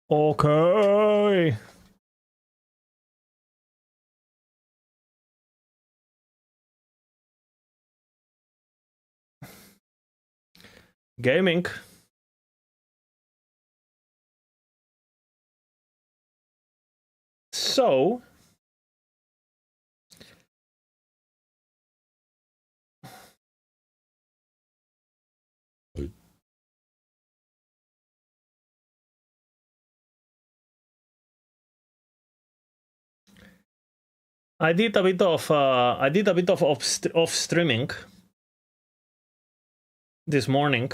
Okay. Gaming. So, I did a bit of streaming this morning,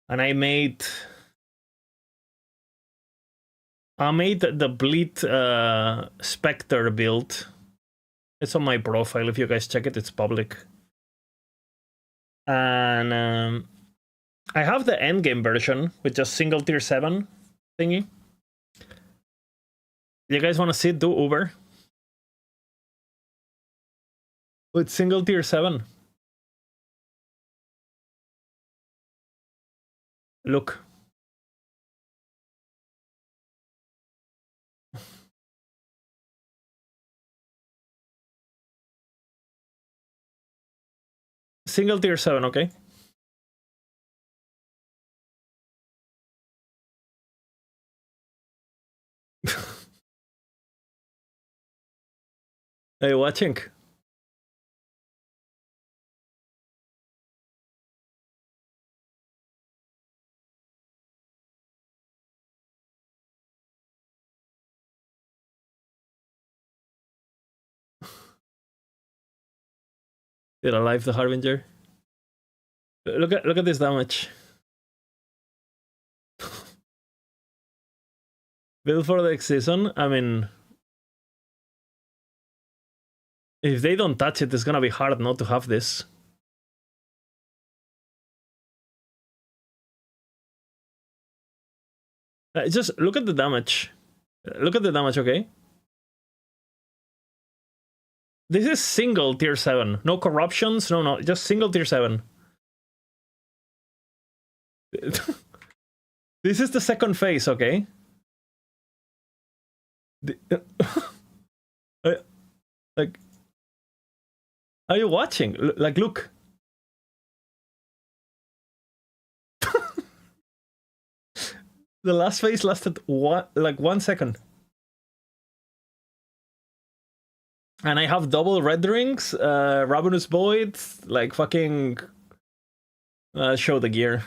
and I made the Bleed Spectre build. It's on my profile. If you guys check it, it's public. And I have the endgame version with just single tier 7 thingy. You guys want to see it do Uber? With single tier 7. Look. Single tier 7, okay? Are you watching? Did I live the Harbinger? Look at this damage. Build for the next season. I mean, if they don't touch it, it's gonna be hard not to have this. Just look at the damage. Look at the damage, okay? This is single tier 7. No corruptions, no, just single tier 7. This is the second phase, okay? Like, are you watching? Like, look. The last phase lasted like 1 second. And I have double red rings, Ravenous Void, like fucking show the gear.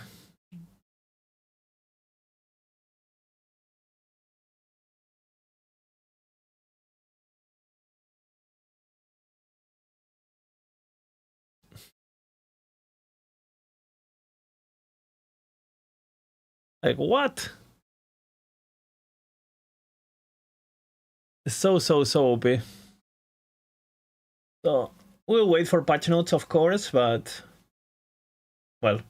Like, what? So OP. So, we'll wait for patch notes, of course, but... Well.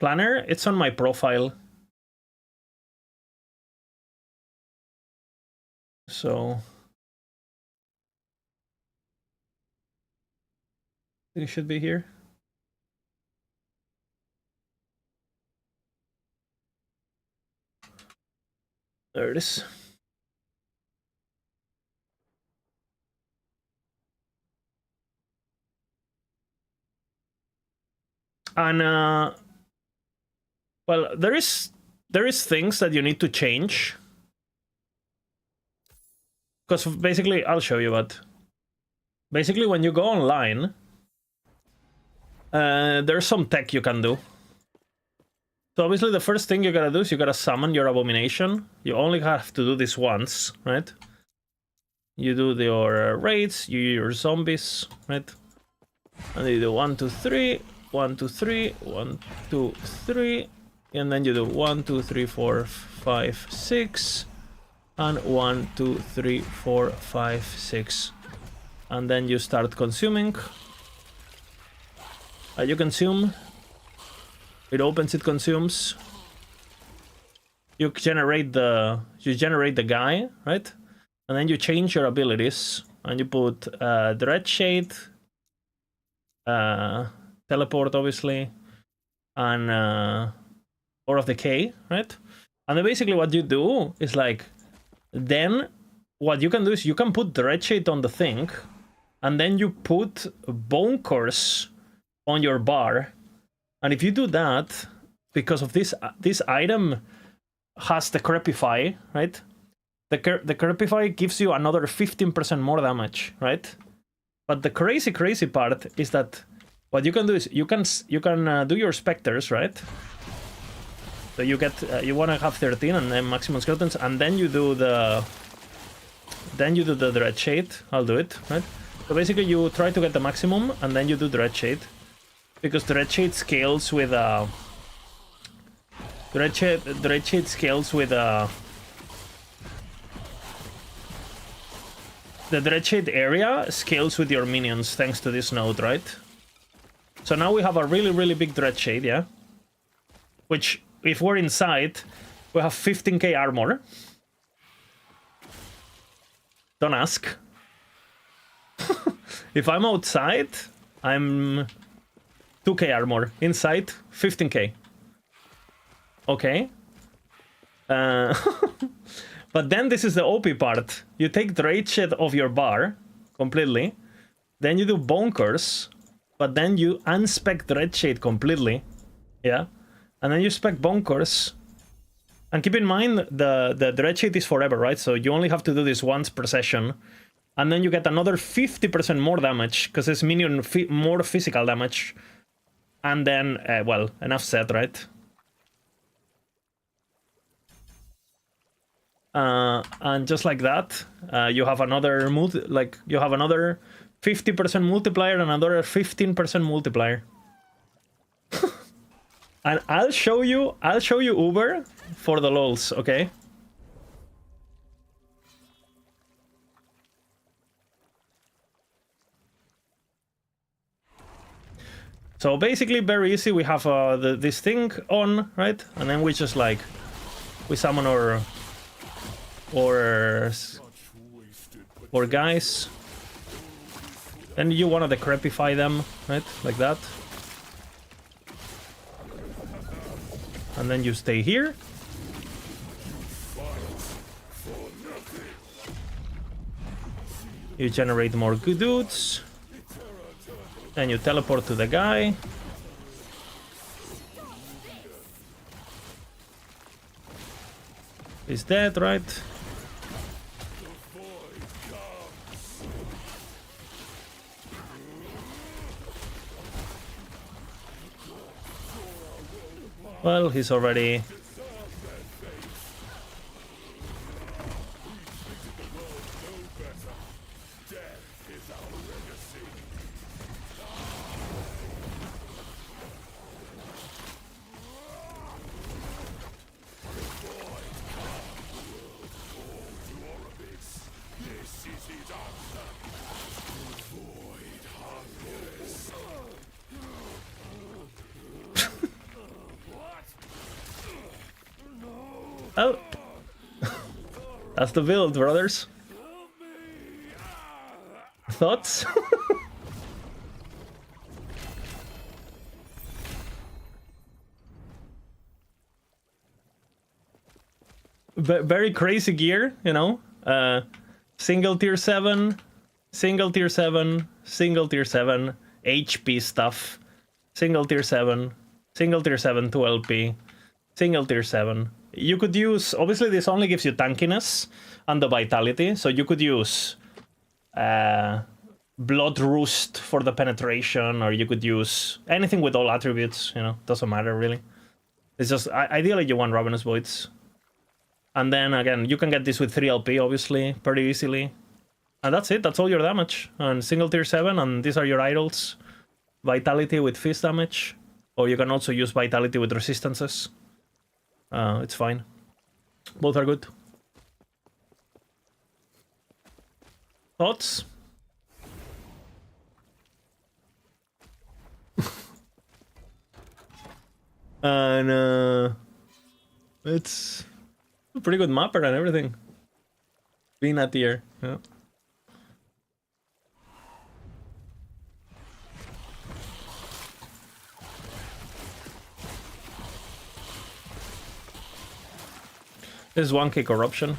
Planner, it's on my profile. So... it should be here. There it is. And well, there is things that you need to change, because basically I'll show you. But basically, when you go online, there's some tech you can do. So obviously, the first thing you gotta do is you gotta summon your abomination. You only have to do this once, right? You do your raids, you do your zombies, right? And you do 1, 2, 3, 1, 2, 3, 1, 2, 3, and then you do 1, 2, 3, 4, 5, 6, and 1, 2, 3, 4, 5, 6, and then you start consuming. You consume. It opens, it consumes. You generate the guy, right? And then you change your abilities, and you put Dread Shade, teleport, obviously, and or of the K, right? And then basically what you do is like, then what you can do is you can put Dreadshade on the thing, and then you put Bone Curse on your bar. And if you do that, because of this item has the Crepify, right? The Crepify gives you another 15% more damage, right? But the crazy part is that what you can do is you can do your Spectres, right? So you get you want to have 13 and then maximum skeletons, and then you do the Dreadshade. I'll do it, right? So basically you try to get the maximum and then you do Dreadshade, because Dreadshade scales with Dreadshade scales with the Dreadshade area scales with your minions thanks to this node, right? So now we have a really big Dreadshade, yeah? Which, if we're inside, we have 15k armor. Don't ask. If I'm outside, I'm 2k armor. Inside, 15k. Okay. But then this is the OP part. You take Dreadshade of your bar completely. Then you do Bone Curse. But then you unspec Dreadshade completely. Yeah. And then you spec Bone Curse. And keep in mind, the Dreadshade is forever, right? So you only have to do this once per session. And then you get another 50% more damage, because it's minion more physical damage. And then, well, enough said, right? And just like that, you have another you have another 50% multiplier and another 15% multiplier. And I'll show you Uber for the lols, okay? So basically very easy. We have this thing on, right? And then we just like we summon our guys. Then you want to decrepify them, right? Like that. And then you stay here. You generate more good dudes. Then you teleport to the guy. He's dead, right? Well, he's already... Oh! That's the build, brothers. Thoughts? Very crazy gear, you know? Single tier 7, single tier 7, single tier 7, HP stuff, single tier 7, single tier 7 to LP, single tier 7. You could use, obviously this only gives you tankiness and the vitality, so you could use Blood Roost for the penetration, or you could use anything with all attributes, you know, doesn't matter really. It's just, ideally you want Ravenous Voids. And then again, you can get this with 3 LP, obviously, pretty easily. And that's it, that's all your damage. And single tier 7, and these are your idols. Vitality with fist damage, or you can also use Vitality with resistances. It's fine. Both are good. Thoughts? And it's a pretty good mapper and everything. Being at tier, yeah. This is 1k corruption.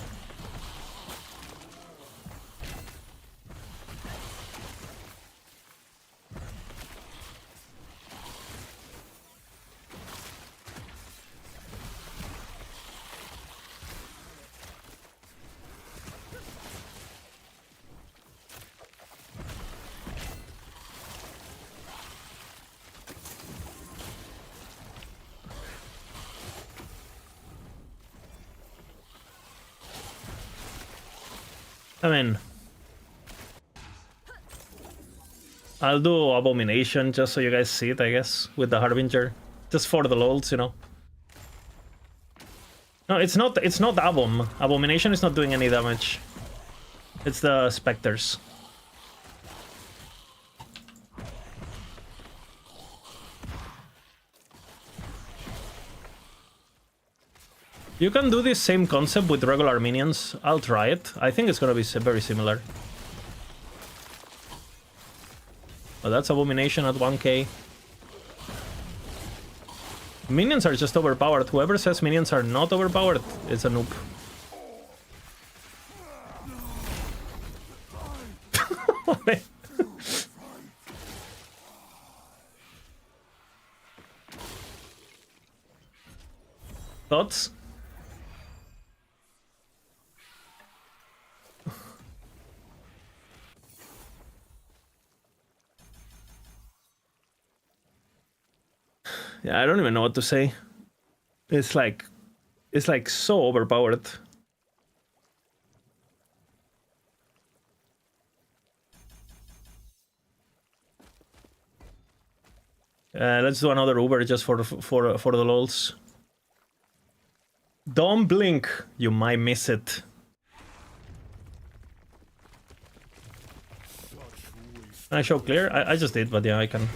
I mean, I'll do Abomination just so you guys see it, I guess, with the Harbinger. Just for the lols, you know. No, it's not Abom. Abomination is not doing any damage. It's the Spectres. You can do this same concept with regular minions. I'll try it. I think it's gonna be very similar. But that's Abomination at 1k. Minions are just overpowered. Whoever says minions are not overpowered is a noob. Thoughts? Yeah, I don't even know what to say. It's like so overpowered. Let's do another Uber just for the lols. Don't blink, you might miss it. Can I show clear? I just did, but yeah, I can.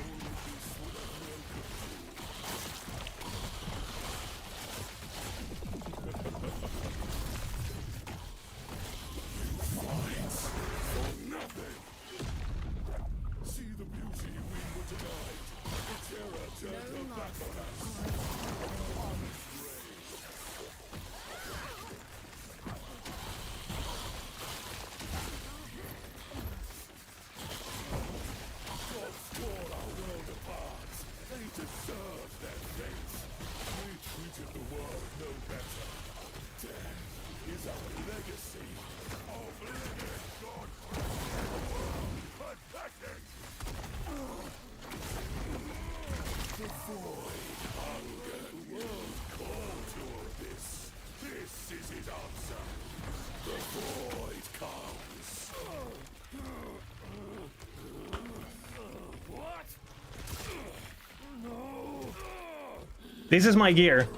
This is my gear.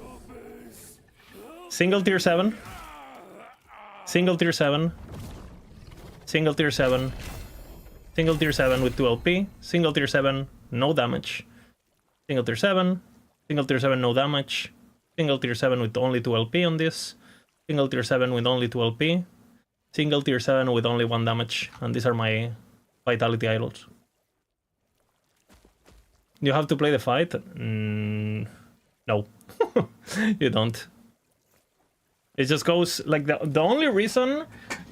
Single tier 7. Single tier 7. Single tier 7. Single tier 7 with 2 LP. Single tier 7, no damage. Single tier 7. Single tier 7, no damage. Single tier 7 with only 2 LP on this. Single tier 7 with only 2 LP. Single tier 7 with only 1 damage. And these are my vitality idols. You have to play the fight? No, you don't. It just goes like the only reason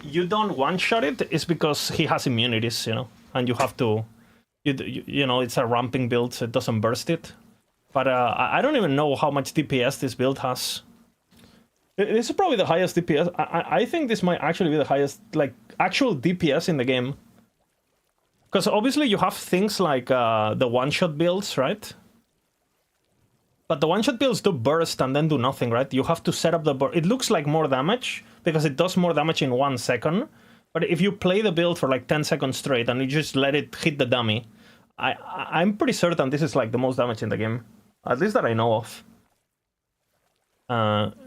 you don't one-shot it is because he has immunities, you know, and you have to, you know, it's a ramping build, so it doesn't burst it. But I don't even know how much DPS this build has. This is probably the highest DPS. I think this might actually be the highest, like, actual DPS in the game. Because obviously you have things like the one-shot builds, right? But the one-shot builds do burst and then do nothing, right? You have to set up the burst. It looks like more damage, because it does more damage in 1 second. But if you play the build for like 10 seconds straight and you just let it hit the dummy, I'm pretty certain this is like the most damage in the game. At least that I know of.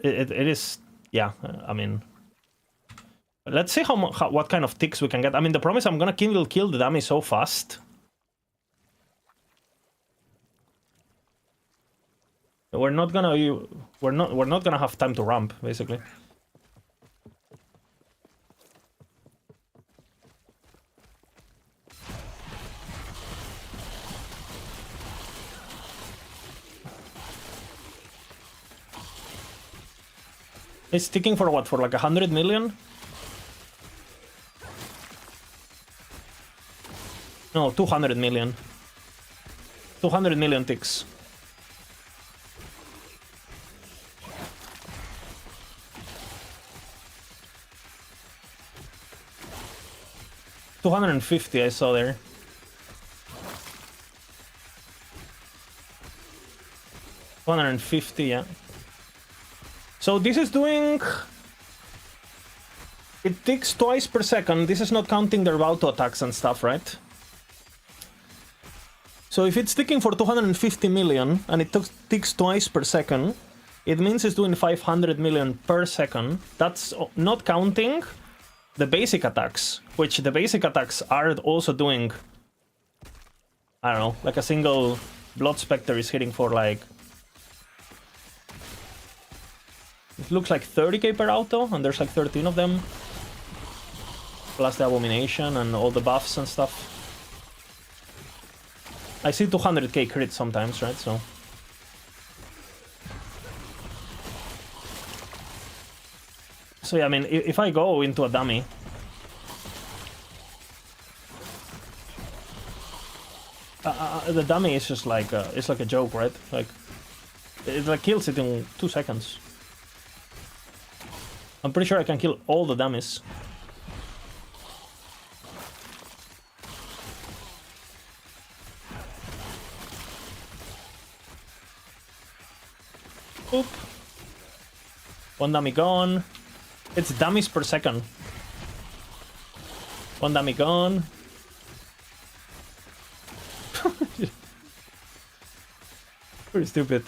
It is, yeah, I mean... Let's see what kind of ticks we can get. I mean, the problem is I'm gonna kill the dummy so fast. We're not gonna have time to ramp, basically. It's ticking for what? For like 100 million? No, 200 million. 200 million ticks. $250 I saw there. $250, yeah. So this is doing... It ticks twice per second. This is not counting their auto attacks and stuff, right? So if it's ticking for 250 million and it ticks twice per second, it means it's doing 500 million per second. That's not counting the basic attacks, which the basic attacks are also doing, I don't know, like a single Blood Spectre is hitting for like... It looks like 30k per auto, and there's like 13 of them. Plus the Abomination and all the buffs and stuff. I see 200k crit sometimes, right? So... So yeah, I mean, if I go into a dummy... the dummy is just like it's like a joke, right? Like it like kills it in 2 seconds. I'm pretty sure I can kill all the dummies. Oop. One dummy gone. It's dummies per second. One dummy gone. Pretty stupid.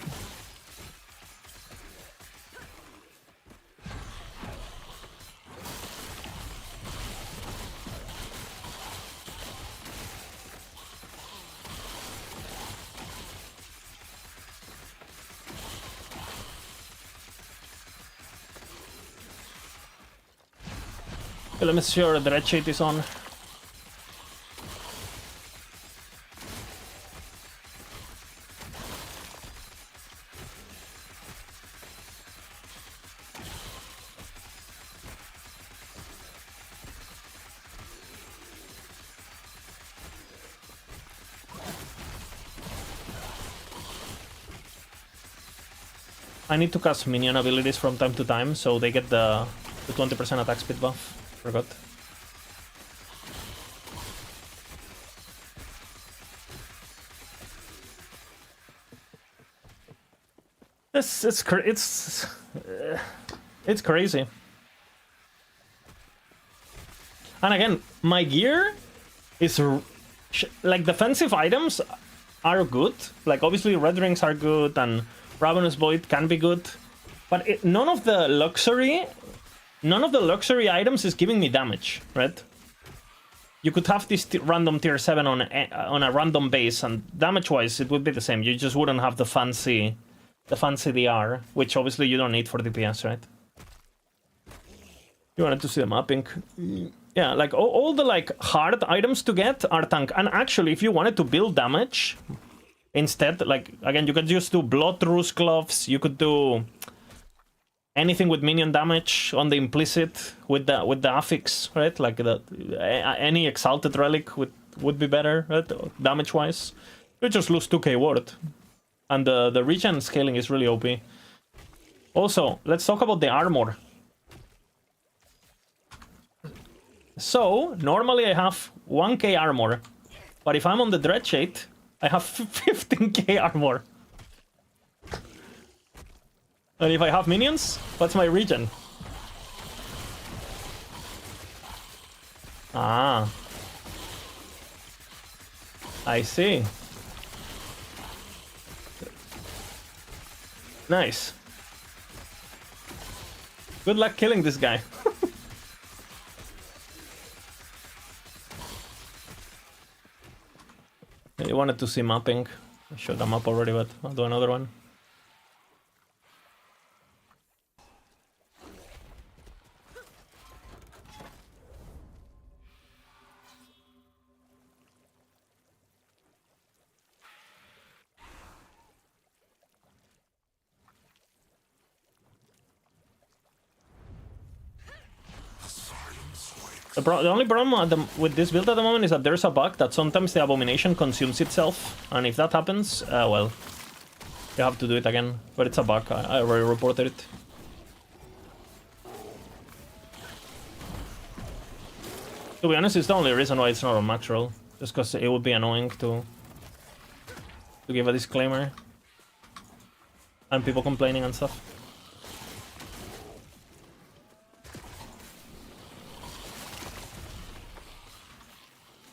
Okay, let me see sure the red shade is on. I need to cast minion abilities from time to time, so they get the 20% attack speed buff. Forgot. It's crazy. And again, my gear is like defensive items are good. Like obviously red rings are good and Ravenous Void can be good, but none of the luxury items is giving me damage, right? You could have this random tier 7 on a random base, and damage-wise it would be the same. You just wouldn't have the fancy DR, which obviously you don't need for DPS, right? You wanted to see the mapping. Yeah, like all the like hard items to get are tank. And actually, if you wanted to build damage instead, like again, you could just do Bloodrust Gloves. You could do anything with minion damage on the implicit with the affix, right? Like any exalted relic would be better, right? Damage wise. You just lose 2k ward, and the regen scaling is really OP. Also, let's talk about the armor. So normally I have 1k armor, but if I'm on the Dreadshade, I have 15k armor. And if I have minions, what's my regen? Ah. I see. Nice. Good luck killing this guy. You wanted to see mapping. I showed the map already, but I'll do another one. The only problem with this build at the moment is that there's a bug that sometimes the Abomination consumes itself, and if that happens, well, you have to do it again. But it's a bug, I already reported it. To be honest, it's the only reason why it's not on max roll. Just because it would be annoying to give a disclaimer. And people complaining and stuff.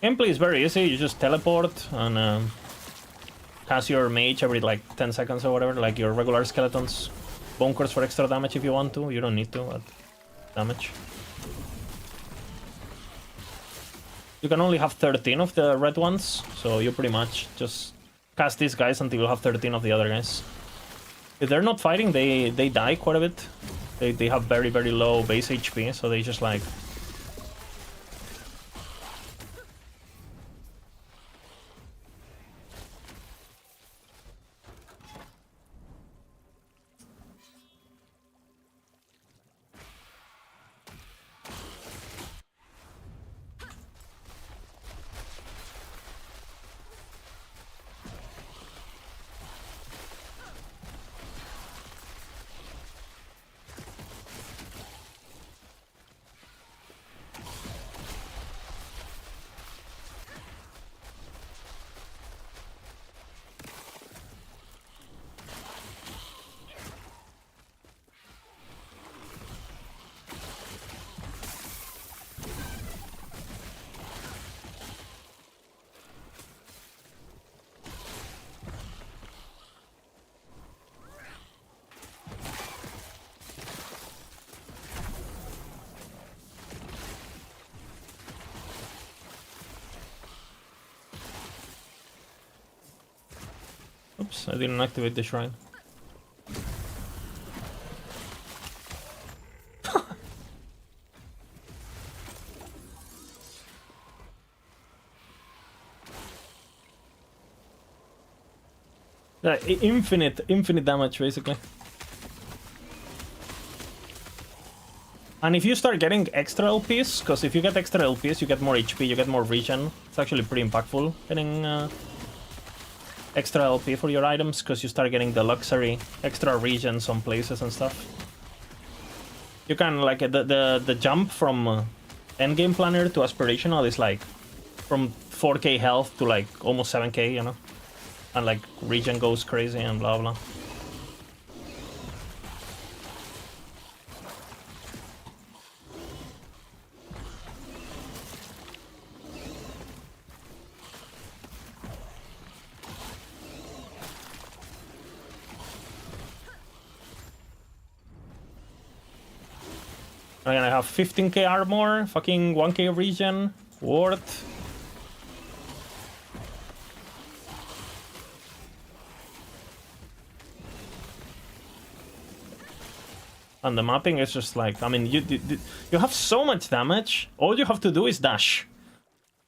Gameplay is very easy, you just teleport and cast your mage every like 10 seconds or whatever, like your regular skeletons. Bunkers for extra damage if you want to, you don't need to, but damage. You can only have 13 of the red ones, so you pretty much just cast these guys until you have 13 of the other guys. If they're not fighting, they die quite a bit. They have very, very low base HP, so they just like... Oops, I didn't activate the shrine. Infinite damage, basically. And if you start getting extra LPs, because if you get extra LPs, you get more HP, you get more regen. It's actually pretty impactful getting extra LP for your items, because you start getting the luxury extra regen some places and stuff. You can, like, the jump from endgame planner to aspirational is like from 4k health to like almost 7k, you know? And like regen goes crazy and blah blah. Again, I have 15k armor, fucking 1k regen, worth. And the mapping is just like, I mean, you have so much damage, all you have to do is dash.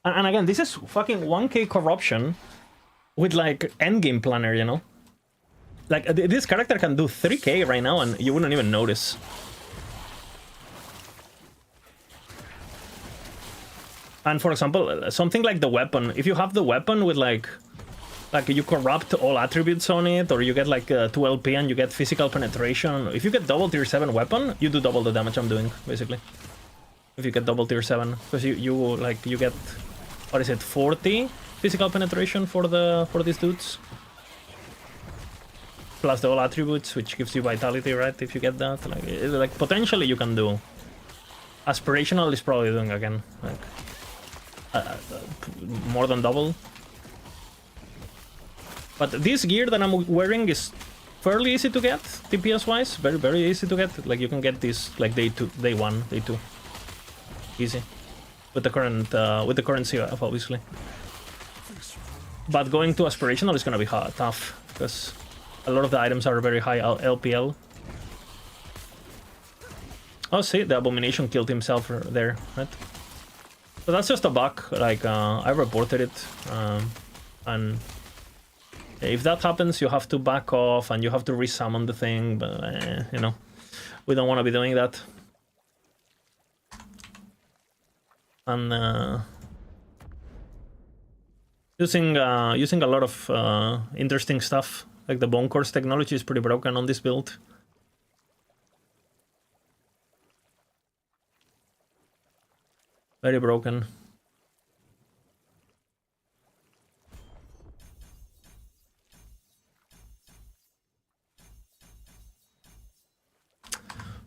And again, this is fucking 1k corruption with like endgame planner, you know? Like, this character can do 3k right now and you wouldn't even notice. And for example, something like the weapon, if you have the weapon with like you corrupt all attributes on it, or you get like 2 LP and you get physical penetration. If you get double tier 7 weapon, you do double the damage I'm doing, basically. If you get double tier 7, because you get, what is it, 40 physical penetration for these dudes, plus the all attributes, which gives you vitality, right? If you get that, like potentially you can do. Aspirational is probably doing again like more than double. But this gear that I'm wearing is fairly easy to get, DPS wise, very, very easy to get. Like you can get this like day 1, day 2, easy with the current CF, obviously. But going to aspirational is gonna be tough because a lot of the items are very high LPL. Oh, see, the Abomination killed himself there, right? So that's just a bug. Like I reported it, and if that happens, you have to back off and you have to resummon the thing, but you know, we don't want to be doing that. and using a lot of interesting stuff. Like the bone cores technology is pretty broken on this build. Very broken.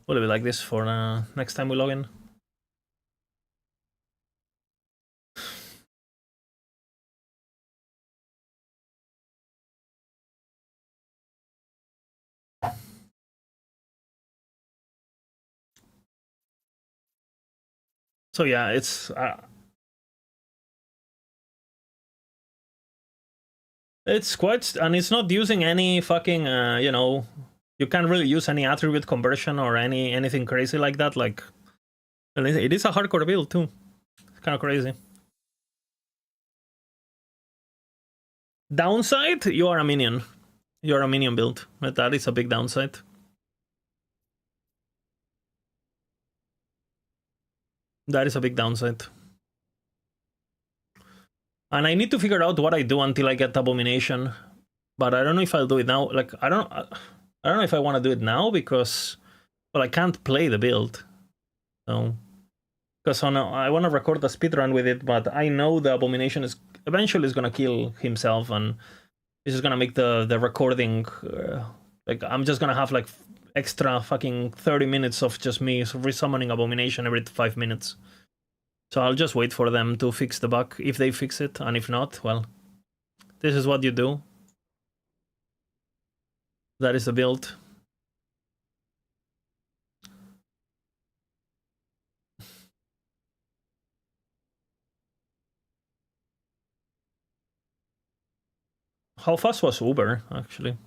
Will be like this for next time we log in. So yeah, it's quite, and it's not using any fucking you know, you can't really use any attribute conversion or anything crazy like that. Like, it is a hardcore build too. It's kind of crazy. Downside, you are a minion. You are a minion build. But that is a big downside. That is a big downside. And I need to figure out what I do until I get Abomination. But I don't know if I'll do it now. Like, I don't know if I want to do it now because, well, I can't play the build. So, because I want to record a speedrun with it, but I know the Abomination is eventually is gonna kill himself, and this is gonna make the recording like, I'm just gonna have like extra fucking 30 minutes of just me resummoning Abomination every 5 minutes. So I'll just wait for them to fix the bug if they fix it, and if not, well, this is what you do. That is the build. How fast was Uber, actually?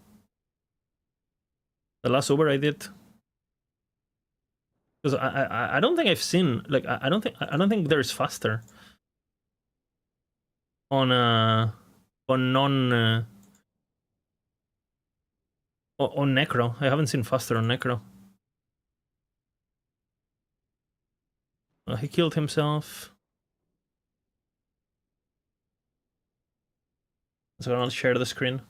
The last Uber I did? Because I don't think I've seen, like, I don't think there's faster on non on Necro. I haven't seen faster on Necro. He killed himself. So I'll share the screen.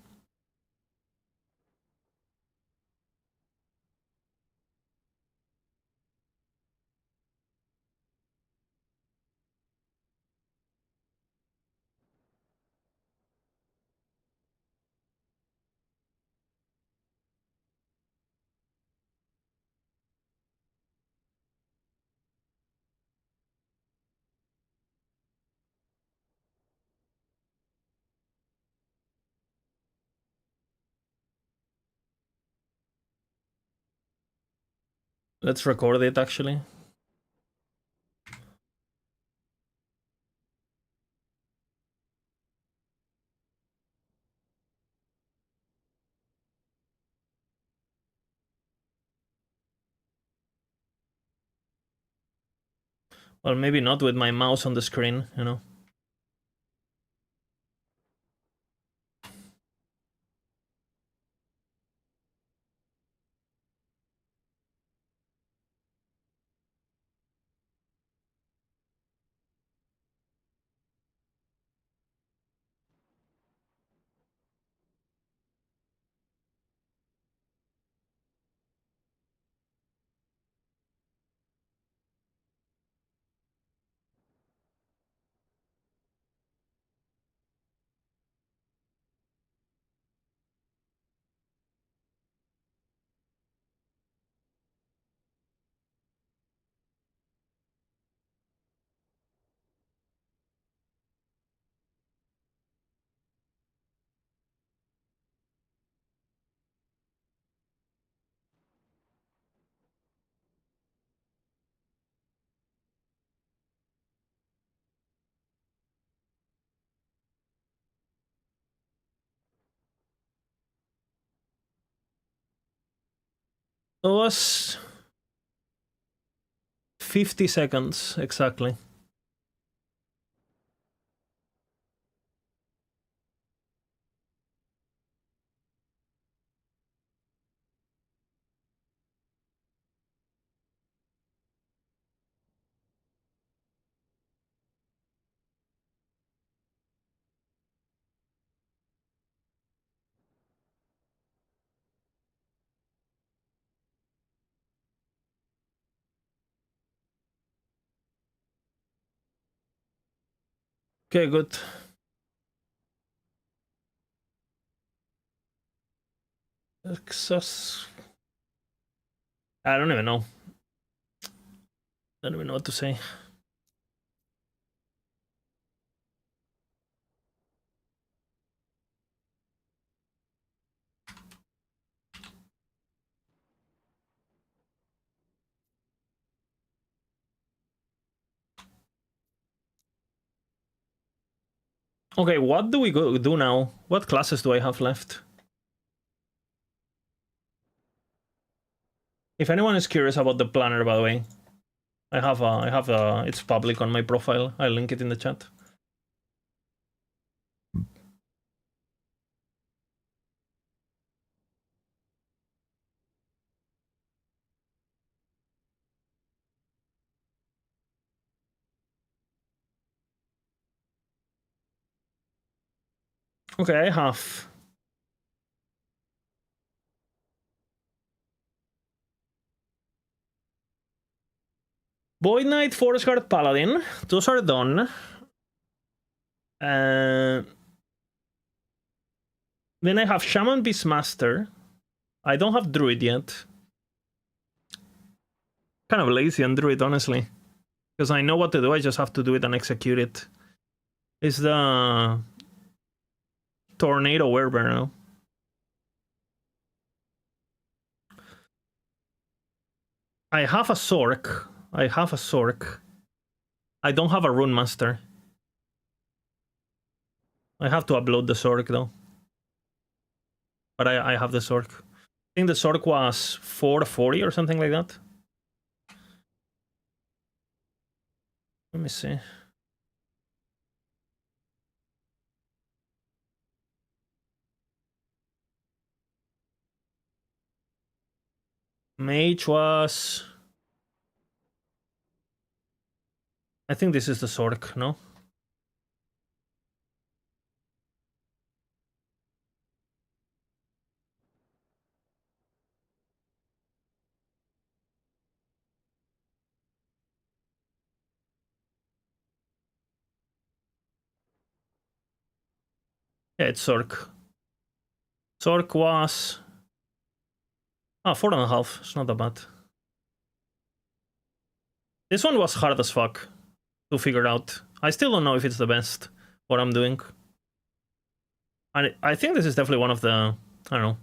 Let's record it, actually. Well, maybe not with my mouse on the screen, you know. It was 50 seconds, exactly. Okay, good. Exos. I don't even know. I don't even know what to say. Okay, what do we do now? What classes do I have left? If anyone is curious about the planner, by the way, I have it's public on my profile. I'll link it in the chat. Okay, I have Void Knight, Forest Guard, Paladin. Those are done. Then I have Shaman, Beastmaster. I don't have Druid yet. Kind of lazy on Druid, honestly. Because I know what to do, I just have to do it and execute it. It's the Tornado Werebear. I have a Sork. I don't have a Rune Master. I have to upload the Sork though. But I have the Sork. I think the Sork was 440 or something like that. Let me see. Mage was... I think this is the Sork, no? Yeah, it's Sork. Sork was... Ah, 4.5. It's not that bad. This one was hard as fuck to figure out. I still don't know if it's the best, what I'm doing. And I think this is definitely one of the... I don't know.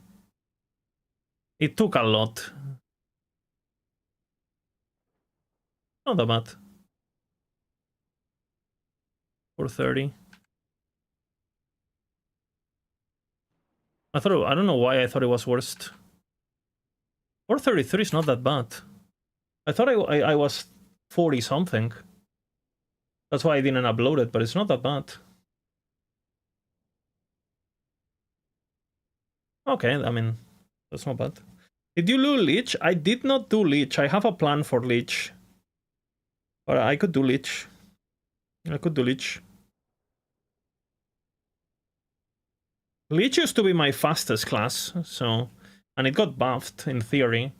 It took a lot. Not that bad. 430. I don't know why I thought it was worst. 433 is not that bad. I thought I was 40 something. That's why I didn't upload it, but it's not that bad. Okay, I mean, that's not bad. Did you do Leech? I did not do Leech. I have a plan for Leech. But I could do Leech. Leech used to be my fastest class, so... And it got buffed, in theory.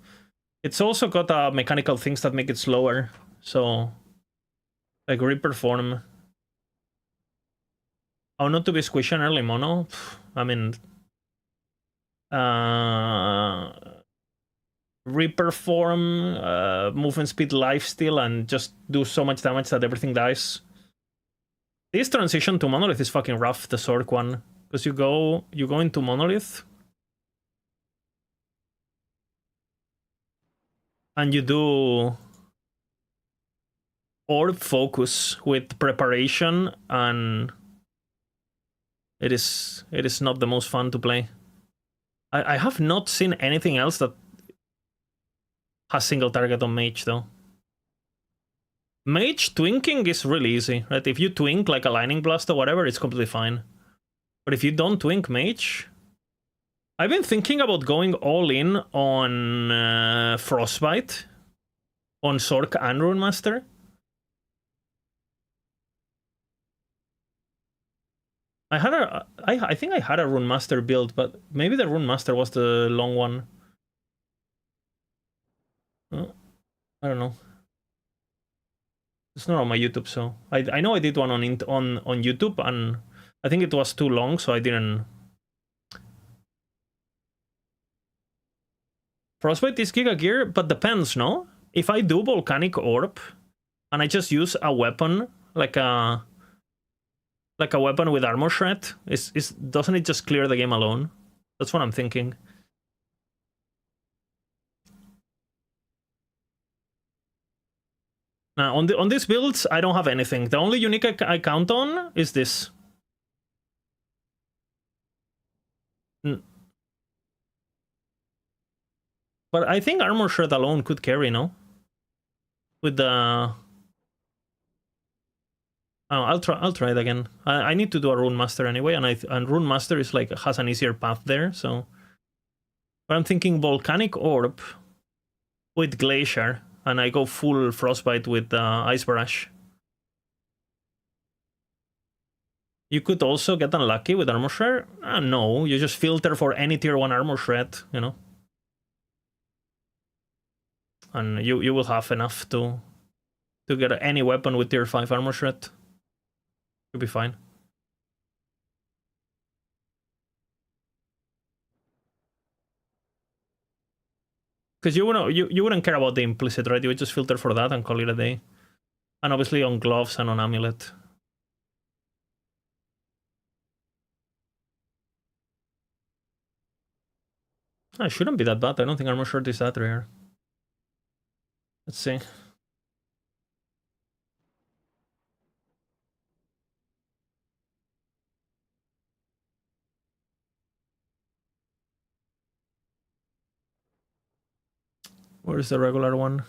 It's also got mechanical things that make it slower, so... Like Reaper Form. Oh, not to be squishy and early mono? I mean... Reaper Form, movement speed, lifesteal, and just do so much damage that everything dies. This transition to Monolith is fucking rough, the Sork one. Because you go into Monolith... And you do... Orb Focus with preparation, and... It is not the most fun to play. I have not seen anything else that has single target on Mage, though. Mage twinking is really easy, right? If you twink like a Lightning Blast or whatever, it's completely fine. But if you don't twink Mage... I've been thinking about going all in on Frostbite, on Sork and Rune Master. I think I had a Rune Master build, but maybe the Rune Master was the long one. Oh, I don't know. It's not on my YouTube, so I know I did one on YouTube, and I think it was too long, so I didn't. Frostbite is Giga Gear, but depends, no? If I do Volcanic Orb, and I just use a weapon like a weapon with armor shred, doesn't it just clear the game alone? That's what I'm thinking. Now on these builds, I don't have anything. The only unique I count on is this. But I think armor shred alone could carry, no? With the I'll try it again. I need to do a Rune Master anyway, and Rune Master is like has an easier path there, so. But I'm thinking Volcanic Orb with Glacier, and I go full Frostbite with Ice Barrage. You could also get unlucky with Armor Shred. No, you just filter for any tier 1 Armor Shred, you know. And you will have enough to get any weapon with tier 5 Armor Shred. You'll be fine. Because you wouldn't care about the implicit, right? You would just filter for that and call it a day. And obviously on gloves and on amulet. It shouldn't be that bad. I don't think Armor Shred is that rare. Let's see. Where's the regular one?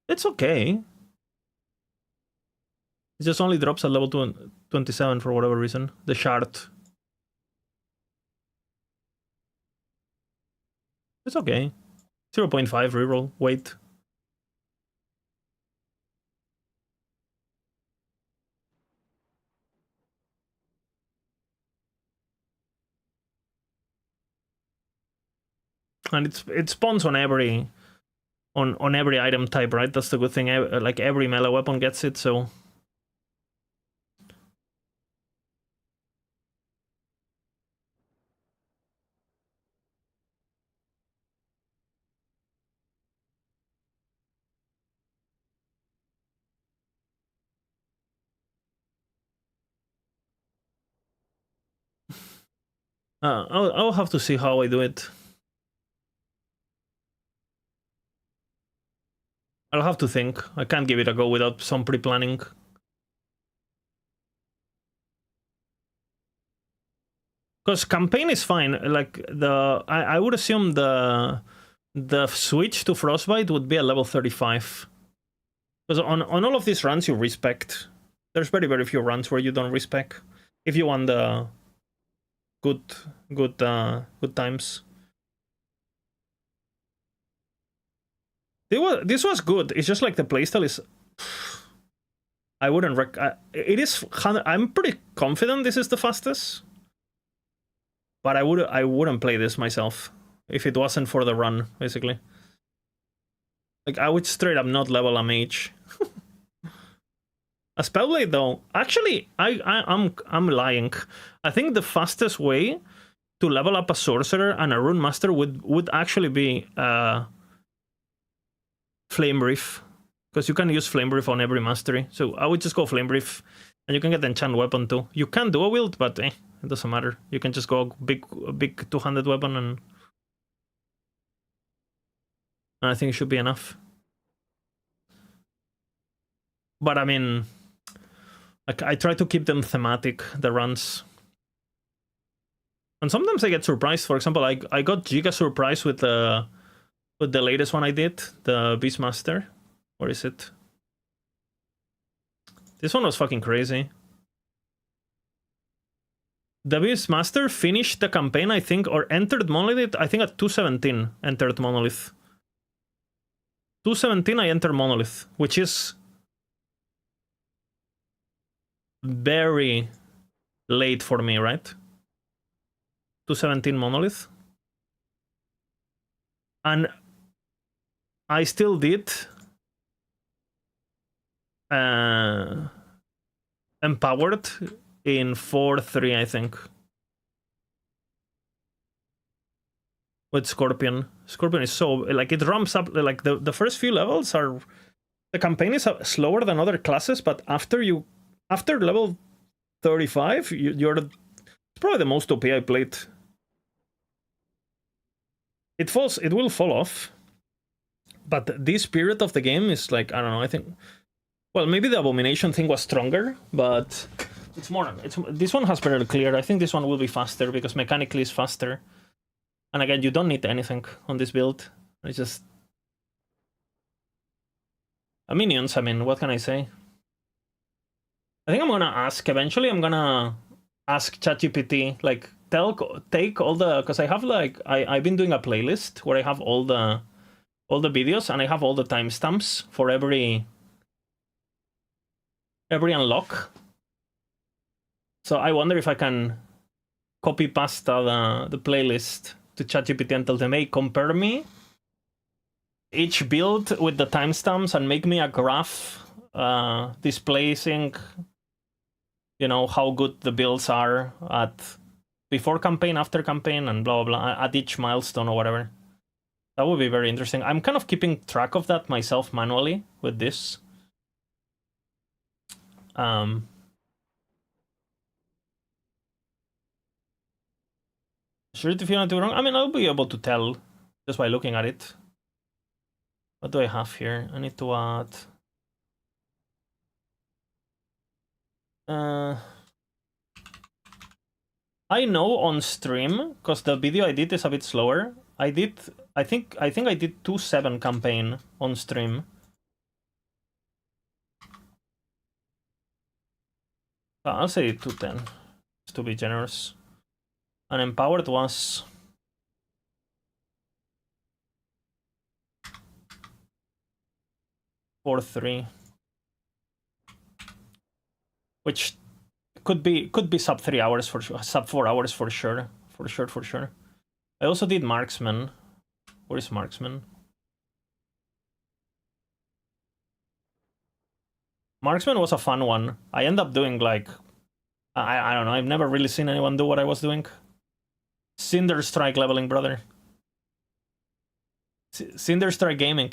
It's okay. It just only drops at level 27 for whatever reason. The shard. It's okay. 0.5 reroll. Wait. And it spawns on every every item type, right? That's the good thing. Like every melee weapon gets it, so. I'll have to see how I do it. I'll have to think. I can't give it a go without some pre-planning. Because campaign is fine. Like I would assume the switch to Frostbite would be at level 35. Because on all of these runs you respect. There's very few runs where you don't respect. If you want the good times. This was good. It's just like the playstyle is. I wouldn't it is. I'm pretty confident this is the fastest. But I wouldn't play this myself if it wasn't for the run, basically. Like I would straight up not level a mage. A Spellblade though, actually, I'm lying. I think the fastest way to level up a sorcerer and a rune master would actually be Flame Brief, because you can use Flame Brief on every mastery. So I would just go Flame Brief, and you can get enchant weapon too. You can do a wield, but it doesn't matter. You can just go big 200 weapon, and I think it should be enough. But I mean, like I try to keep them thematic, the runs. And sometimes I get surprised. For example, I got giga surprised with the latest one I did, the Beastmaster. Where is it? This one was fucking crazy. The Beastmaster finished the campaign, I think, or entered Monolith, I think at 217 entered Monolith. 217 I entered Monolith, which is very late for me, right? 217 Monolith. And I still did empowered in 4-3, I think. With Scorpion. Scorpion is so, like, it ramps up, like, the first few levels are, the campaign is slower than other classes, but after level 35, you're it's probably the most OP I played. It will fall off, but this period of the game is like, I don't know, I think, well, maybe the Abomination thing was stronger, but this one has better clear. I think this one will be faster because mechanically it's faster. And again, you don't need anything on this build. It's just minions. I mean, what can I say? I think I'm gonna ask eventually. I'm gonna ask ChatGPT, like, take all the, because I have, like, I've been doing a playlist where I have all the videos and I have all the timestamps for every unlock. So I wonder if I can copy pasta the playlist to ChatGPT and tell them, hey, compare me each build with the timestamps and make me a graph displaying, you know, how good the builds are at before campaign, after campaign, and blah, blah, blah, at each milestone or whatever. That would be very interesting. I'm kind of keeping track of that myself manually with this. Sure, if you want to do wrong, I mean, I'll be able to tell just by looking at it. What do I have here? I need to add... I know on stream, because the video I did is a bit slower. I think I did 2-7 campaign on stream. I'll say 2-10, just to be generous. And empowered was 4-3, which could be sub 3 hours for sure, sub 4 hours for sure, for sure. I also did marksman. Where is marksman? Marksman was a fun one. I end up doing, like, I don't know, I've never really seen anyone do what I was doing. Cinder Strike leveling, brother. Cinder Strike gaming.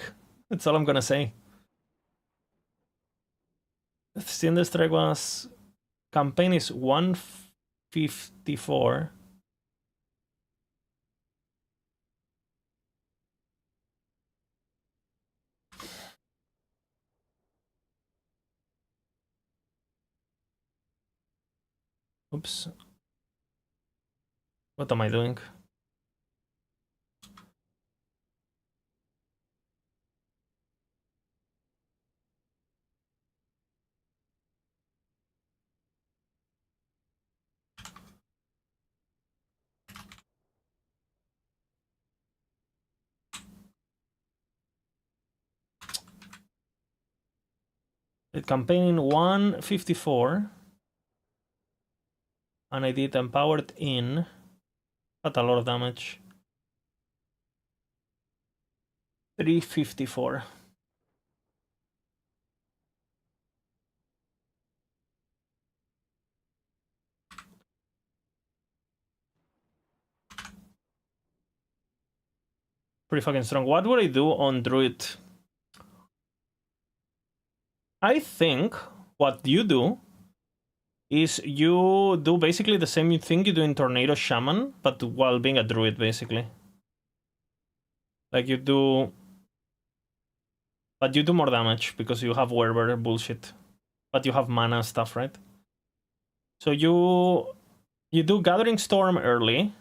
That's all I'm gonna say. Cinder Strike was... Campaign is 154. Oops. What am I doing? The campaign 154. And I did empowered in... Not a lot of damage. 354. Pretty fucking strong. What would I do on Druid? I think what you do is you do basically the same thing you do in Tornado Shaman, but while being a Druid, basically. Like, you do... But you do more damage, because you have Werebear bullshit. But you have mana stuff, right? So you do Gathering Storm early.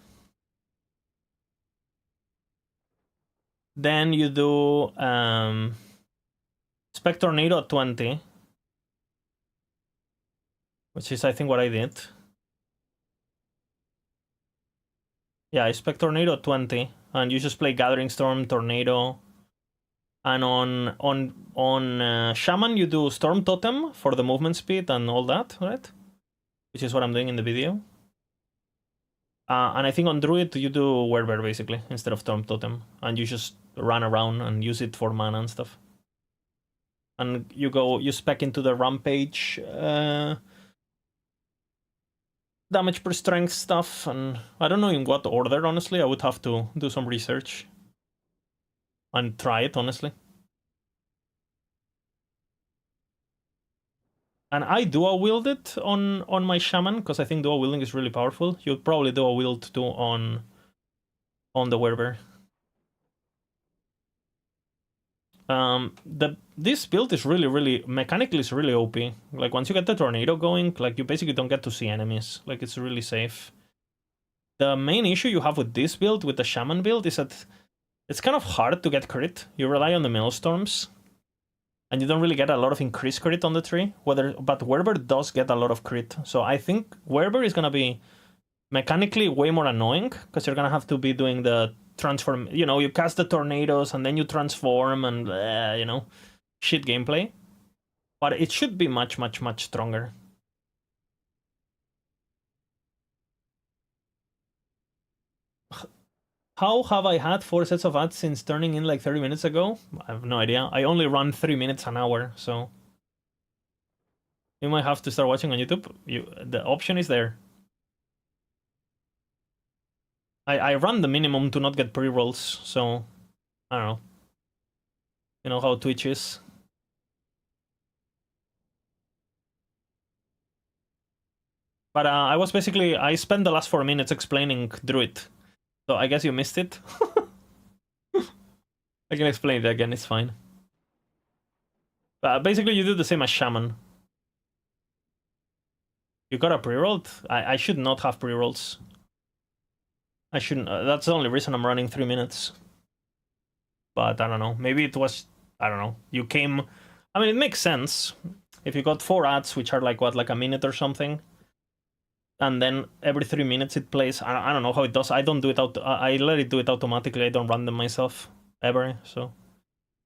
Then you do Spec Tornado at 20. Which is, I think, what I did. Yeah, I Spec Tornado at 20. And you just play Gathering Storm, Tornado. And on Shaman, you do Storm Totem for the movement speed and all that, right? Which is what I'm doing in the video. And I think on Druid, you do Werebear, basically, instead of Storm Totem. And you just run around and use it for mana and stuff. and you spec into the rampage damage per strength stuff, and I don't know in what order, honestly. I would have to do some research and try it, honestly. And I dual wield it on my shaman, because I think dual wielding is really powerful. You'd probably dual wield too on the werebear. This build is really mechanically is really OP. Like once you get the tornado going, like you basically don't get to see enemies. Like it's really safe. The main issue you have with this build, with the shaman build, is that it's kind of hard to get crit. You rely on the maelstorms, and you don't really get a lot of increased crit on the tree. But werebear does get a lot of crit. So I think werebear is gonna be mechanically way more annoying, because you're gonna have to be doing the transform, you know, you cast the tornadoes and then you transform and you know, shit gameplay. But it should be much stronger. How have I had 4 sets of ads since turning in like 30 minutes ago? I have no idea. I only run 3 minutes an hour, so you might have to start watching on YouTube. The option is there. I run the minimum to not get pre-rolls, so I don't know. You know how Twitch is. But I spent the last 4 minutes explaining Druid. So I guess you missed it. I can explain it again, it's fine. Basically you do the same as Shaman. You got a pre-rolled? I should not have pre-rolls. I shouldn't. That's the only reason I'm running 3 minutes. But I don't know. Maybe it was, I don't know. You came, I mean, it makes sense. If you got 4 ads, which are like what, like a minute or something, and then every 3 minutes it plays. I don't know how it does. I don't do it out. I let it do it automatically. I don't run them myself ever. So,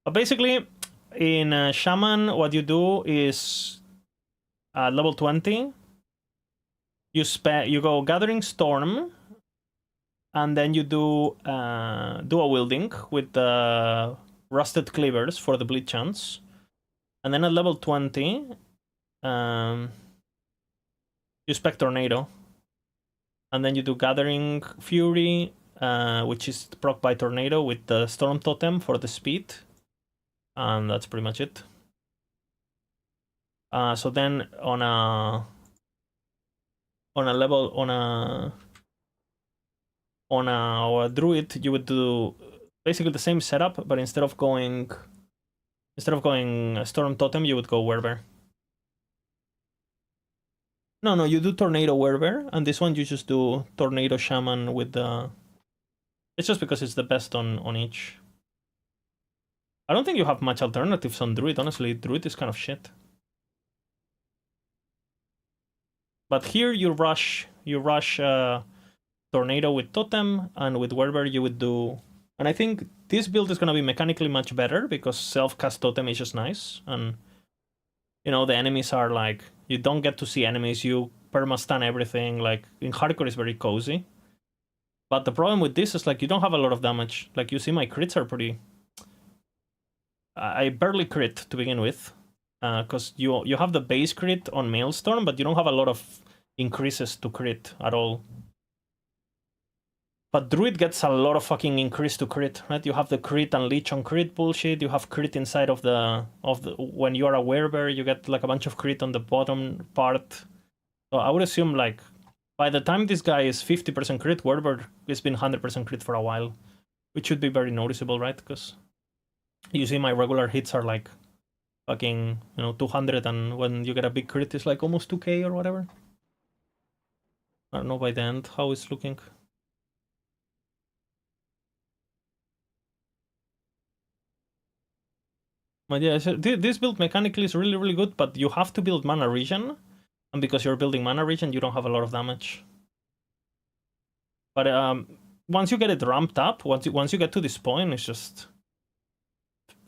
but basically, in Shaman, what you do is at level 20, you go Gathering Storm, and then you do dual wielding with the Rusted Cleavers for the bleed chance, and then at level 20, you spec Tornado, and then you do Gathering Fury, which is proc by Tornado with the Storm Totem for the speed, and that's pretty much it. So then on a Druid, you would do basically the same setup, but instead of going Storm Totem, you would go Werebear. No, you do Tornado Werebear, and this one you just do Tornado Shaman with the... It's just because it's the best on each. I don't think you have much alternatives on Druid, honestly. Druid is kind of shit. But here you rush Tornado with Totem, and with Werebear you would do... And I think this build is going to be mechanically much better, because self-cast Totem is just nice, and... You know, the enemies are like... You don't get to see enemies, you perma-stun everything, like, in hardcore it's very cozy. But the problem with this is, like, you don't have a lot of damage. Like, you see my crits are pretty... I barely crit to begin with, because you have the base crit on Maelstorm, but you don't have a lot of increases to crit at all. But Druid gets a lot of fucking increase to crit, right? You have the crit and leech on crit bullshit. You have crit inside of the when you are a werebear, you get like a bunch of crit on the bottom part. So I would assume like by the time this guy is 50% crit, werebear has been 100% crit for a while, which should be very noticeable, right? Because you see my regular hits are like fucking 200, and when you get a big crit, it's like almost 2k or whatever. I don't know by the end how it's looking. But yeah, so this build mechanically is really good, but you have to build mana regen, and because you're building mana regen, you don't have a lot of damage. But once you get it ramped up, once you get to this point, it's just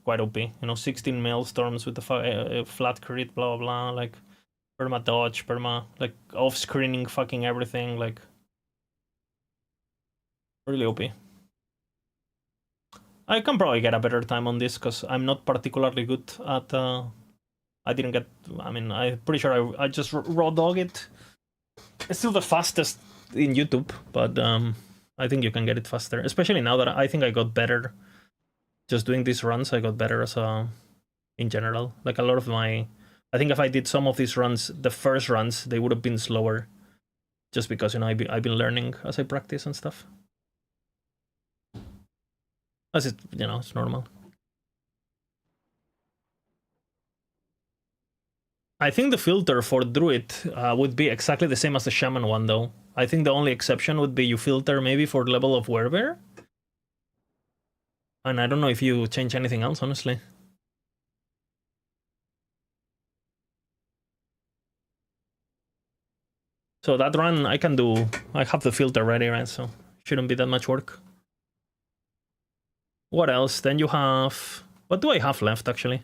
quite OP. 16 Maelstorms with the flat crit, blah blah blah, like perma dodge, perma like off screening, fucking everything, like really OP. I can probably get a better time on this because I'm not particularly good at. I didn't get. I mean, I'm pretty sure I just raw dog it. It's still the fastest in YouTube, but I think you can get it faster. Especially now that I think I got better. Just doing these runs, I got better as a. In general, like a lot of my. I think if I did some of these runs, the first runs, they would have been slower. Just because, you know, I've been learning as I practice and stuff. As it, you know, it's normal. I think the filter for Druid would be exactly the same as the Shaman one, though. I think the only exception would be you filter maybe for level of Werebear. And I don't know if you change anything else, honestly. So that run I can do. I have the filter ready, right? So shouldn't be that much work. What else? Then you have... What do I have left, actually?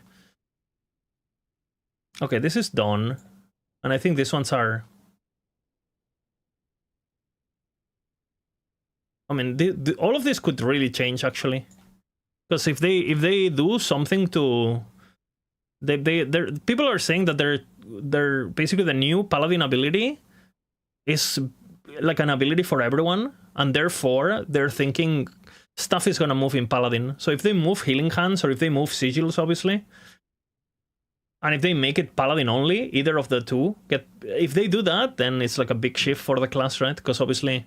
Okay, this is done. And I think these ones are... I mean, all of this could really change, actually. Because if they do something to... people are saying that they're basically the new Paladin ability is like an ability for everyone. And therefore, they're thinking... stuff is gonna move in Paladin. So if they move Healing Hands or if they move Sigils, obviously, and if they make it Paladin only, either of the two, if they do that, then it's like a big shift for the class, right? Because obviously,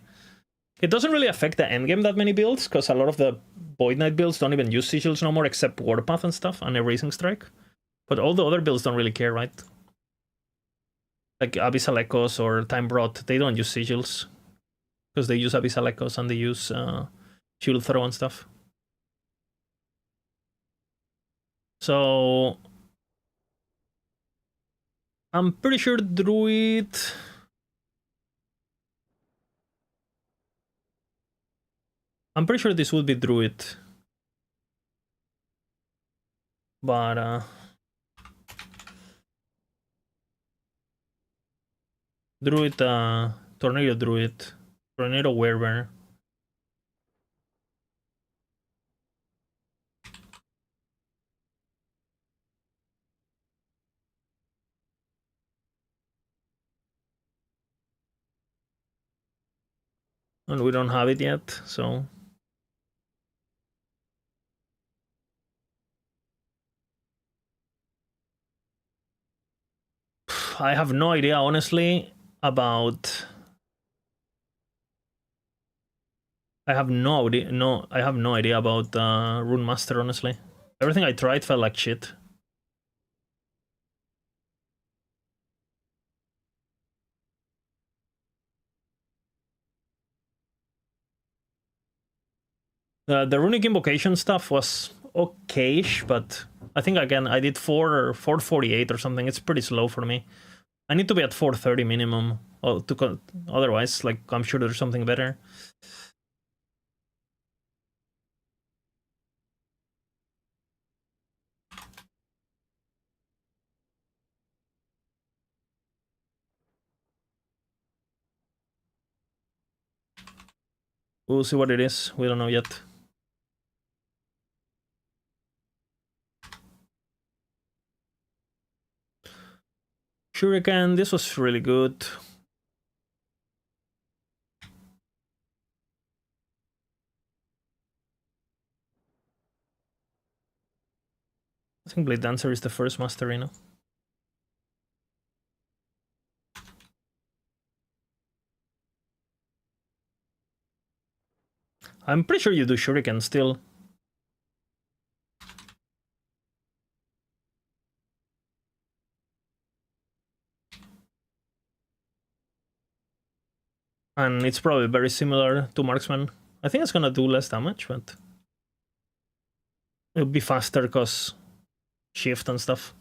it doesn't really affect the endgame that many builds, because a lot of the Void Knight builds don't even use Sigils no more, except Warpath and stuff, and Erasing Strike. But all the other builds don't really care, right? Like Abyssal Echoes or Time Brought, they don't use Sigils, because they use Abyssal Echoes and they use Shield Throw and stuff. So I'm pretty sure Druid... I'm pretty sure this would be Druid. But Druid, Tornado Druid, Tornado Werebear. And we don't have it yet, so... I have no idea, honestly, about... I have no idea about Rune Master, honestly. Everything I tried felt like shit. The Runic Invocation stuff was okay-ish, but I think, again, I did 448 or something. It's pretty slow for me. I need to be at 430 minimum. Otherwise, like, I'm sure there's something better. We'll see what it is. We don't know yet. Shuriken, this was really good. I think Blade Dancer is the first master, you know. I'm pretty sure you do Shuriken still. And it's probably very similar to Marksman. I think it's gonna do less damage, but it'll be faster because shift and stuff.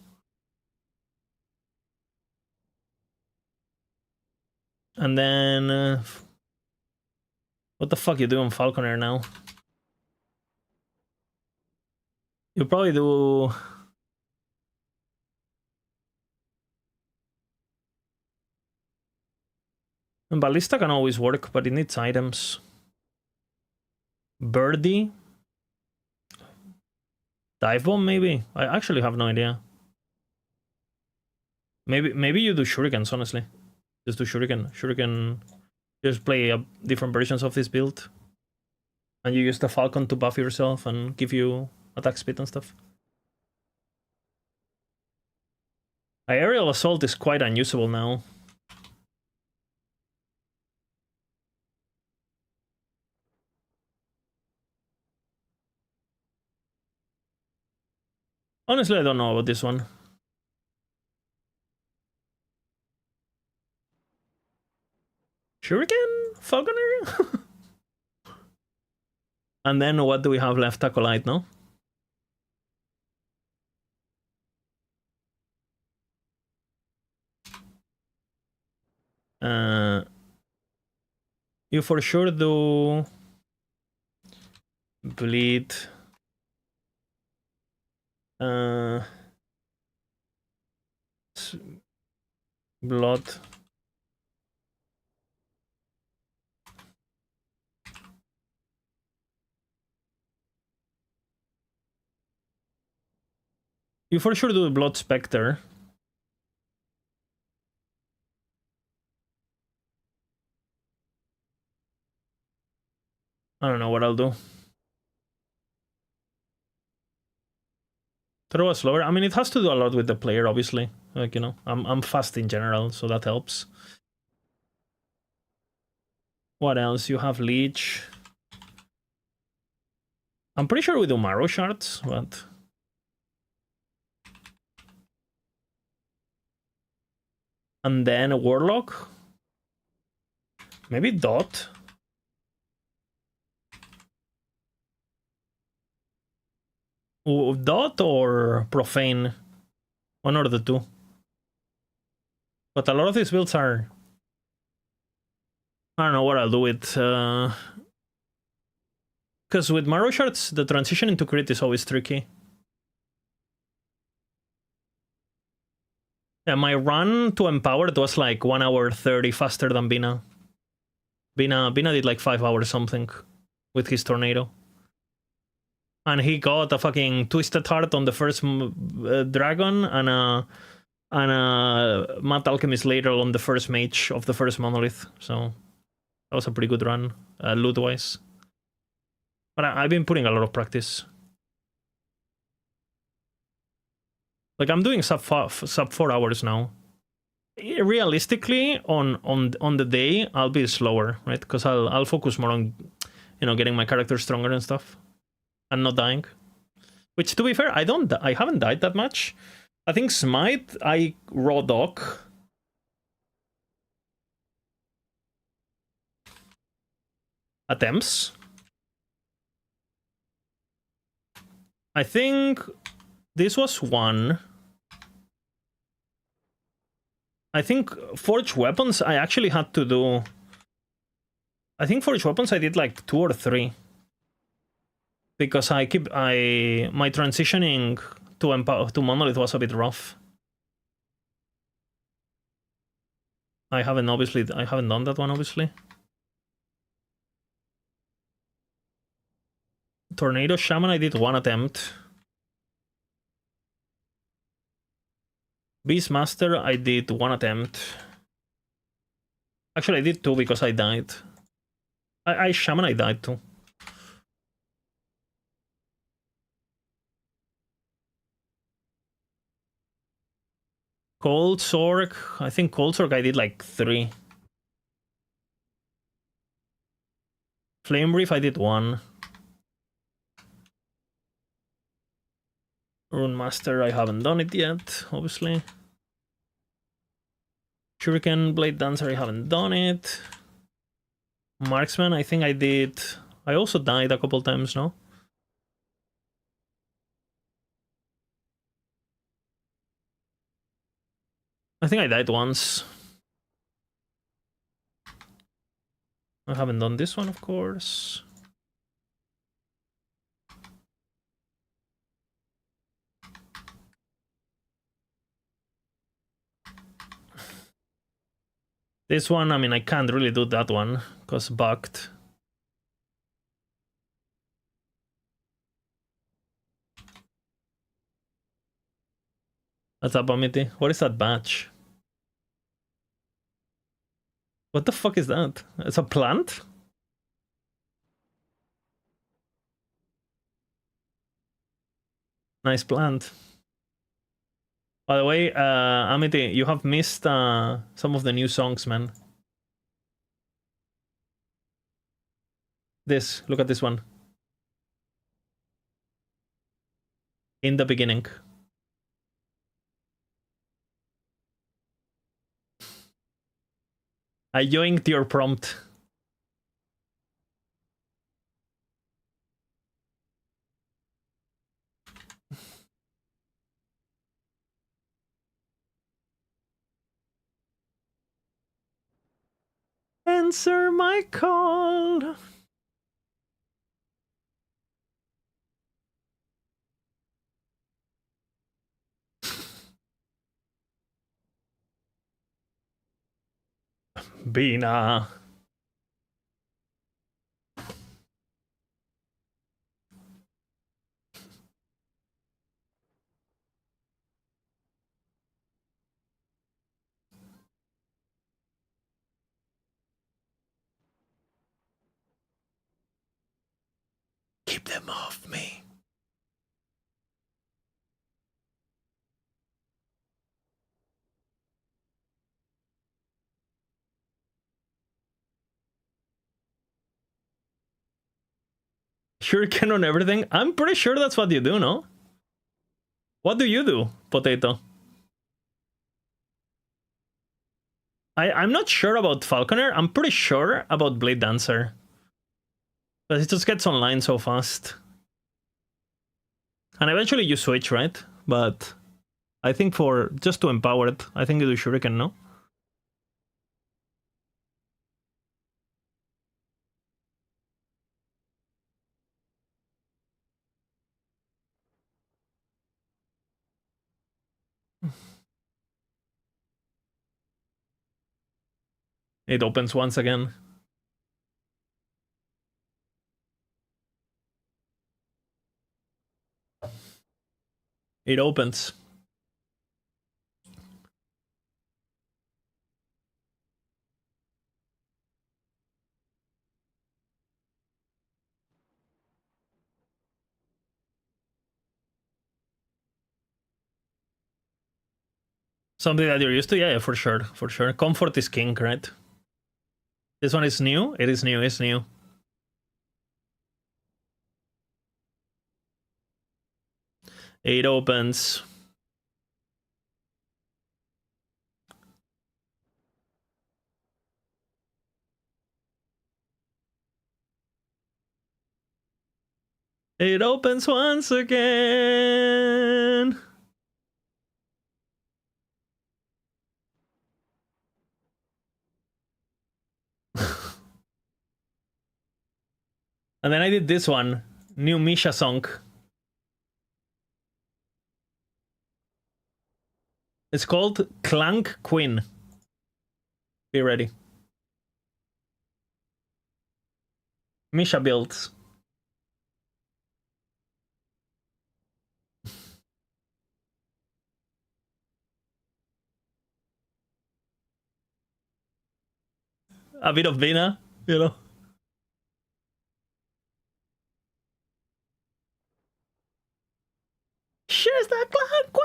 And then what the fuck you doing, Falconer, now? You probably do... Ballista can always work, but it needs items. Birdie. Dive bomb, maybe? I actually have no idea. Maybe you do shurikens, honestly. Just do shuriken. Shuriken, just play different versions of this build. And you use the Falcon to buff yourself and give you attack speed and stuff. Aerial Assault is quite unusable now. Honestly, I don't know about this one. Shuriken? Falconer? And then what do we have left? Acolyte, no? You for sure do bleed. Blood. You for sure do Blood Spectre. I don't know what I'll do. Throw a slower. I mean, it has to do a lot with the player, obviously. Like, you know, I'm fast in general, so that helps. What else? You have Leech. I'm pretty sure we do Marrow Shards, but... And then a Warlock. Maybe Dot. Dot or Profane. One or the two. But a lot of these builds are... I don't know what I'll do with... Because with Marrow Shards, the transition into crit is always tricky. Yeah, my run to Empowered was like 1 hour 30 faster than Bina. Bina did like 5 hours something with his Tornado. And he got a fucking Twisted Heart on the first Dragon and a Mad Alchemist later on the first Mage of the first Monolith. So that was a pretty good run, loot-wise. But I've been putting a lot of practice. Like, I'm doing sub 4 hours now. Realistically, on the day, I'll be slower, right? Because I'll focus more on, you know, getting my character stronger and stuff. And not dying. Which, to be fair, I haven't died that much. I think Smite, I raw dog. Attempts. I think this was one. I think Forge Weapons, I actually had to do... I think Forge Weapons I did like 2 or 3. Because my transitioning to Monolith was a bit rough. I haven't done that one, obviously. Tornado Shaman, I did 1 attempt. Beastmaster, I did 1 attempt. Actually, I did 2 because I died. Shaman, I died too. Cold Sorg, I think Cold Sorg I did like 3. Flame Reef, I did 1. Rune Master, I haven't done it yet, obviously. Shuriken Blade Dancer, I haven't done it. Marksman, I think I did... I also died a couple times, no? I think I died once. I haven't done this one, of course. This one, I mean, I can't really do that one, because bugged. What's up, Amity? What is that batch? What the fuck is that? It's a plant? Nice plant. By the way, Amity, you have missed some of the new songs, man. This, look at this one. In the beginning. I yoinked your prompt. Answer my call. Bina. Keep them off me. Shuriken on everything? I'm pretty sure that's what you do, no? What do you do, Potato? I'm not sure about Falconer. I'm pretty sure about Blade Dancer. But it just gets online so fast. And eventually you switch, right? But I think for just to empower it, I think you do Shuriken, no? It opens once again. It opens. Something that you're used to? Yeah, for sure. For sure. Comfort is king, right? This one is new? It is new, it's new. It opens. It opens once again. And then I did this one. New Misha song. It's called Clank Queen. Be ready. Misha builds. A bit of Vina, you know. She's the Clank Queen!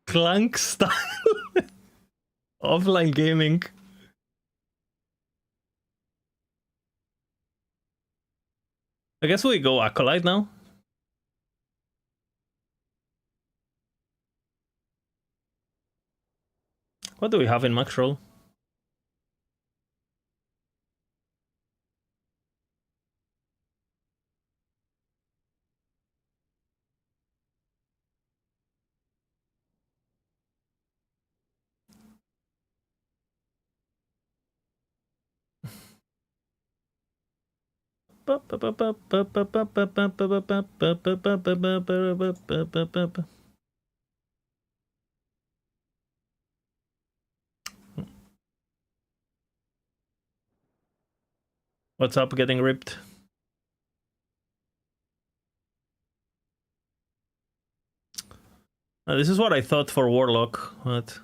Clank style. Offline gaming. I guess we go Acolyte now. What do we have in max roll? What's up, getting ripped? This is what I thought for Warlock, but...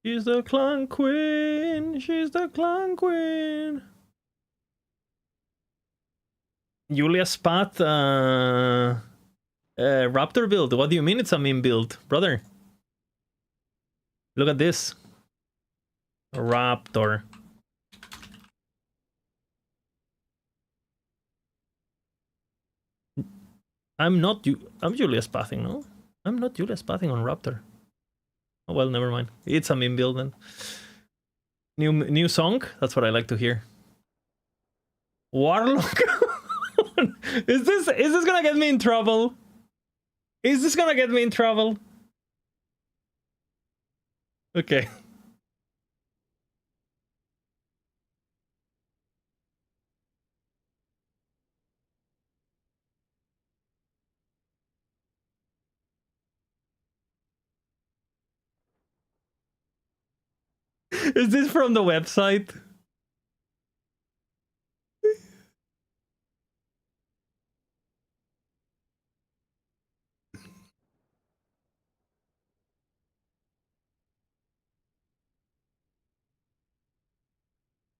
She's the clan queen! She's the clan queen! Julia Spat, Raptor build. What do you mean it's a meme build? Brother. Look at this. Raptor. I'm Julia Spathing, no? I'm not Julia Spathing on Raptor. Oh well, never mind. It's a meme build then. New song? That's what I like to hear. Warlock? Is this gonna get me in trouble? Is this gonna get me in trouble? Okay. Is this from the website?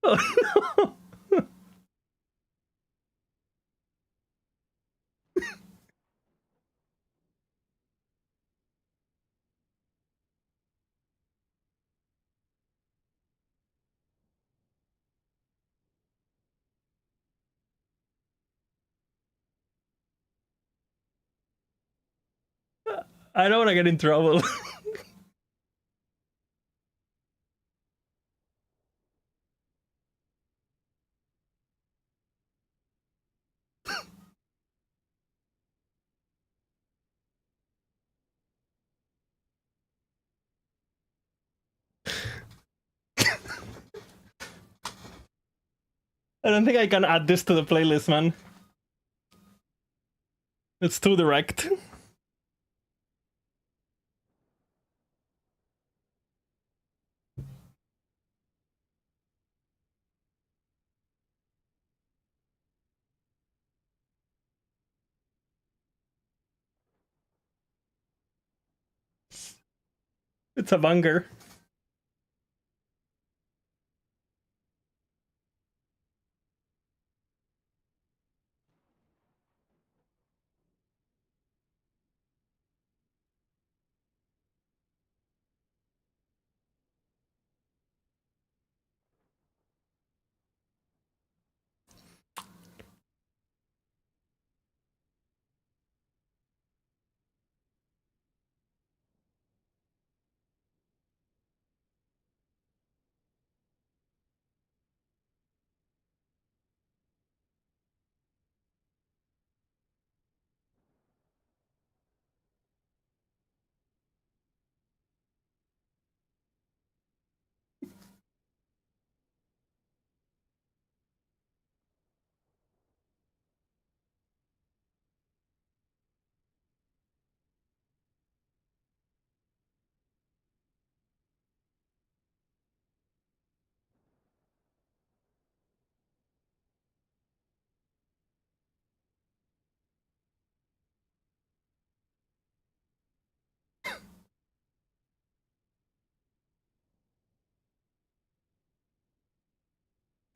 Oh no! I don't want to get in trouble. I don't think I can add this to the playlist, man. It's too direct. It's a banger.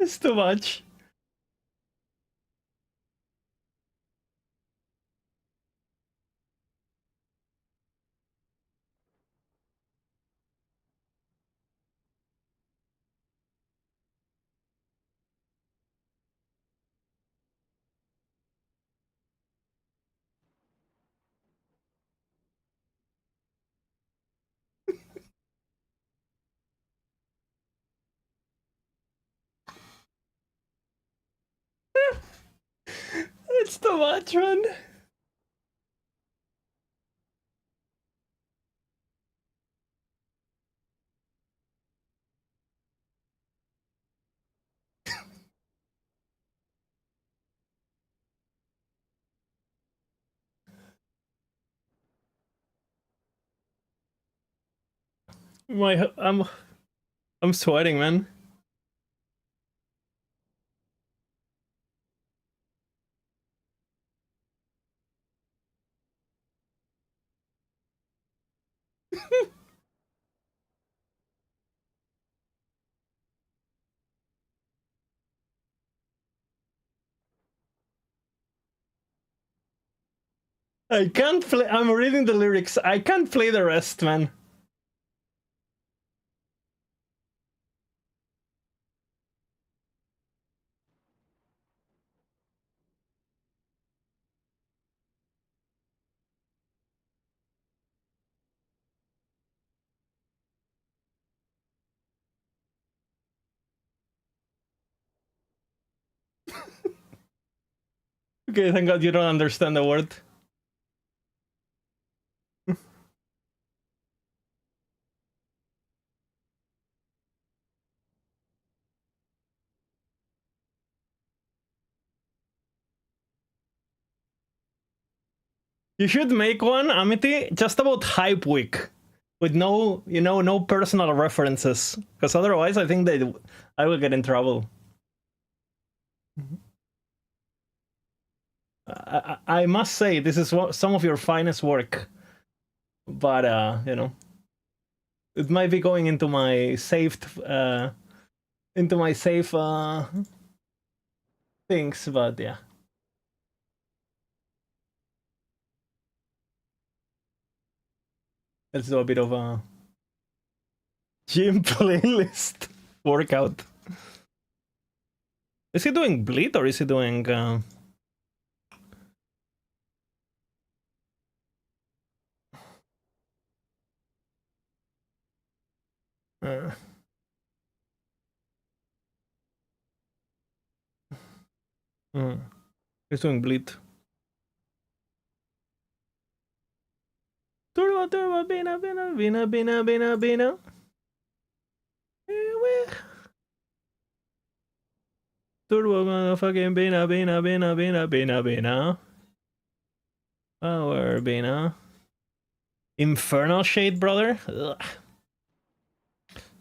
It's too much. It's too much, man. I'm sweating, man. I can't play. I'm reading the lyrics. I can't play the rest, man. Okay, thank God you don't understand the word. You should make one, Amity, just about Hype Week, with no, no personal references, because otherwise I think I will get in trouble. I must say this is some of your finest work, but it might be going into my saved things, but yeah. Let's do a bit of a gym playlist workout. Is he doing bleed or is he doing he's doing bleed. Turbo, turbo, bina, bina, bina, bina, bina, bina. Turbo, motherfucking bina, bina, bina, bina, bina, bina. Power, bina. Infernal Shade, brother. Ugh.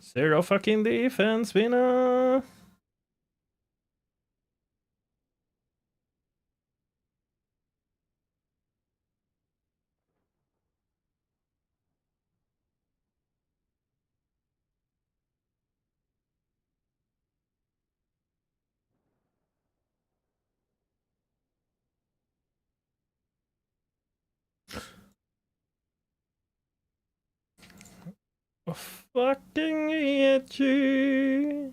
Zero fucking defense, bina. Fucking itchy.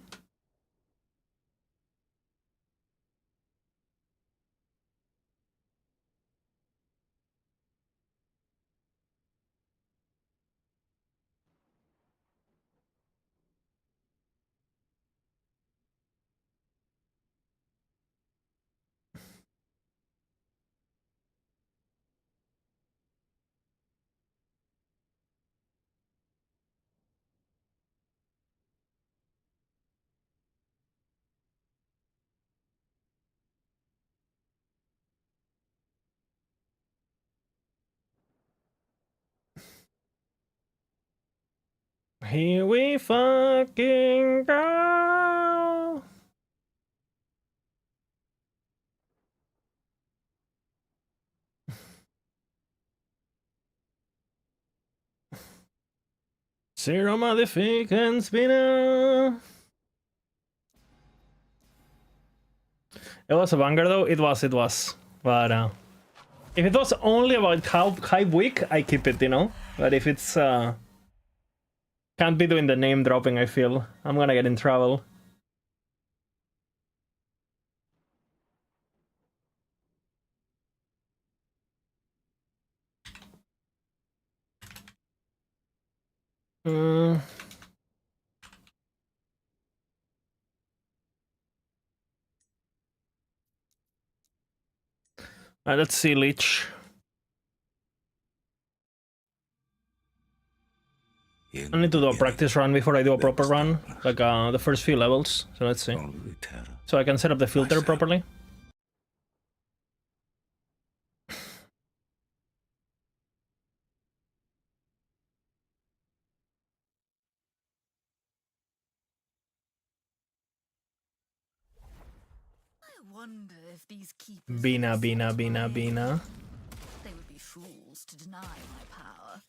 Here we fucking go. Zero motherfucking spinner. It was a banger though. It was. But if it was only about Hype Week, I keep it, But if it's can't be doing the name dropping, I feel. I'm gonna get in trouble. Let's see, Leech. I need to do a practice run before I do a proper run, like the first few levels. So let's see. So I can set up the filter properly. wonder if these keepers Bina, Bina, Bina, Bina. they would be fools to deny my power.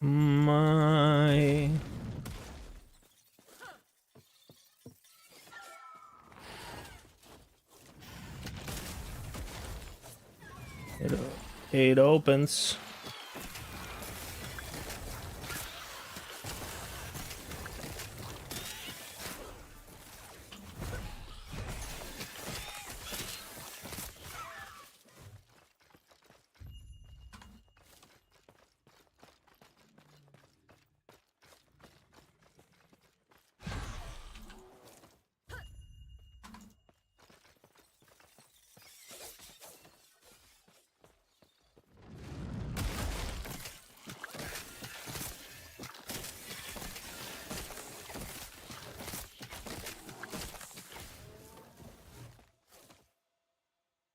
My... It opens.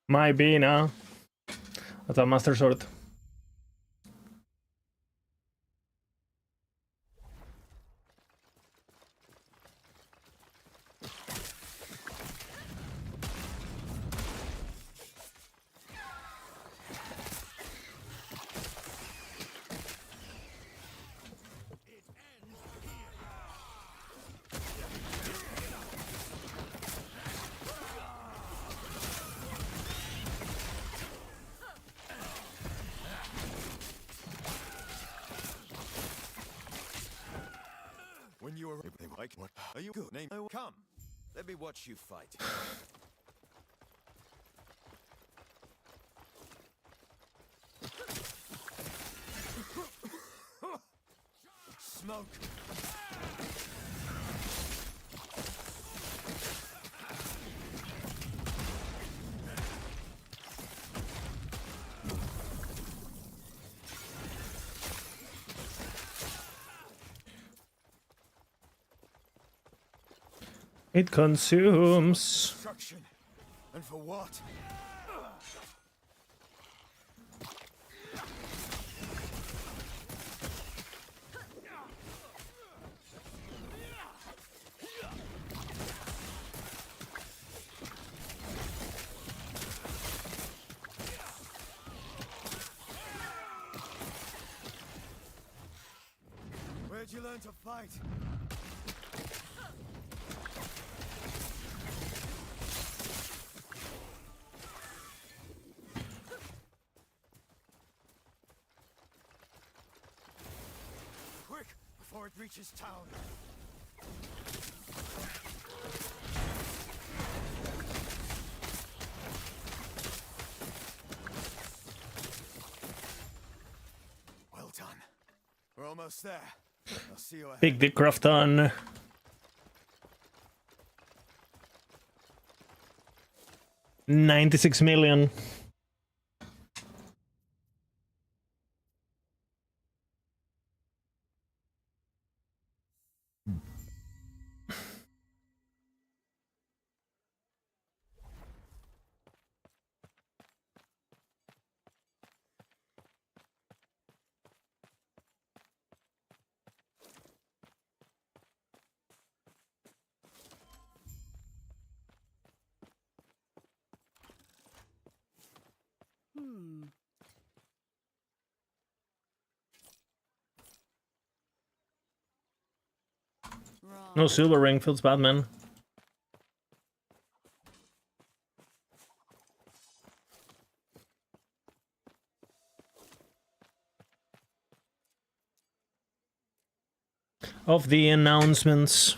My Bina. That's a Master Sword. When you are like, what are you good? Name, come. Let me watch you fight. Smoke. It consumes. Destruction. And for what? Where'd you learn to fight? Quick, before it reaches town. Well done. We're almost there. I'll see you ahead. Big Dick Crofton. $96 million. No silver ring, feels bad, man. Of the announcements.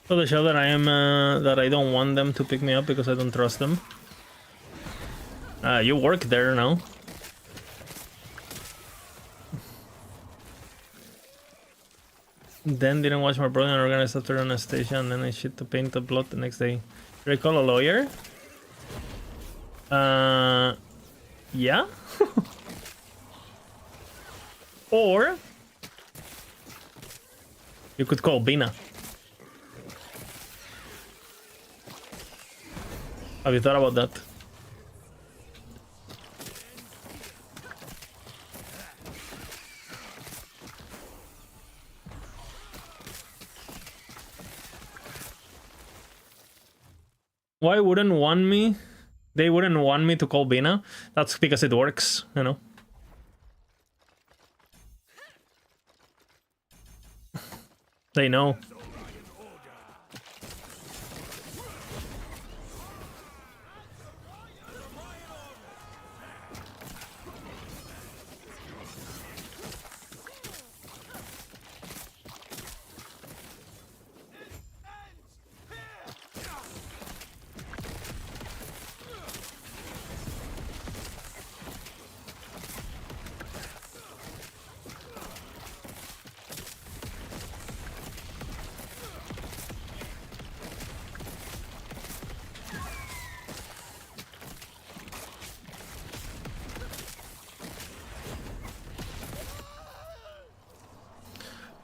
So they show that I am that I don't want them to pick me up because I don't trust them. You work there now. Then didn't watch my brother and organized after Anastasia, and then I shit to paint the blood the next day. Recall a lawyer? Yeah? Or you could call Bina. Have you thought about that? Why wouldn't want me? They wouldn't want me to call Bina? That's because it works, you know? They know.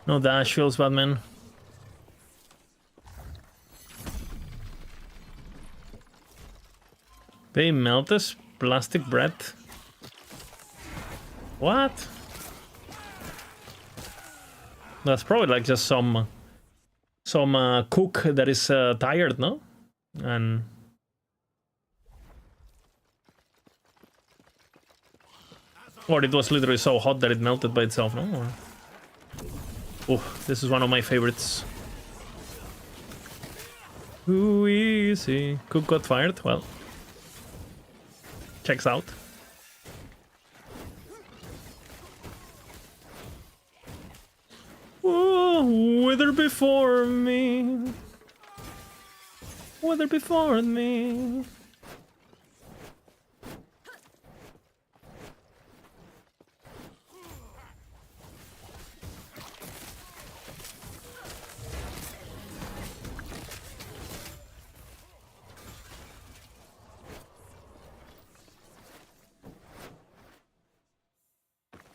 No dash feels bad, man. They melt this plastic bread. What? That's probably like just some cook that is tired, no? And or it was literally so hot that it melted by itself, no? Or... Oh, this is one of my favorites. Who is he? Cook got fired? Well, checks out. Oh, wither before me. Wither before me.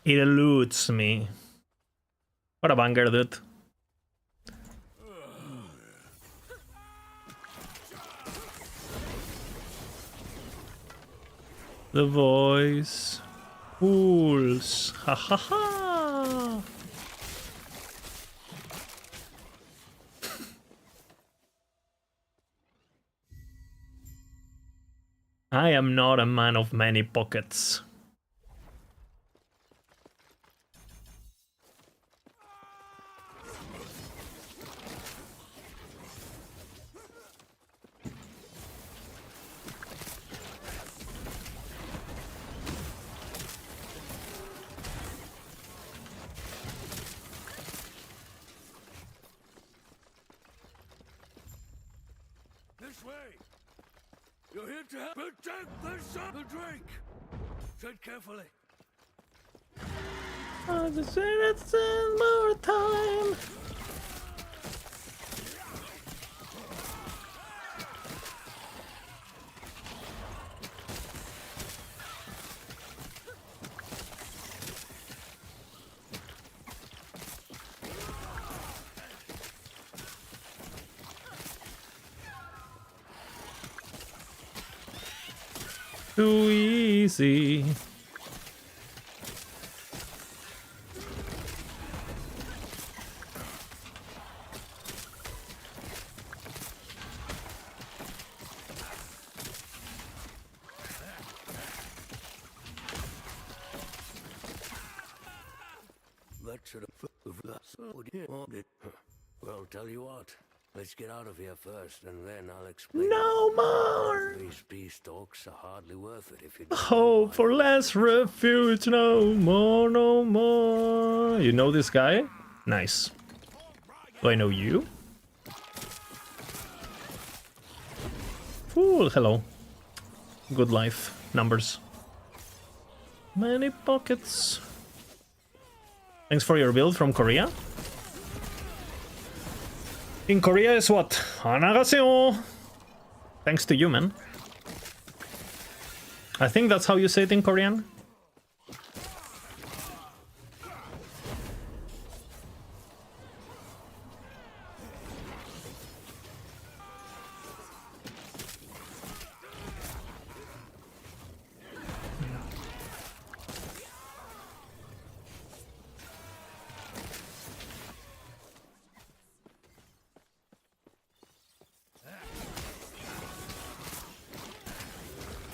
It eludes me. What a banger, dude. The voice. Fools. Ha ha ha. I am not a man of many pockets. This way! You're here to help protect the sun. The drink! Tread carefully. I just say it's more time. Too easy. That should have wanted. Well, tell you what. Let's get out of here first, and then I'll explain. No more. These peace talks are hardly worth it if you don't Hope for less refuge. No more, no more. You know this guy? Nice. Do I know you? Fool, hello. Good life. Numbers. Many pockets. Thanks for your build from Korea. In Korea is what? 안녕하세요. Thanks to you, man. I think that's how you say it in Korean.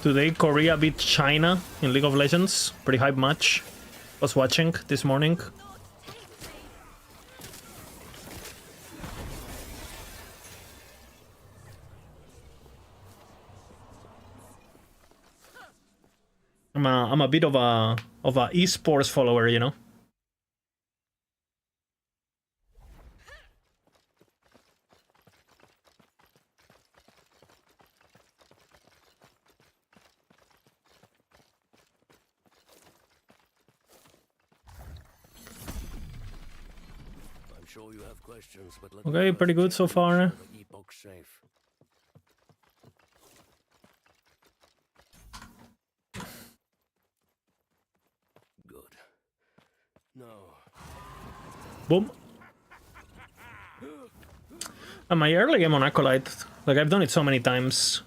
Today, Korea beat China in League of Legends. Pretty hype match. Was watching this morning. I'm a bit of a esports follower, you know. I'm sure you have questions, but let me Okay, first pretty good check so to make far. sure the epoch's safe. Good. No. Boom. And my early game on Acolyte, like I've done it so many times.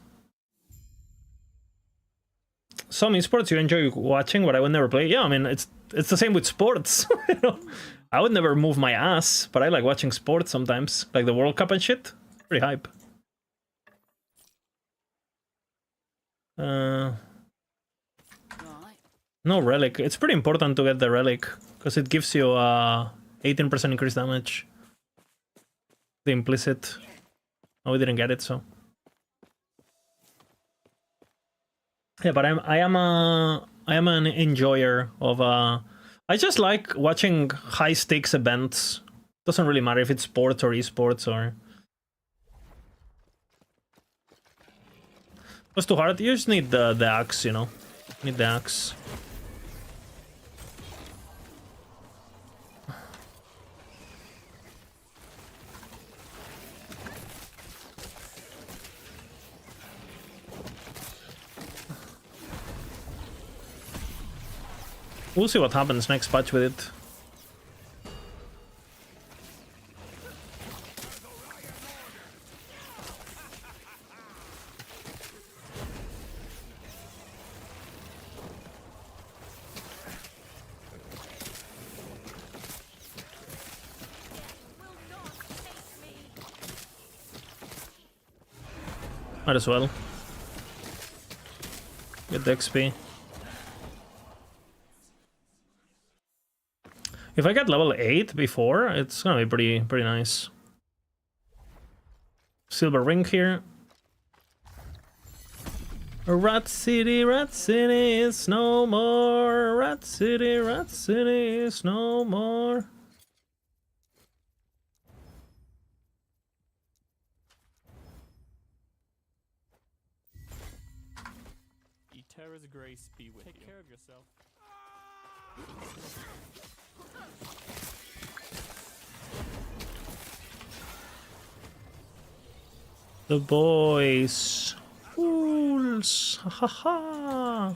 Some esports you enjoy watching, but I would never play. Yeah, I mean it's the same with sports. You know, I would never move my ass, but I like watching sports sometimes, like the World Cup and shit. Pretty hype. Right. No relic. It's pretty important to get the relic because it gives you 18% increased damage. The implicit. Oh, we didn't get it, so. Yeah, but I am an enjoyer of I just like watching high stakes events. Doesn't really matter if it's sports or esports or. It's too hard. You just need the axe, you know. Need the axe. We'll see what happens next patch with it. Might as well. Get the XP. If I get level 8 before, it's gonna be pretty nice. Silver ring here. Rat City is no more. Rat City is no more. Eterra's grace be with you. Take care of yourself. The boys. Fools. Ha ha ha.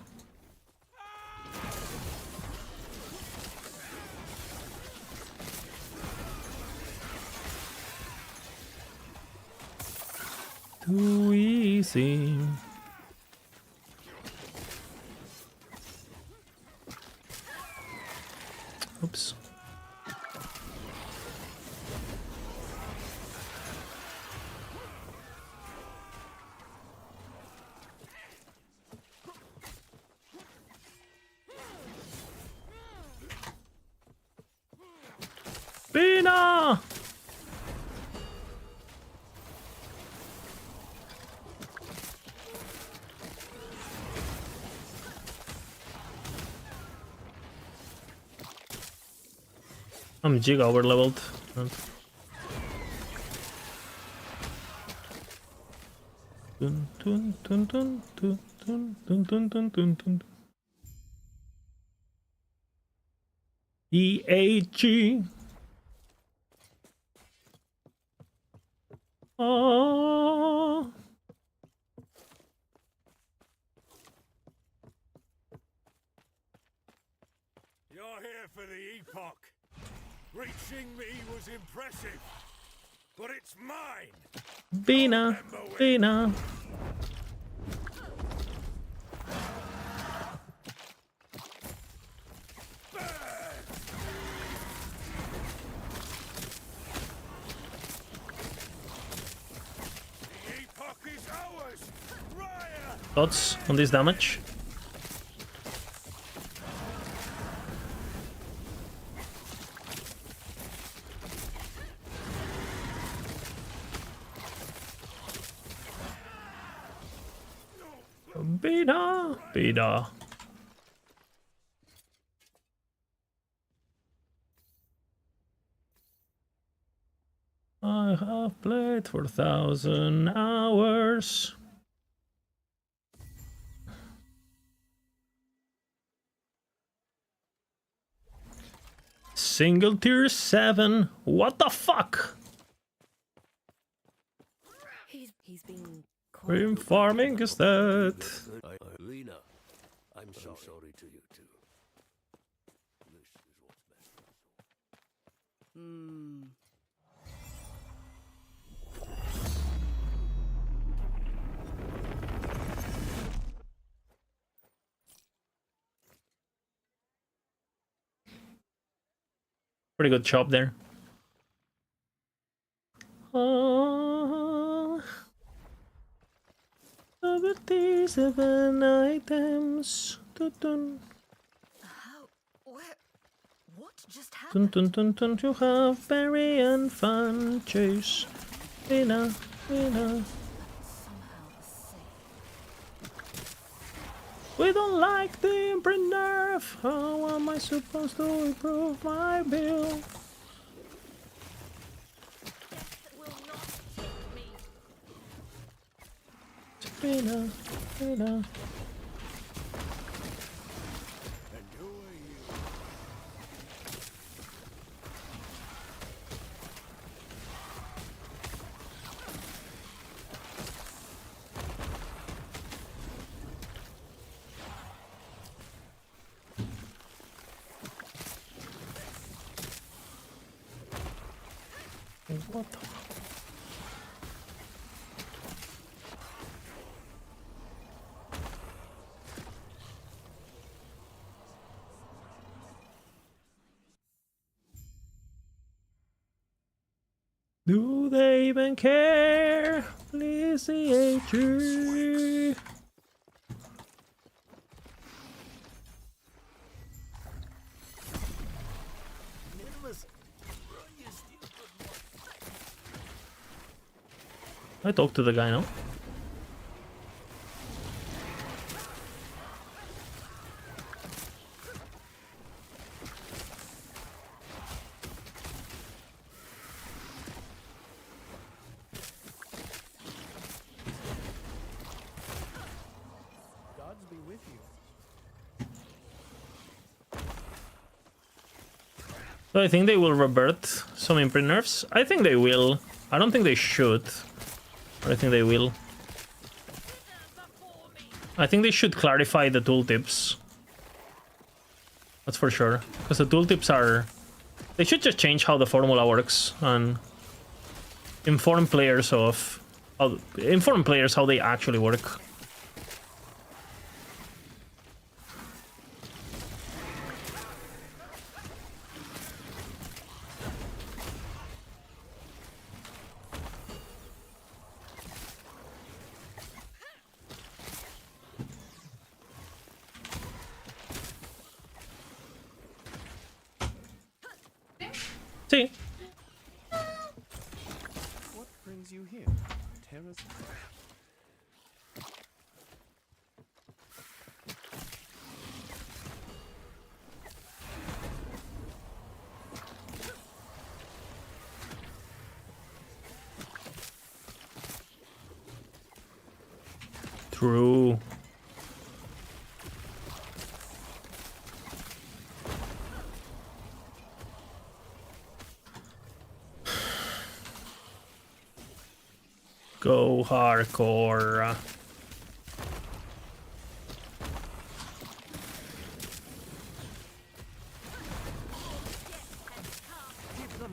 Too easy. Oops. Bina! I'm Giga overleveled. Dun, dun, dun, dun, dun, dun, dun, dun, dun, dun, dun. EAG. Oh. Crushing me was impressive, but it's mine. Bina, Bina. The epoch is ours. Riot! Thoughts on this damage? Bina, Bina. I have played for 1,000 hours. Single tier 7. What the fuck? He's been Green farming is that? Lena, I'm sorry to you too. This is what's best for us all. Hmm. Pretty good job there. Oh, 77 items. Dun, dun, How? Where? What just dun, happened? dun, dun, dun. You have berry and fun chase. Winner, winner. Somehow the same. We don't like the imprint nerf. How am I supposed to improve my build? Death will not take me. Winner, winner. And who are you? What the fuck? Do they even care? Please, CHG. I talked to the guy now. Gods be with you. So I think they will revert some imprint nerfs. I think they will. I don't think they should. But I think they will. I think they should clarify the tooltips. That's for sure. Because the tooltips are... They should just change how the formula works and inform players of... inform players how they actually work. See? What brings you here? Terra's. True. Go hardcore. Keep them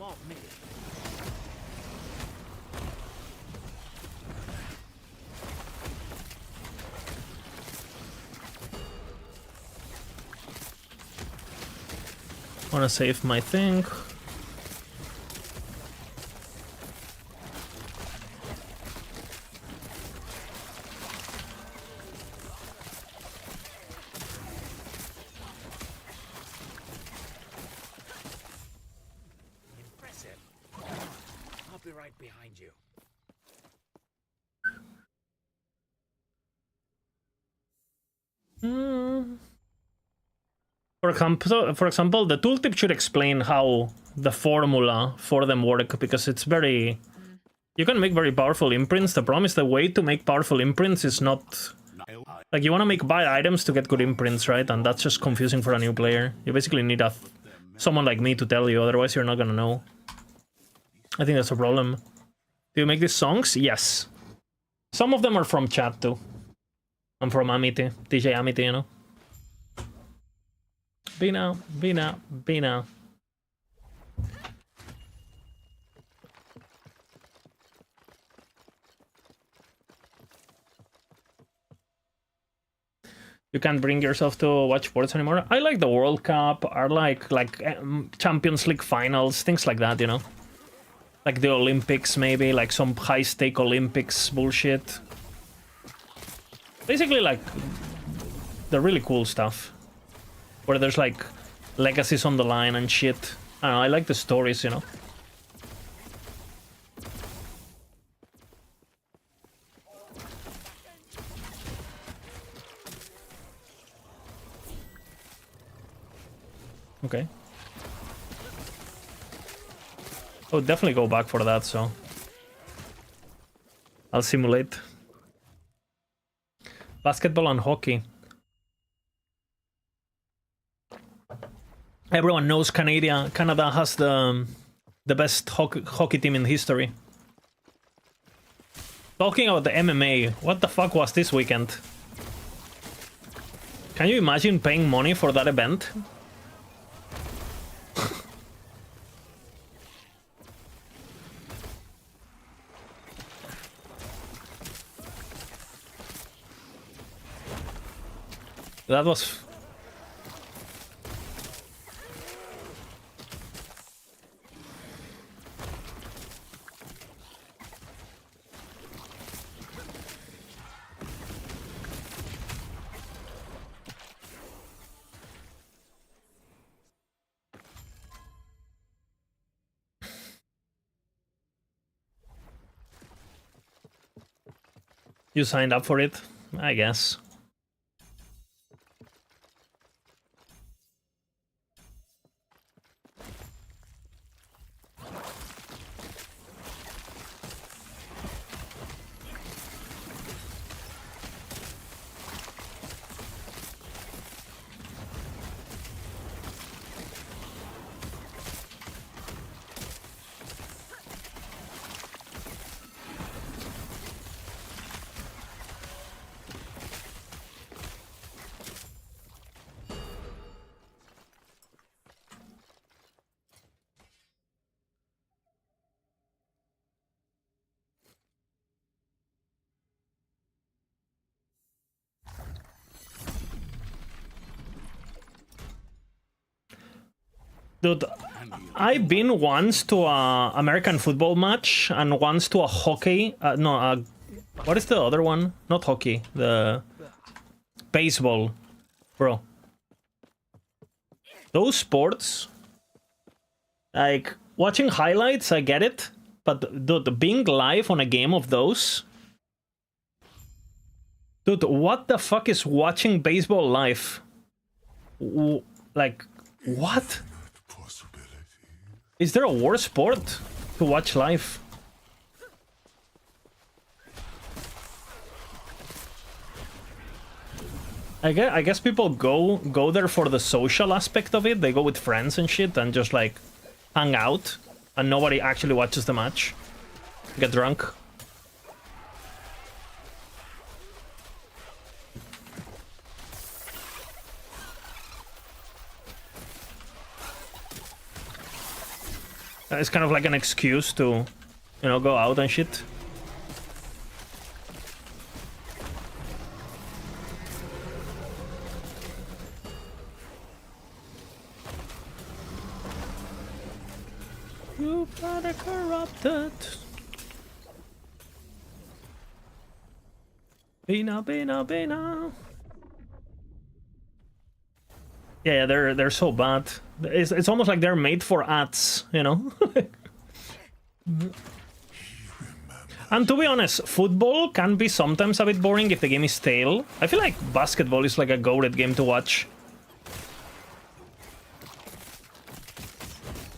Wanna save my thing. Impressive. I'll be right behind you. For example, the tooltip should explain how the formula for them work, because it's very... You can make very powerful imprints. The problem is the way to make powerful imprints is not... Like, you want to make bad items to get good imprints, right? And that's just confusing for a new player. You basically need someone like me to tell you, otherwise you're not gonna know. I think that's a problem. Do you make these songs? Yes. Some of them are from chat too. I'm from Amity, DJ Amity, you know. Be now, be now, be now. You can't bring yourself to watch sports anymore. I like the World Cup, or like Champions League finals, things like that, you know. Like the Olympics, maybe, like some high-stake Olympics bullshit. Basically, like, the really cool stuff. Where there's, like, legacies on the line and shit. I don't know, I like the stories, you know. Okay. Oh, definitely go back for that, so... I'll simulate. Basketball and hockey. Everyone knows Canada has the best hockey team in history. Talking about the MMA, what the fuck was this weekend? Can you imagine paying money for that event? That was... You signed up for it, I guess. Dude, I've been once to a American football match and once to a hockey. What is the other one? Not hockey. The baseball, bro. Those sports, like watching highlights, I get it, but dude, being live on a game of those, dude, what the fuck is watching baseball live? Like, what? Is there a worse sport to watch live? I guess people go there for the social aspect of it. They go with friends and shit and just like hang out, and nobody actually watches the match. Get drunk. It's kind of like an excuse to, you know, go out and shit. better corrupted. Bina, bina, bina. Yeah, they're so bad. It's almost like they're made for ads, you know? And to be honest, football can be sometimes a bit boring if the game is stale. I feel like basketball is like a goated game to watch.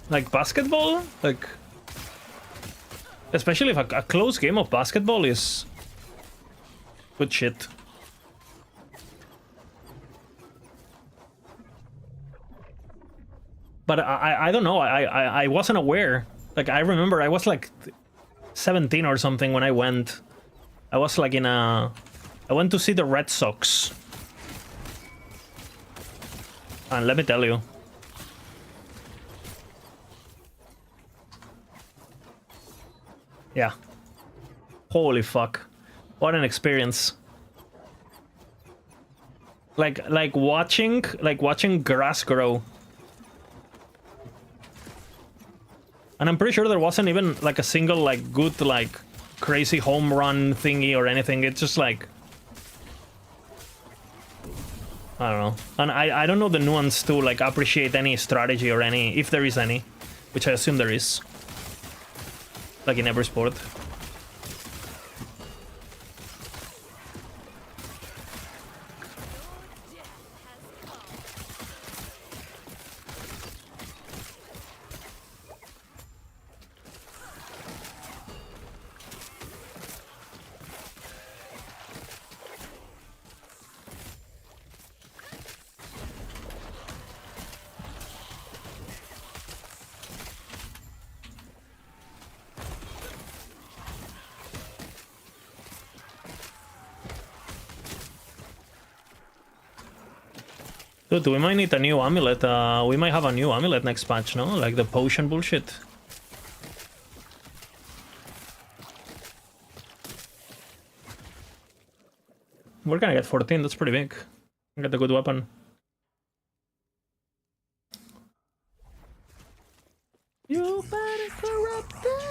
Like basketball, like... Especially if a close game of basketball is... good shit. But I don't know, I wasn't aware. Like, I remember I was like 17 or something when I went. I was like in a... I went to see the Red Sox. And let me tell you. Yeah. Holy fuck. What an experience. Like watching grass grow. And I'm pretty sure there wasn't even like a single like good like crazy home run thingy or anything. It's just like, I don't know. And I don't know the nuance to like appreciate any strategy or any, if there is any, which I assume there is. Like in every sport. Dude, we might need a new amulet. We might have a new amulet next patch, no? Like the potion bullshit. We're gonna get 14, that's pretty big. Get a good weapon. You better corrupt it.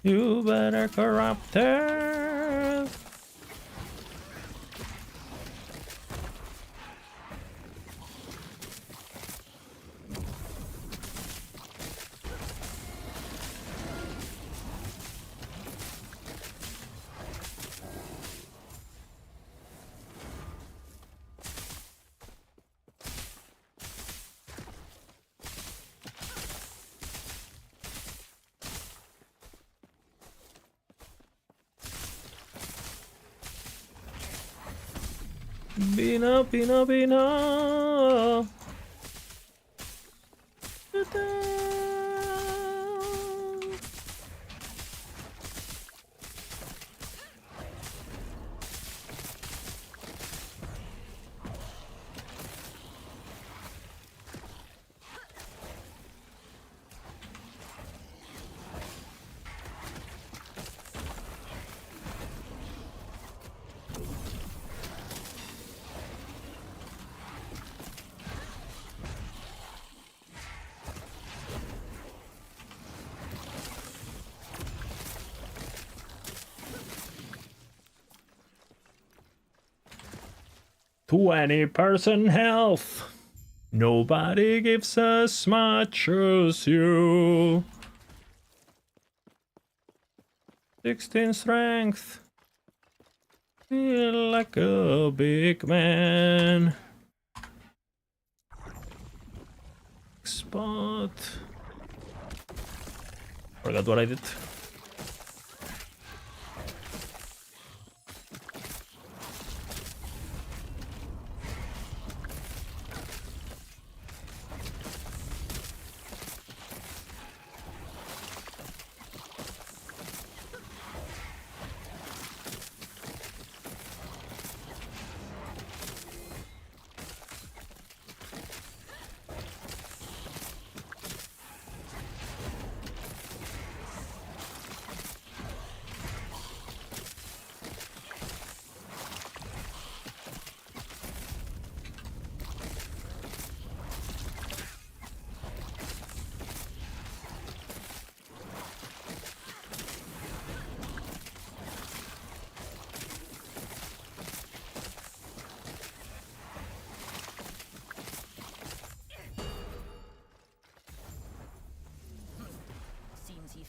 You better corrupt her. Bina, bina, bina. "20% health. Nobody gives as much as you. 16 strength. Feel like a big man. Spot. Forgot what I did.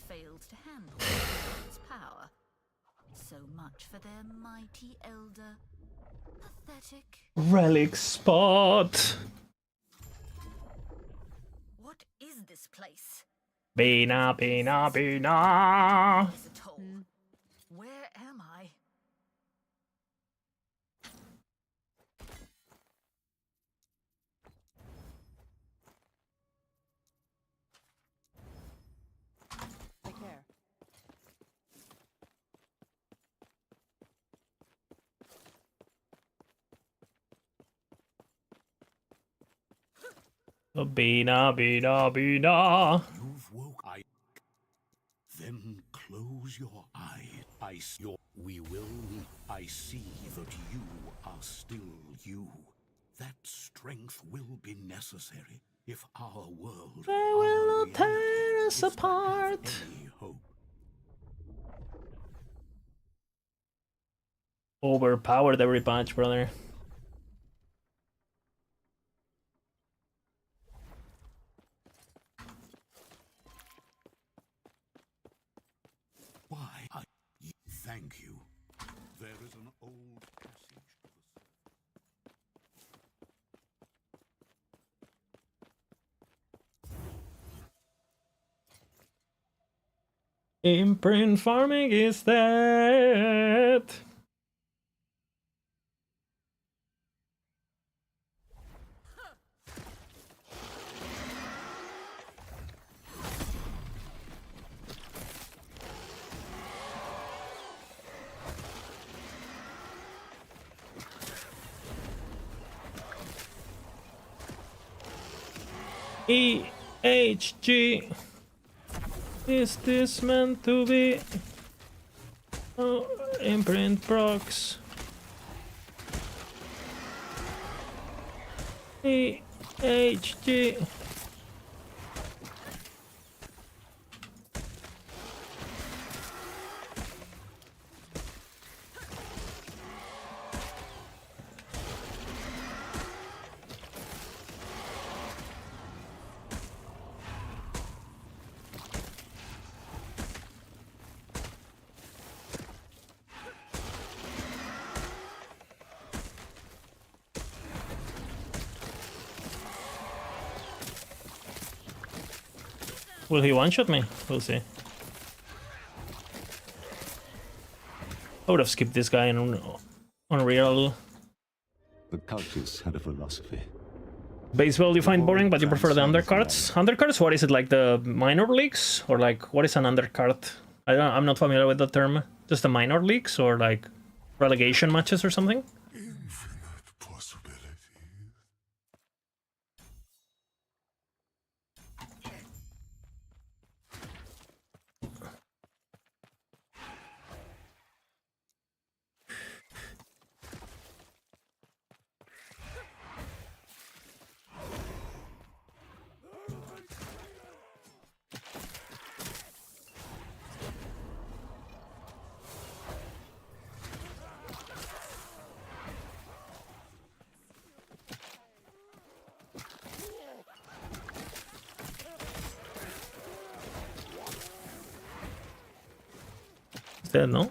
failed to handle its power. So much for their mighty elder. Pathetic. Relic spot. What is this place? Bina, bina, bina. Is it all? Where am I? Take care. Bina, bina, bina. You've woke. Then close your eyes. We will meet. I see that you are still you. That strength will be necessary if our world. They will our not tear reality us is to have apart. any hope. Overpowered every punch, brother. Why? Thank you. There is an old passage to the Imprint farming is dead. EHG. Is this meant to be? Oh, imprint procs. EHG. Will he one-shot me? We'll see. I would have skipped this guy in Unreal. The cultists had a philosophy. Baseball you find boring, but you prefer the undercards? Undercards? What is it, like the minor leagues? Or like, what is an undercard? I'm not familiar with the term. Just the minor leagues or like relegation matches or something? Infinite possibilities. He's dead, no?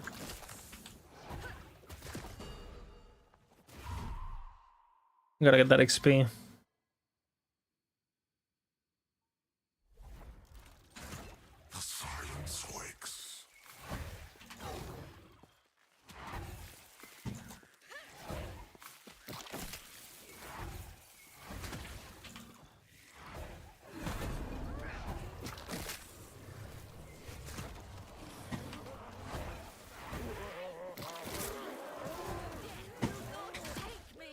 Gotta get that XP. The silence wakes. Take me.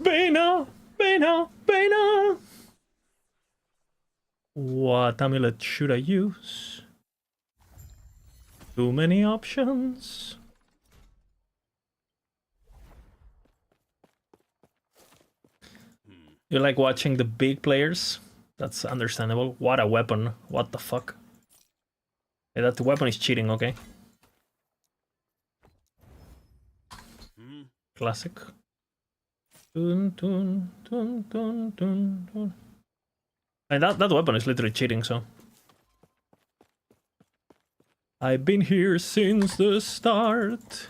Bana! Bana! Bana! What amulet should I use? Too many options. You like watching the big players? That's understandable. What a weapon. What the fuck? Hey, that weapon is cheating, okay? Classic. Dun, dun, dun, dun, dun, dun. And that weapon is literally cheating, so. I've been here since the start.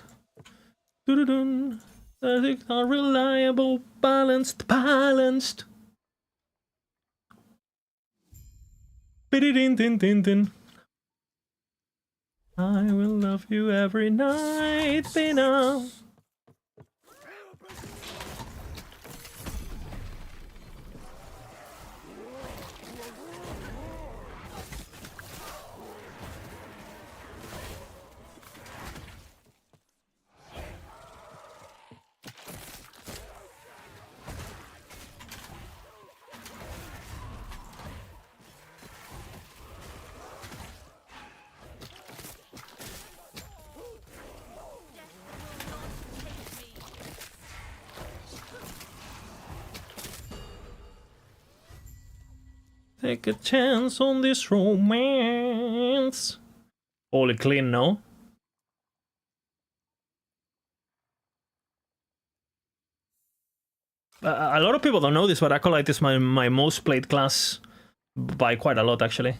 Dun-dun-dun. It's not reliable, balanced. Din-din-din-din-din. I will love you every night, Bina. Take a chance on this romance. Holy clean, no? A lot of people don't know this, but Acolyte is my most played class by quite a lot, actually.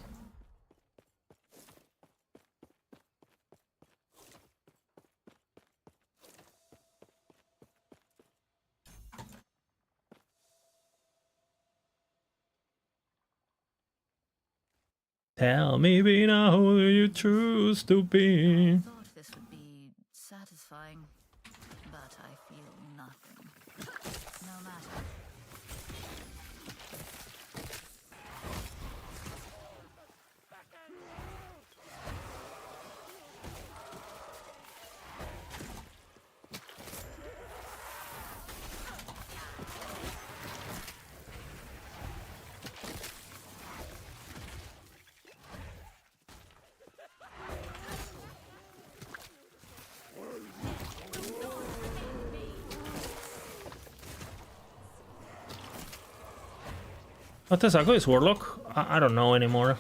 Tell me, Bina, who do you choose to be? I thought this would be satisfying, but I feel nothing. No matter. What Tesago is Warlock? I don't know anymore.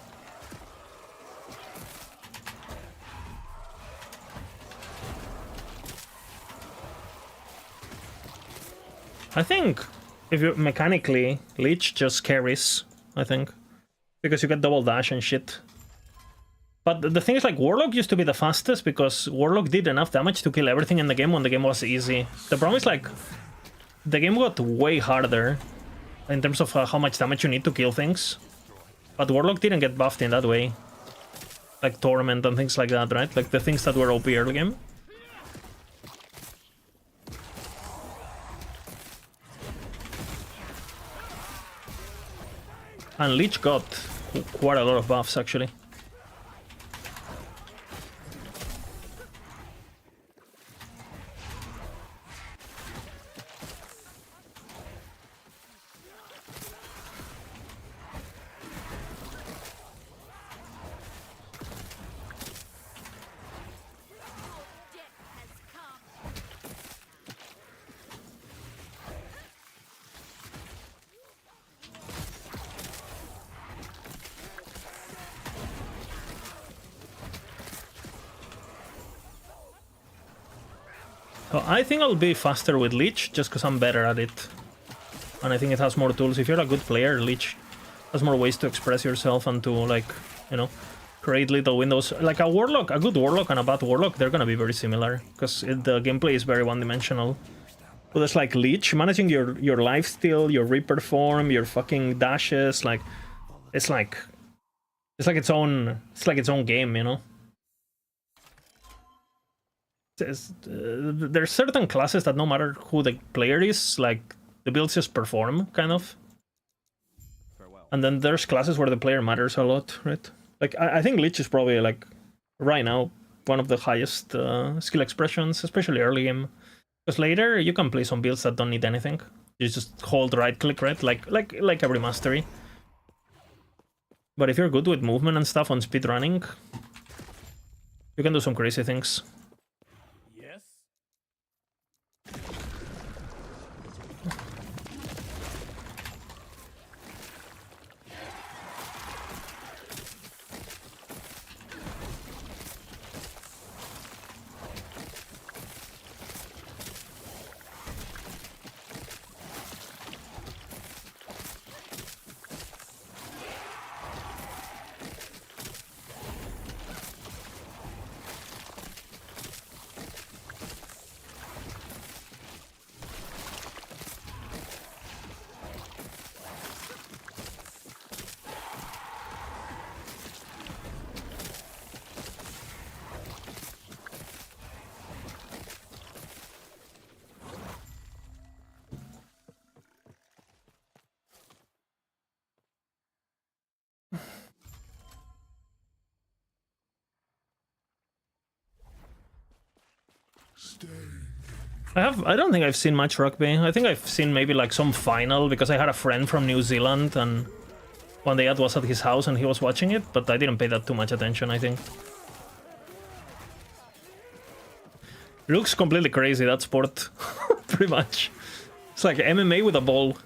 I think if you mechanically, Leech just carries, I think. Because you get double dash and shit. But the thing is, like, Warlock used to be the fastest because Warlock did enough damage to kill everything in the game when the game was easy. The problem is, like, the game got way harder in terms of how much damage you need to kill things. But Warlock didn't get buffed in that way. Like Torment and things like that, right? Like the things that were OP early game. And Leech got quite a lot of buffs, actually. So I think I'll be faster with Leech, just because I'm better at it. And I think it has more tools. If you're a good player, Leech has more ways to express yourself and to, like, you know, create little windows. Like a Warlock, a good Warlock and a bad Warlock, they're gonna be very similar, because the gameplay is very one-dimensional. But it's like Leech, managing your lifesteal, your Reaper form, your fucking dashes, like, it's like its own game, you know? There's certain classes that no matter who the player is, like, the builds just perform, kind of. And then there's classes where the player matters a lot, right? Like, I think Leech is probably, like, right now, one of the highest skill expressions, especially early game. Because later, you can play some builds that don't need anything. You just hold right click, right? Like every mastery. But if you're good with movement and stuff on speedrunning, you can do some crazy things. Yes. I don't think I've seen much rugby. I think I've seen maybe like some final because I had a friend from New Zealand and one day I was at his house and he was watching it, but I didn't pay that too much attention, I think. It looks completely crazy, that sport. Pretty much. It's like MMA with a ball.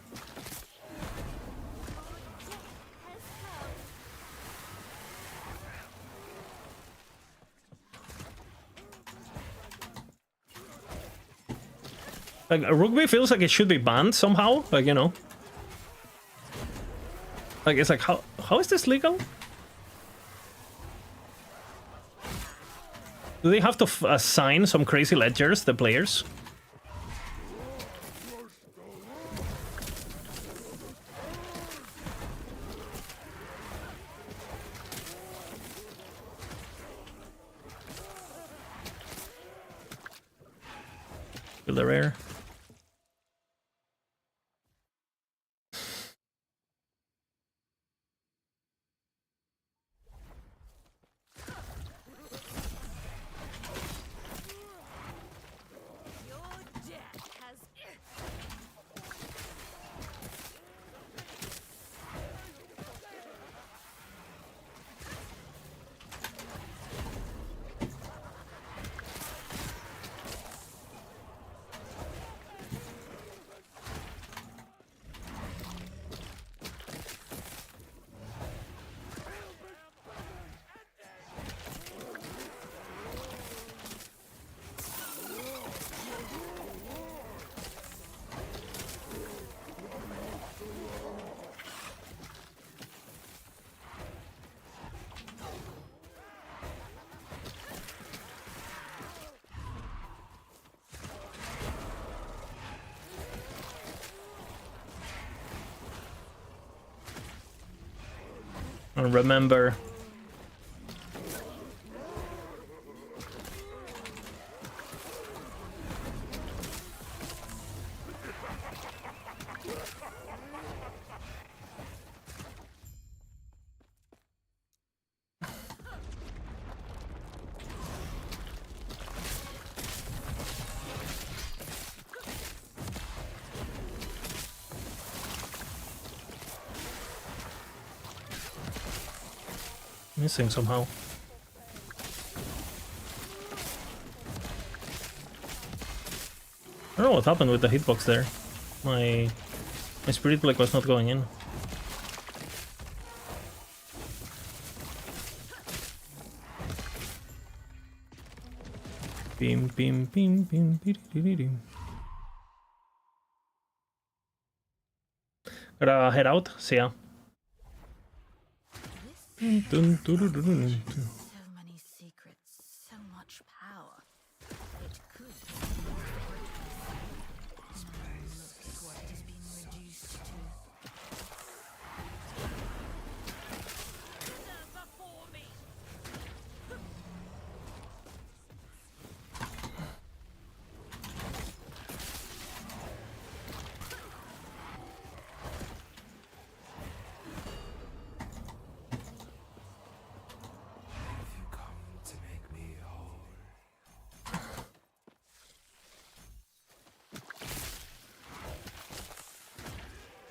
Like, rugby feels like it should be banned somehow, like, you know. Like, it's like, how is this legal? Do they have to assign some crazy ledgers, the players? Feel the rare. And remember, missing somehow. I don't know what happened with the hitbox there. My spirit block was not going in. Beam, beam, beam, beam, beam, beam, beam. Gotta head out. See ya. Dun, dun, dun, dun, dun, dun. So many secrets, so much power. It could be more effortless. Now look at what it has been reduced to. Before me.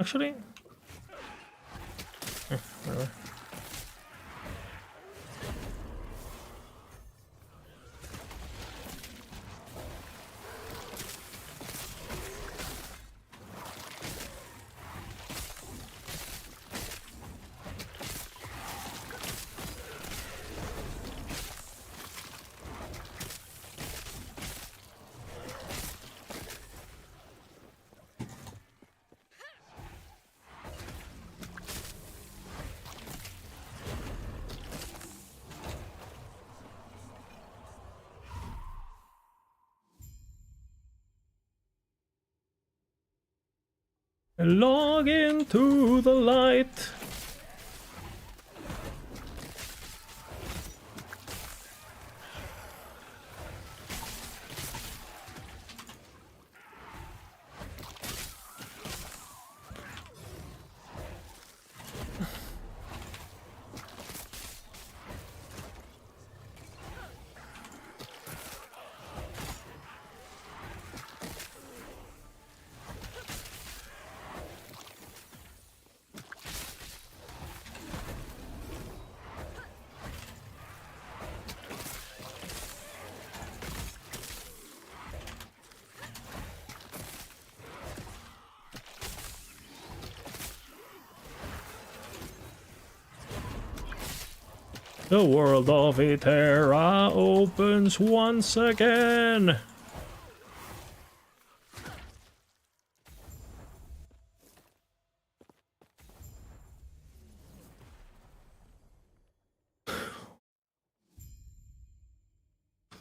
actually. Whatever. Log into the light. The world of Ithera opens once again.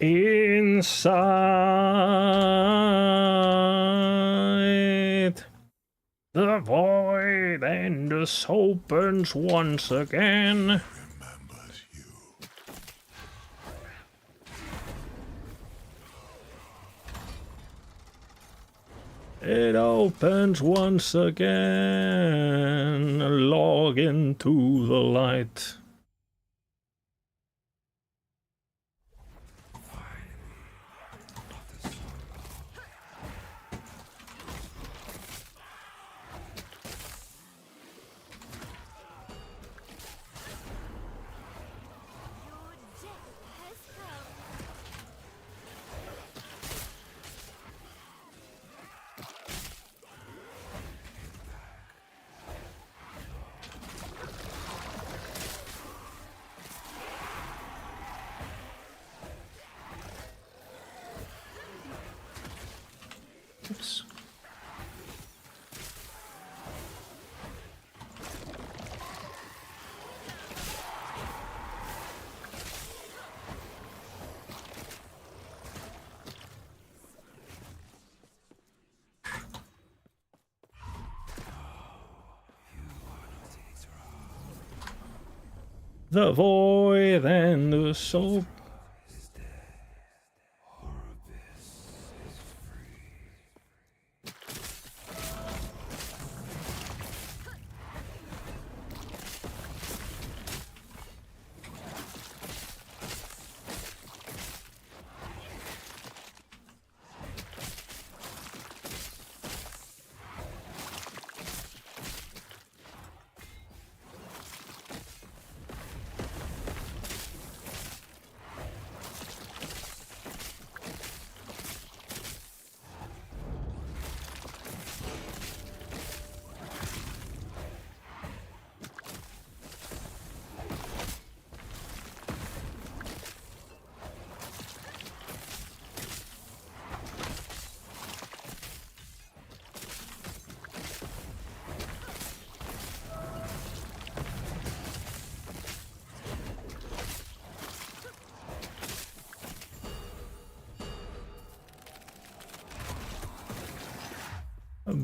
Inside the void endless opens once again. It opens once again. Log into the light. Oops. The void and the soul.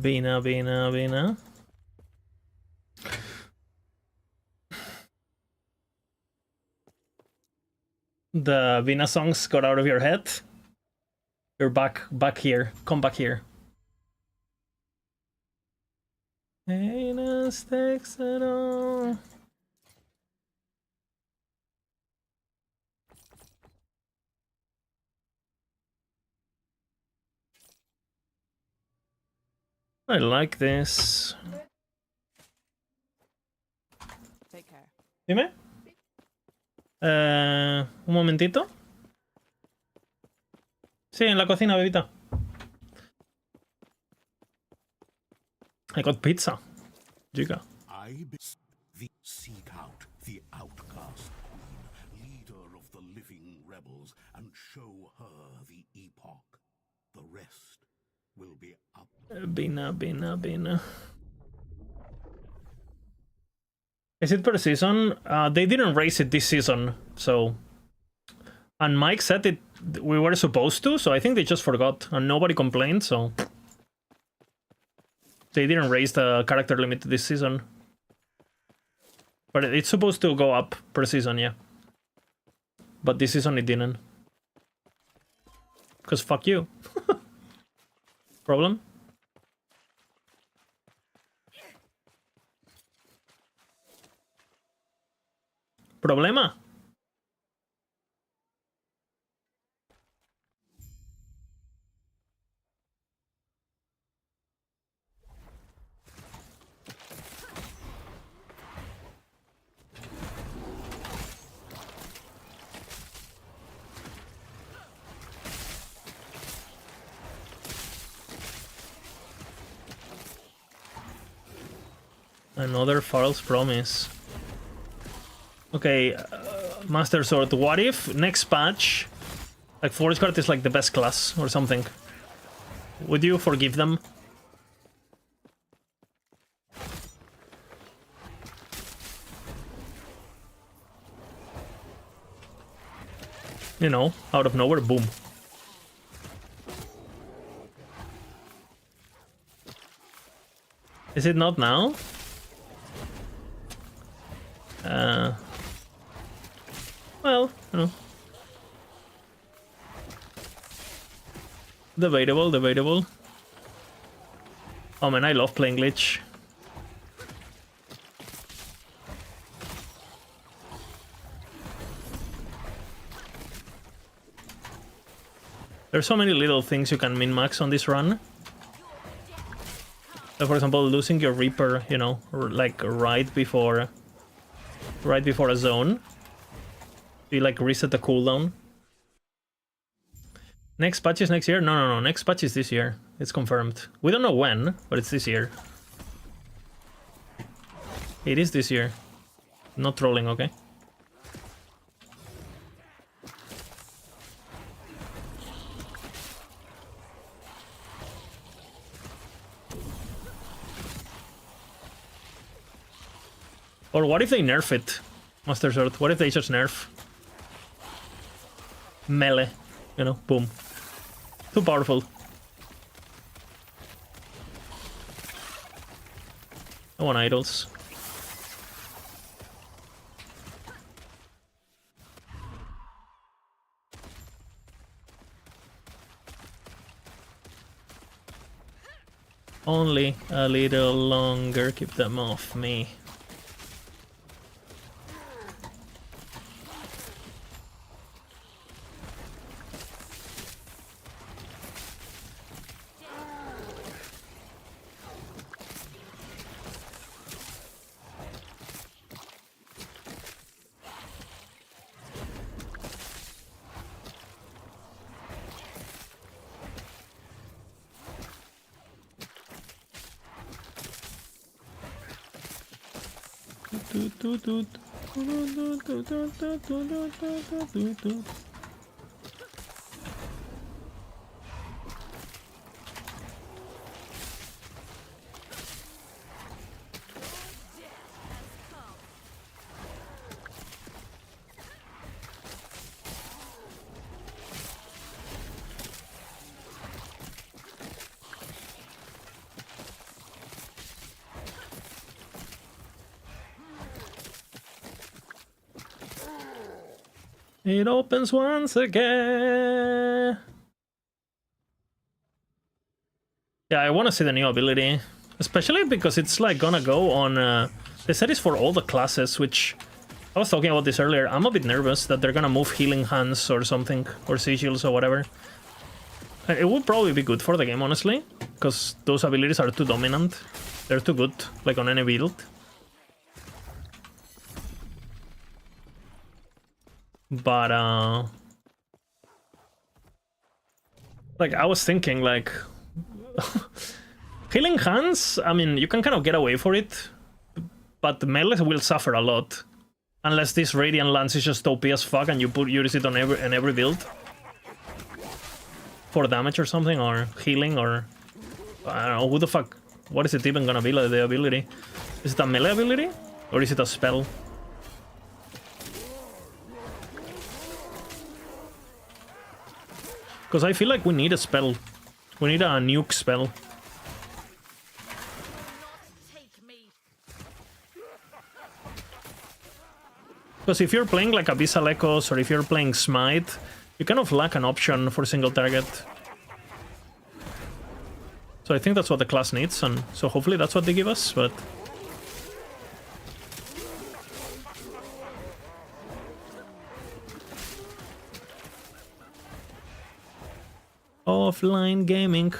Bina. The Vina songs got out of your head. You're back here. Come back here. Ain't stakes at all. I like this. Dime. Un momentito. Sí, en la cocina, bebita. I got pizza. Giga. Seek out the outcast queen, leader of the living rebels, and show her the epoch. The rest will be up. Bina. Is it per season? They didn't raise it this season, so... And Mike said it we were supposed to, so I think they just forgot, and nobody complained, so... They didn't raise the character limit this season. But it's supposed to go up per season, yeah. But this season it didn't. Because fuck you. Problem? Problema? Another false promise. Okay, Master Sword, what if next patch, like Forest Guard is like the best class or something? Would you forgive them? You know, out of nowhere, boom. Is it not now? Well, you know. Debatable. Oh man, I love playing Glitch. There's so many little things you can min-max on this run. So for example, losing your Reaper, you know, like right before a zone. You like reset the cooldown. Next patch is next year? No. Next patch is this year. It's confirmed. We don't know when, but it's this year. It is this year. Not trolling, okay? Or what if they nerf it? Master Sword, what if they just nerf? Melee, you know, boom. Too powerful. I want idols. Only a little longer, keep them off me. It opens once again. Yeah, I want to see the new ability, especially because it's like gonna go on. They said it's for all the classes, which I was talking about this earlier. I'm a bit nervous that they're gonna move Healing Hands or something, or Sigils or whatever. It would probably be good for the game, honestly, because those abilities are too dominant. They're too good, like on any build. But like I was thinking, like healing hands. I mean, you can kind of get away for it, but the melee will suffer a lot unless this Radiant Lance is just OP as fuck and you use it on every build for damage or something, or healing, or I don't know, who the fuck. What is it even gonna be, like, the ability? Is it a melee ability? Or is it a spell? Because I feel like we need a spell. We need a nuke spell. Because if you're playing like Abyssal Echoes, or if you're playing Smite, you kind of lack an option for single target. So I think that's what the class needs, and so hopefully that's what they give us, but... Offline gaming.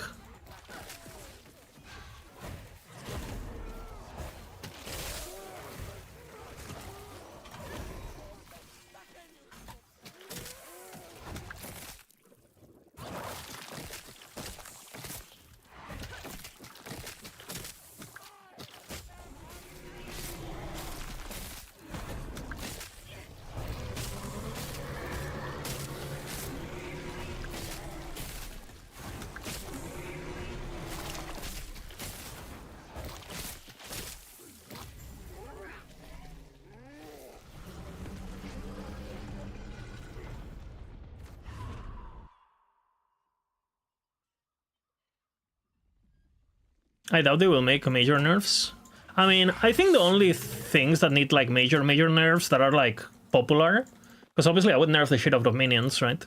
I doubt they will make major nerfs. I mean, I think the only things that need like major nerfs that are like popular, because obviously I would nerf the shit out of minions, right?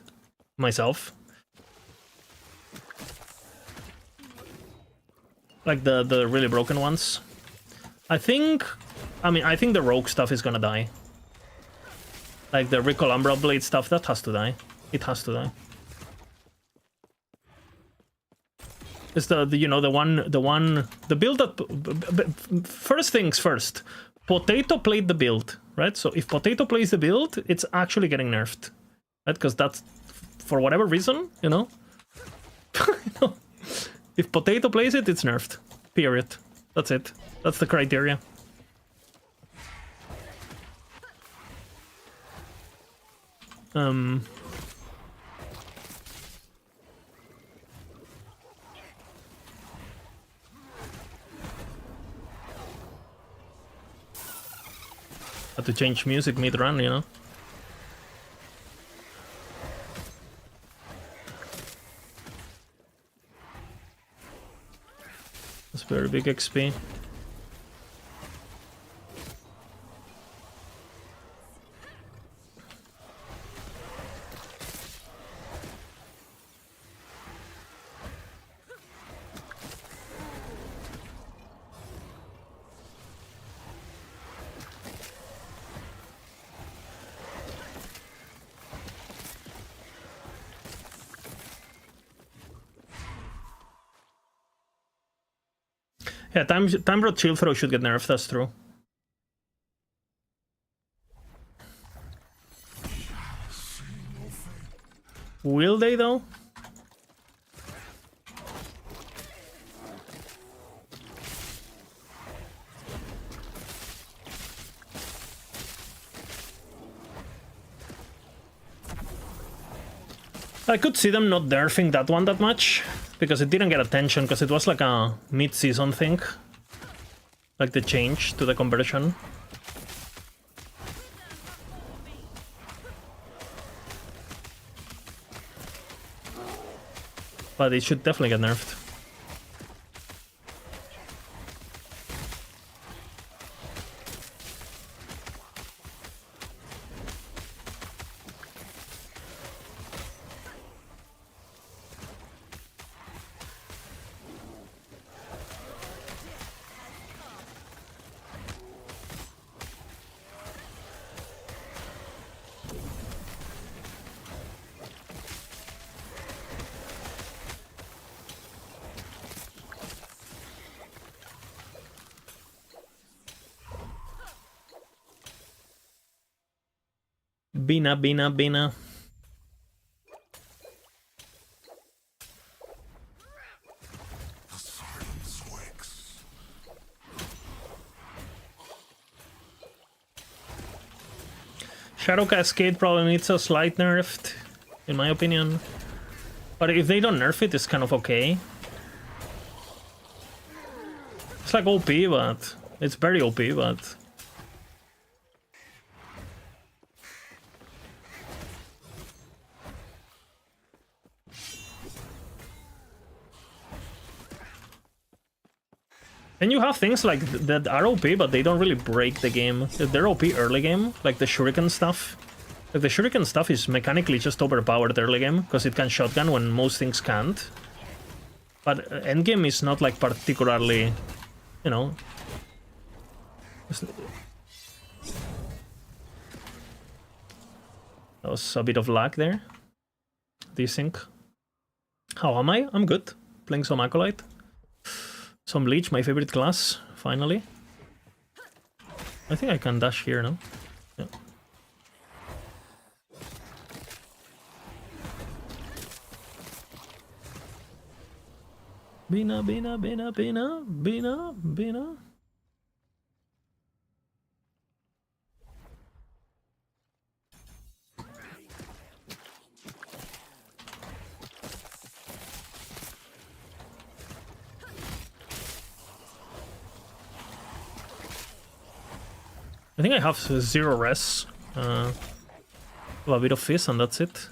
Myself. Like the really broken ones. I think the rogue stuff is gonna die. Like the Recall Umbral Blade stuff, that has to die. It has to die. It's the build that... First things first. Potato played the build, right? So if Potato plays the build, it's actually getting nerfed. Right? Because that's... For whatever reason, you know? If Potato plays it, it's nerfed. Period. That's it. That's the criteria. Had to change music mid-run, you know? That's very big XP. Yeah, Time Rod Shield Throw should get nerfed, that's true. Will they, though? I could see them not nerfing that one that much, because it didn't get attention, because it was like a mid-season thing. Like the change to the conversion. But it should definitely get nerfed. Bina, Bina, Bina. Shadow Cascade probably needs a slight nerf, in my opinion. But if they don't nerf it, it's kind of okay. It's like OP, but... It's very OP, but... And you have things like that are OP, but they don't really break the game. They're OP early game, like the Shuriken stuff. Like the Shuriken stuff is mechanically just overpowered early game, because it can shotgun when most things can't. But endgame is not like particularly, you know... That was a bit of lag there. Desync. How am I? I'm good. Playing some Acolyte. Some Leech, my favorite class, finally. I think I can dash here now. Yeah. Bina, Bina, Bina, Bina, Bina, Bina. I think I have 0 res. A bit of fizz and that's it.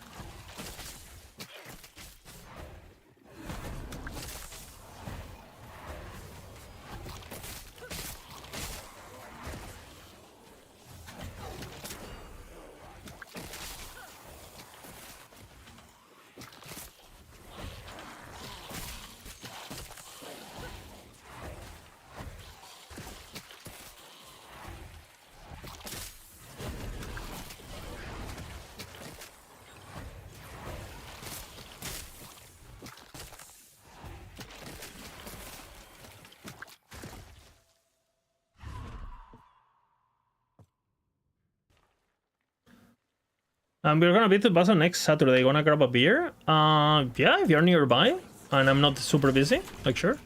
We're gonna beat the boss on next Saturday. Wanna grab a beer? Yeah, if you're nearby and I'm not super busy, like sure.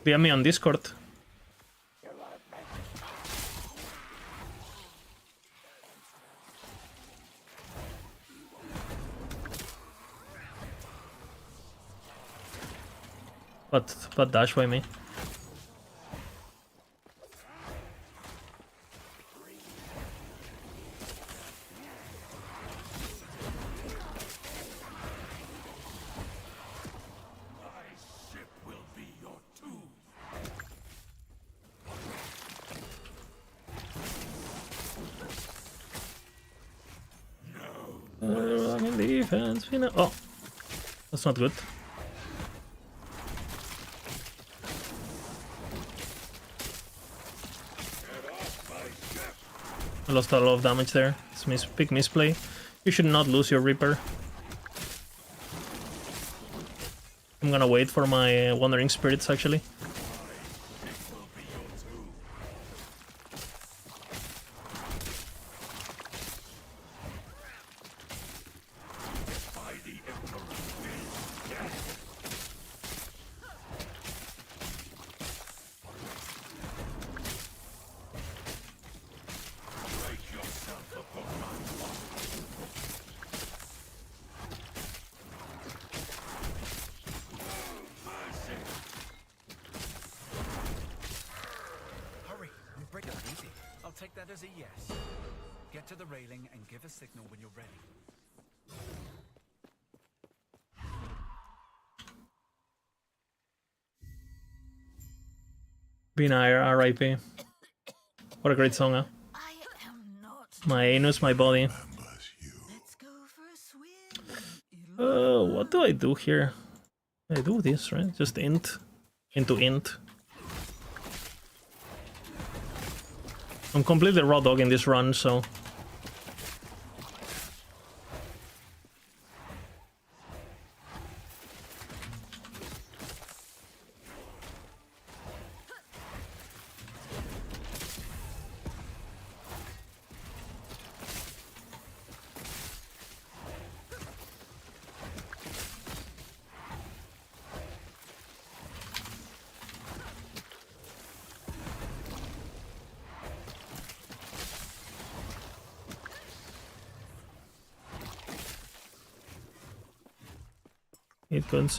DM me on Discord. But dash by me. Defense. Oh, that's not good. I lost a lot of damage there. It's big misplay. You should not lose your Reaper. I'm gonna wait for my Wandering Spirits actually. Take that as a yes. Get to the railing and give a signal when you're ready. Binayr, R.I.P. What a great song, huh? I am not. My anus, my body. Let's go for a swim. What do I do here? I do this, right? Just int into int. I'm completely raw dog in this run, so... It consumes.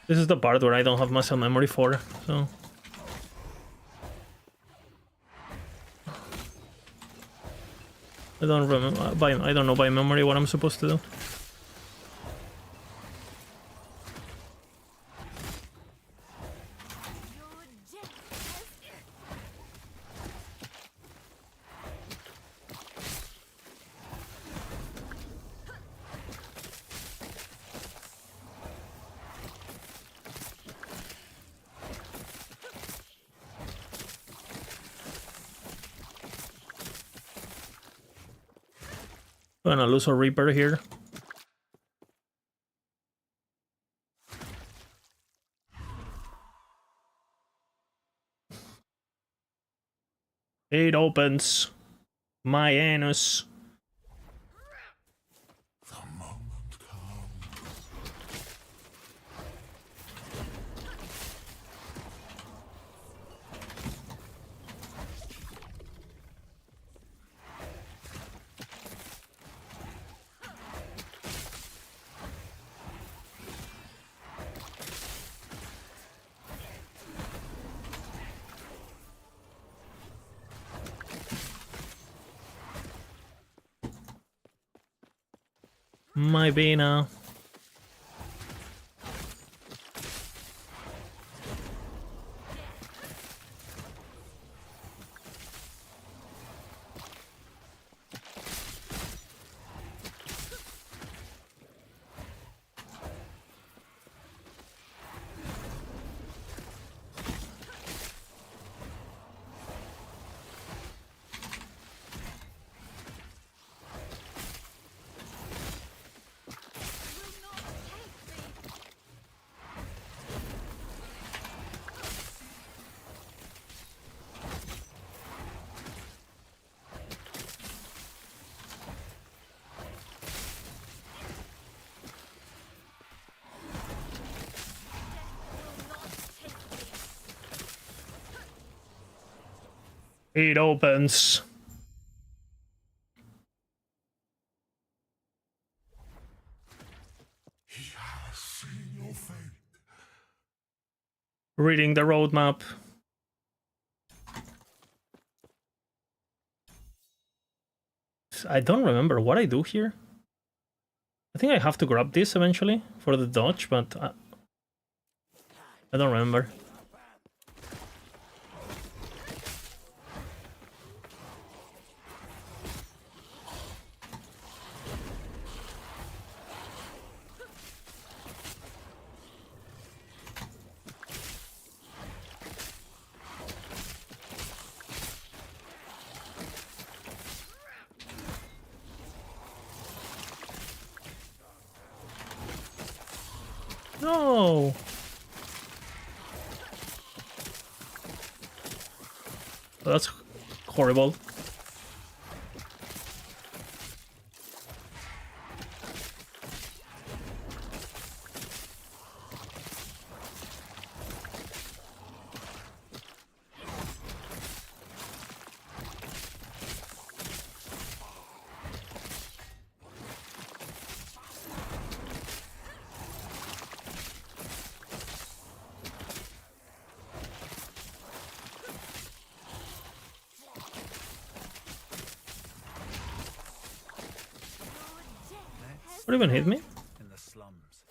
This is the part where I don't have muscle memory for, so. I don't remember. I don't know by memory what I'm supposed to do. Gonna lose a Reaper here. It opens. My anus. My Bina. It opens. He has seen your fate. Reading the roadmap. I don't remember what I do here. I think I have to grab this eventually for the dodge, but I don't remember. No. That's horrible. What even hit me? In the slums.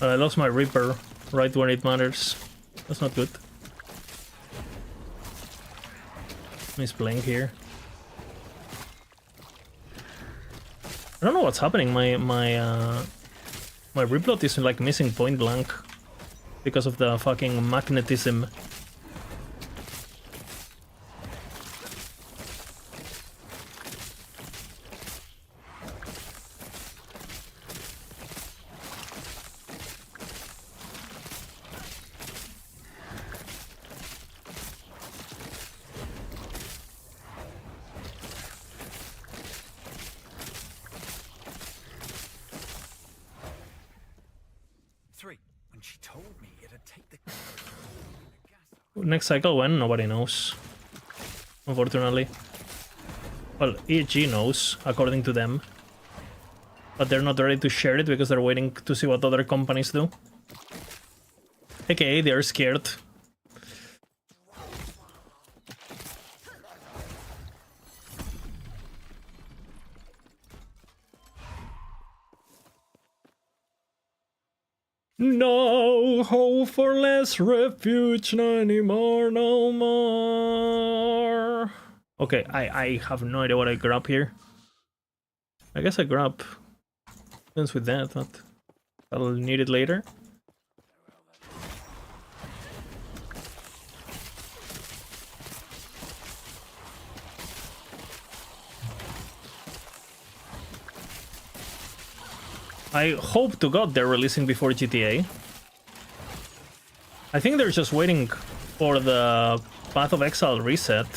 I lost my Reaper right when it matters. That's not good. Misplaying here. I don't know what's happening. My replot is like missing point blank because of the fucking magnetism. When she told me it'd take the Next cycle when? Nobody knows. Unfortunately. Well, EG knows, according to them. But they're not ready to share it because they're waiting to see what other companies do. AKA, they're scared. No hope for less refuge anymore, no more. Okay, I have no idea what I grab here. I guess I grab guns with that, but I'll need it later. I hope to God they're releasing before GTA. I think they're just waiting for the Path of Exile reset.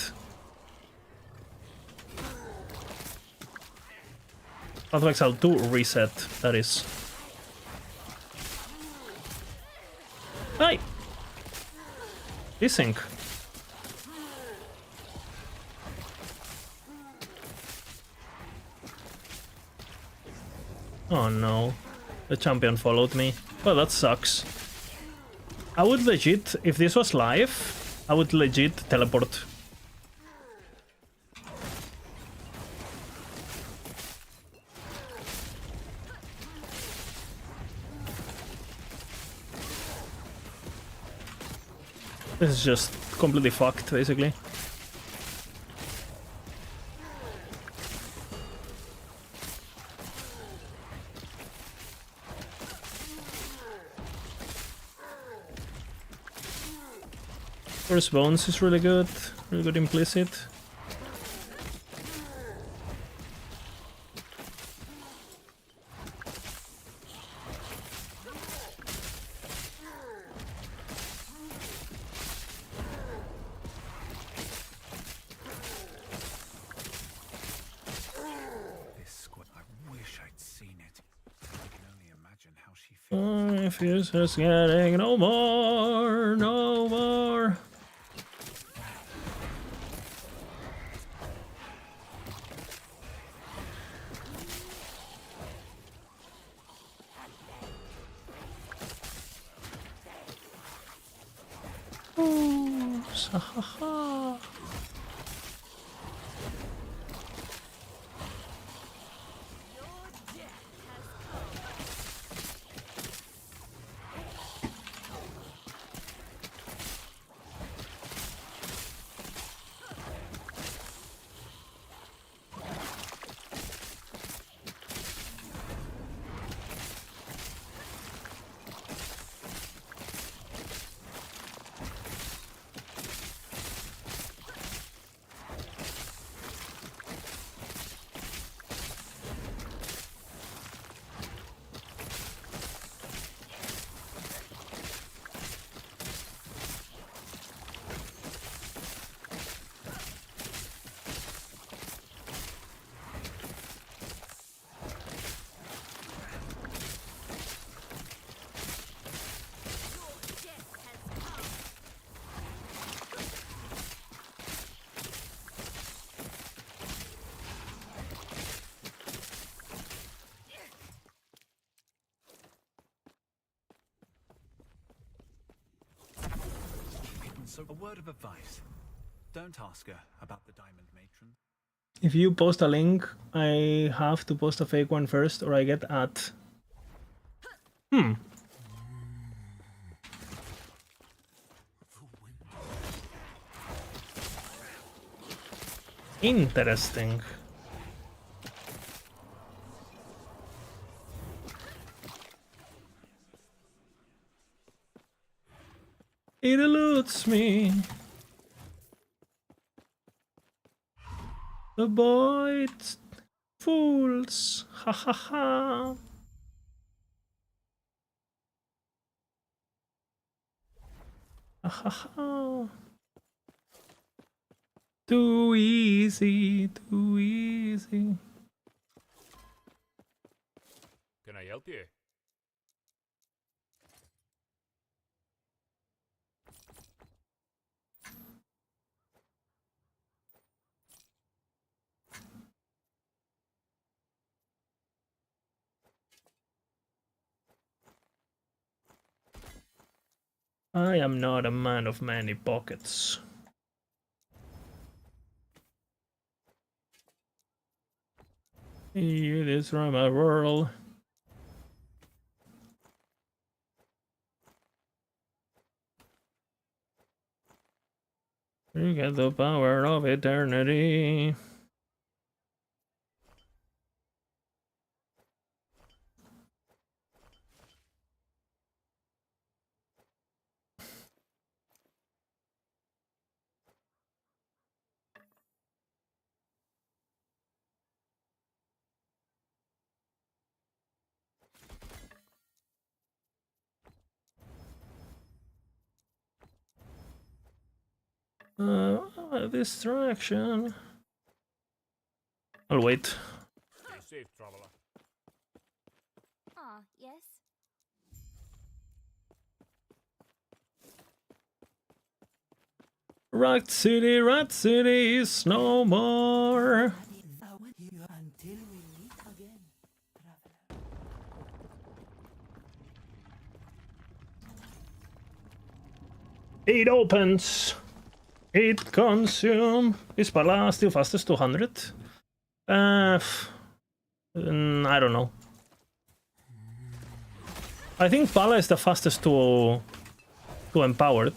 Path of Exile 2 reset, that is. Hi! Desync. Oh no, the champion followed me. Well, that sucks. I would legit, if this was live, I would legit teleport. This is just completely fucked, basically. First bones is really good implicit. This squad, I wish I'd seen it. I can only imagine how she feels. If you're just getting no more, no more. Oh, sahaha. So, a word of advice. Don't ask her about the Diamond Matron. If you post a link, I have to post a fake one first, or I get at. Interesting. It eludes me. Avoid fools. Ha ha ha. Ha ha ha. Too easy, too easy. Can I help you? I am not a man of many pockets. You destroy my world. You get the power of eternity. Distraction. I'll wait. Stay safe, traveler. Ah, yes. Rat City is no more. Until we meet again, traveler. It opens. It consumes. Is Pala still fastest 200? I don't know. I think Pala is the fastest to empowered.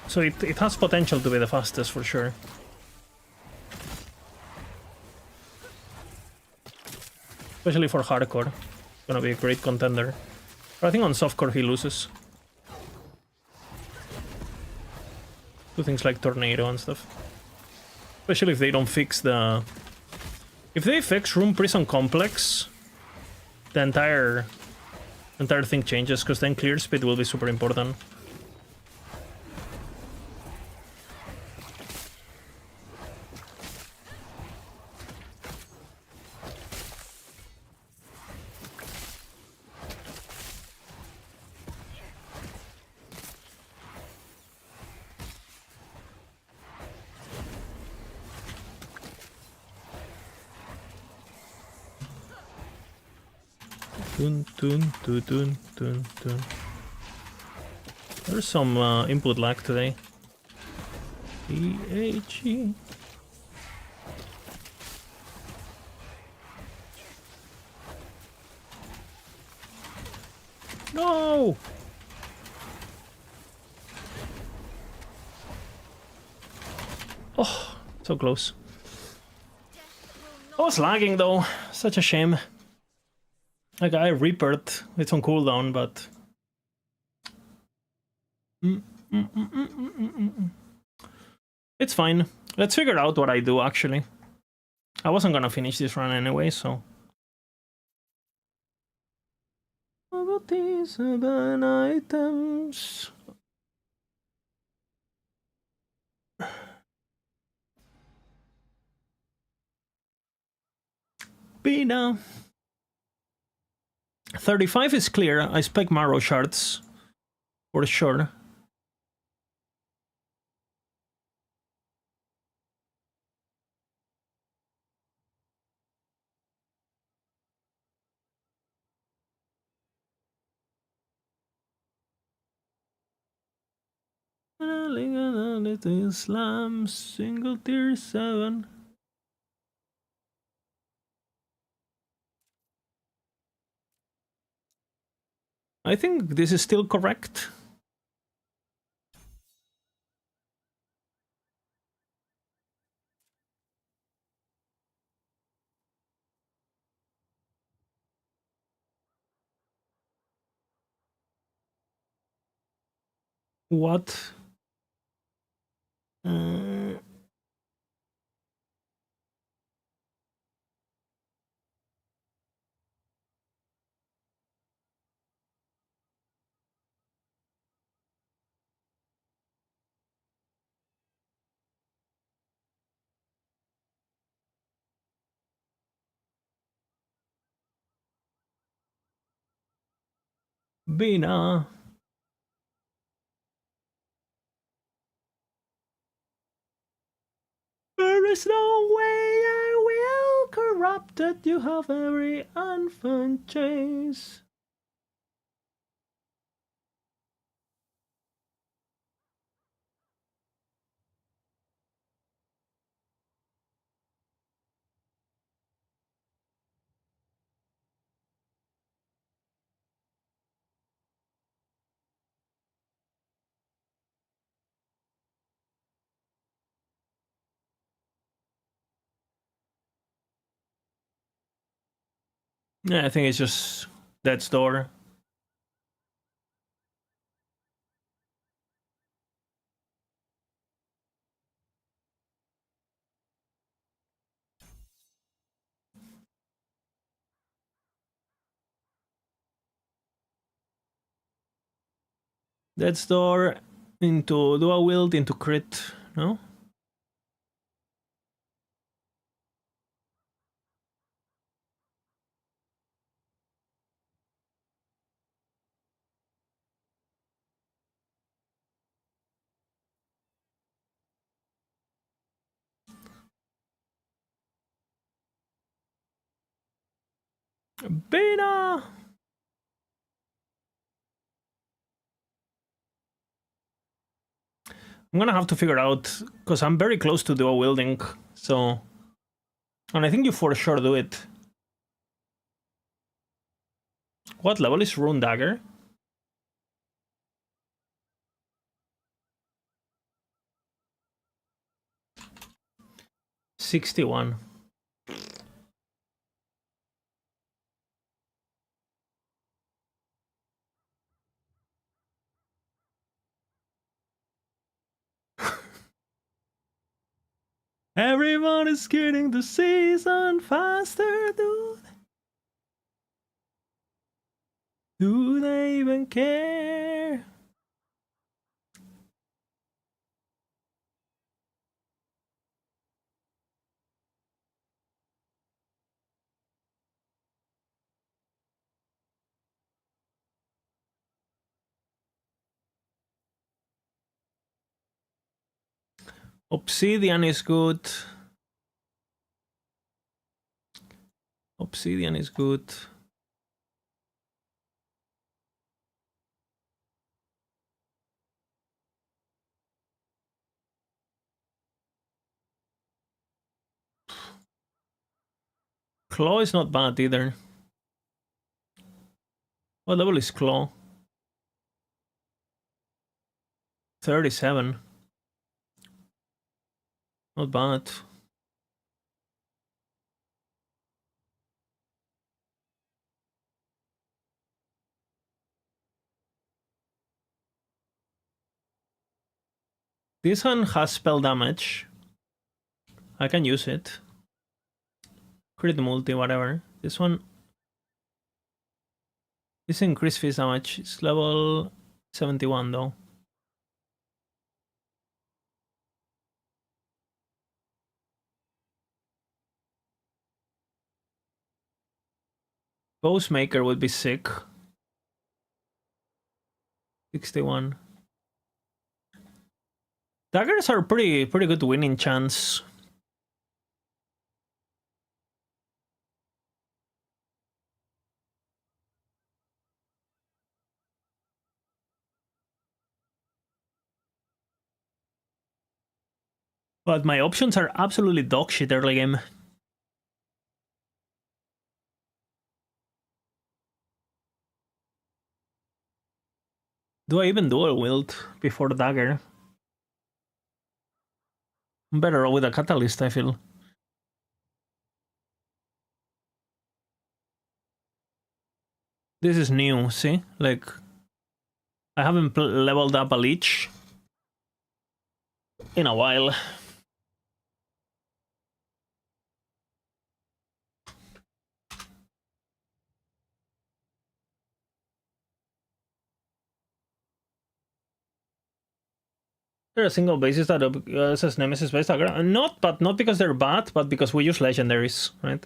So it has potential to be the fastest for sure. Especially for hardcore. Gonna be a great contender. But I think on softcore he loses. To things like Tornado and stuff. Especially if they don't fix the... If they fix Room Prison Complex, the entire thing changes, because then clear speed will be super important. Dun, dun, dun, dun, dun, dun. There's some input lag today. EHE. No! Oh, so close. I was lagging though. Such a shame. Like I reapered, it's on cooldown, but it's fine. Let's figure out what I do actually. I wasn't gonna finish this run anyway, so. About these 7 items. Bina. 35 is clear. I spec Marrow Shards. For sure. Islam, single tier 7. I think this is still correct. What? Mm. Bina. There is no way I will corrupt it. You have every unfun chase. Yeah, I think it's just death's door. Death's door into dual wield into crit, no? Bina! I'm gonna have to figure out, because I'm very close to dual wielding, so... And I think you for sure do it. What level is Rune Dagger? $61. Everyone is getting the season faster, dude. Do they even care? Obsidian is good. Obsidian is good. Claw is not bad either. What level is Claw? 37. Not bad. This one has spell damage. I can use it. Crit multi, whatever. This one... This increased fist damage. It's level 71 though. Ghostmaker would be sick. 61. Daggers are pretty good winning chance. But my options are absolutely dog shit early game. Do I even dual wield before dagger? I'm better off with a catalyst, I feel. This is new, see? Like... I haven't leveled up a leech in a while. There are single bases that says Nemesis based aggro. Not because they're bad, but because we use legendaries, right?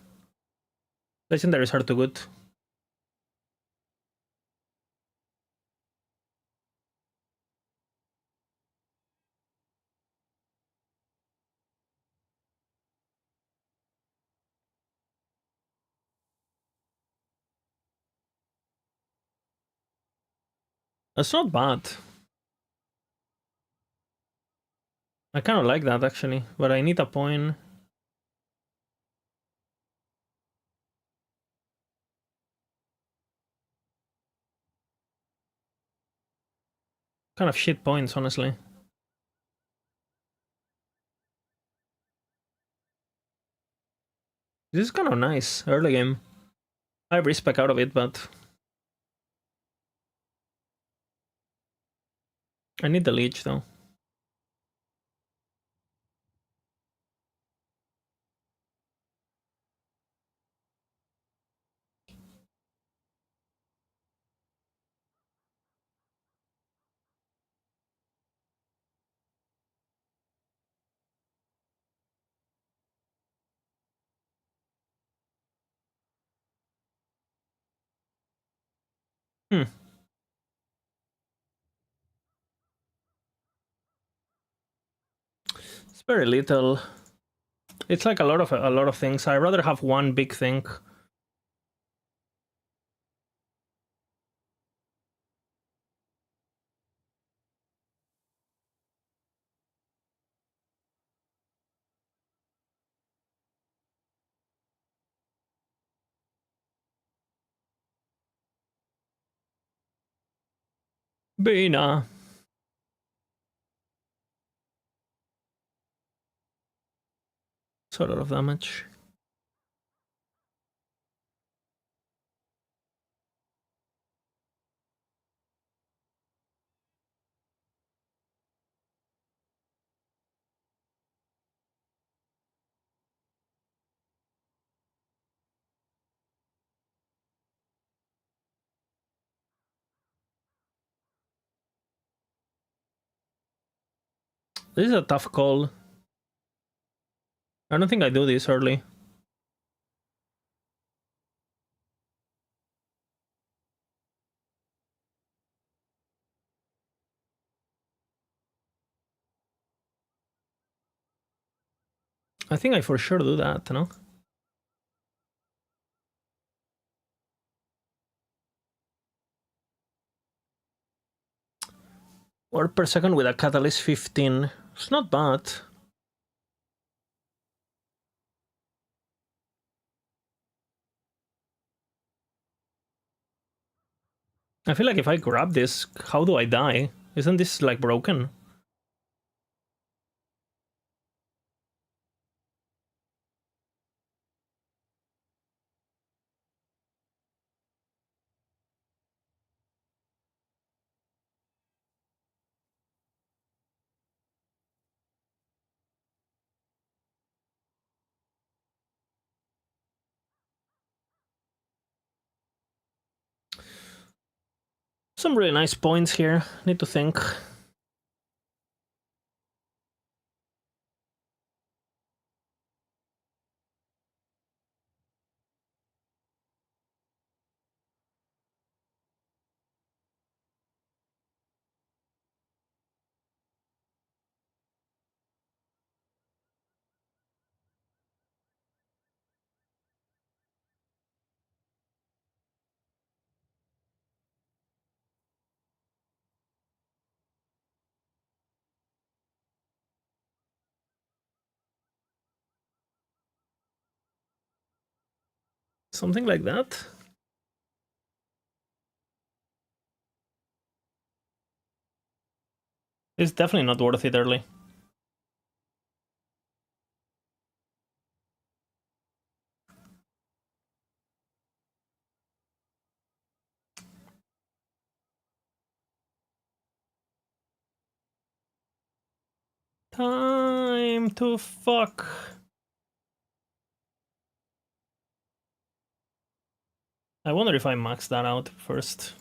Legendaries are too good. That's not bad. I kind of like that actually, but I need a point. Kind of shit points, honestly. This is kind of nice early game. I have respec out of it, but I need the leech though. It's very little. It's like a lot of things. I'd rather have one big thing. Bina. It's a lot of damage. This is a tough call. I don't think I do this early. I think I for sure do that, no? Word per second with a catalyst 15. It's not bad. I feel like if I grab this, how do I die? Isn't this like broken? Some really nice points here. Need to think. Something like that. It's definitely not worth it early. Time to fuck. I wonder if I max that out first.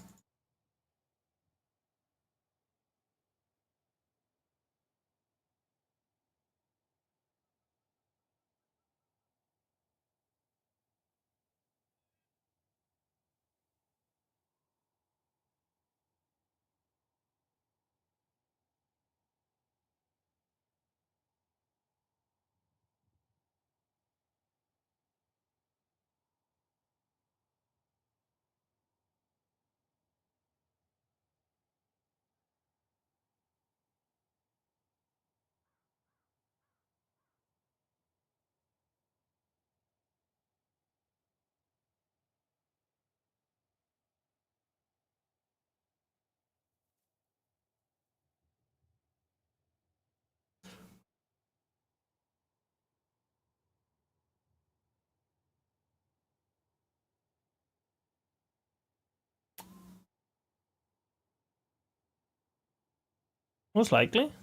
Most likely.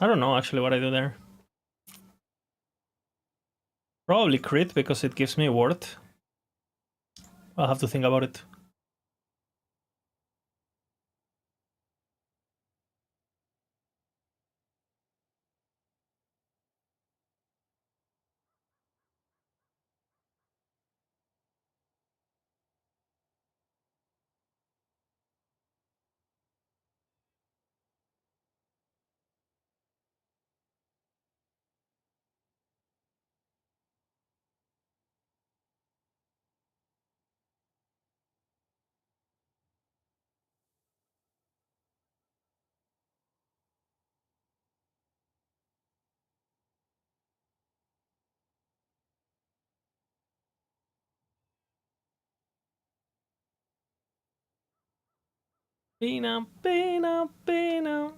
I don't know actually what I do there. Probably crit because it gives me ward. I'll have to think about it. Bina, bina, bina.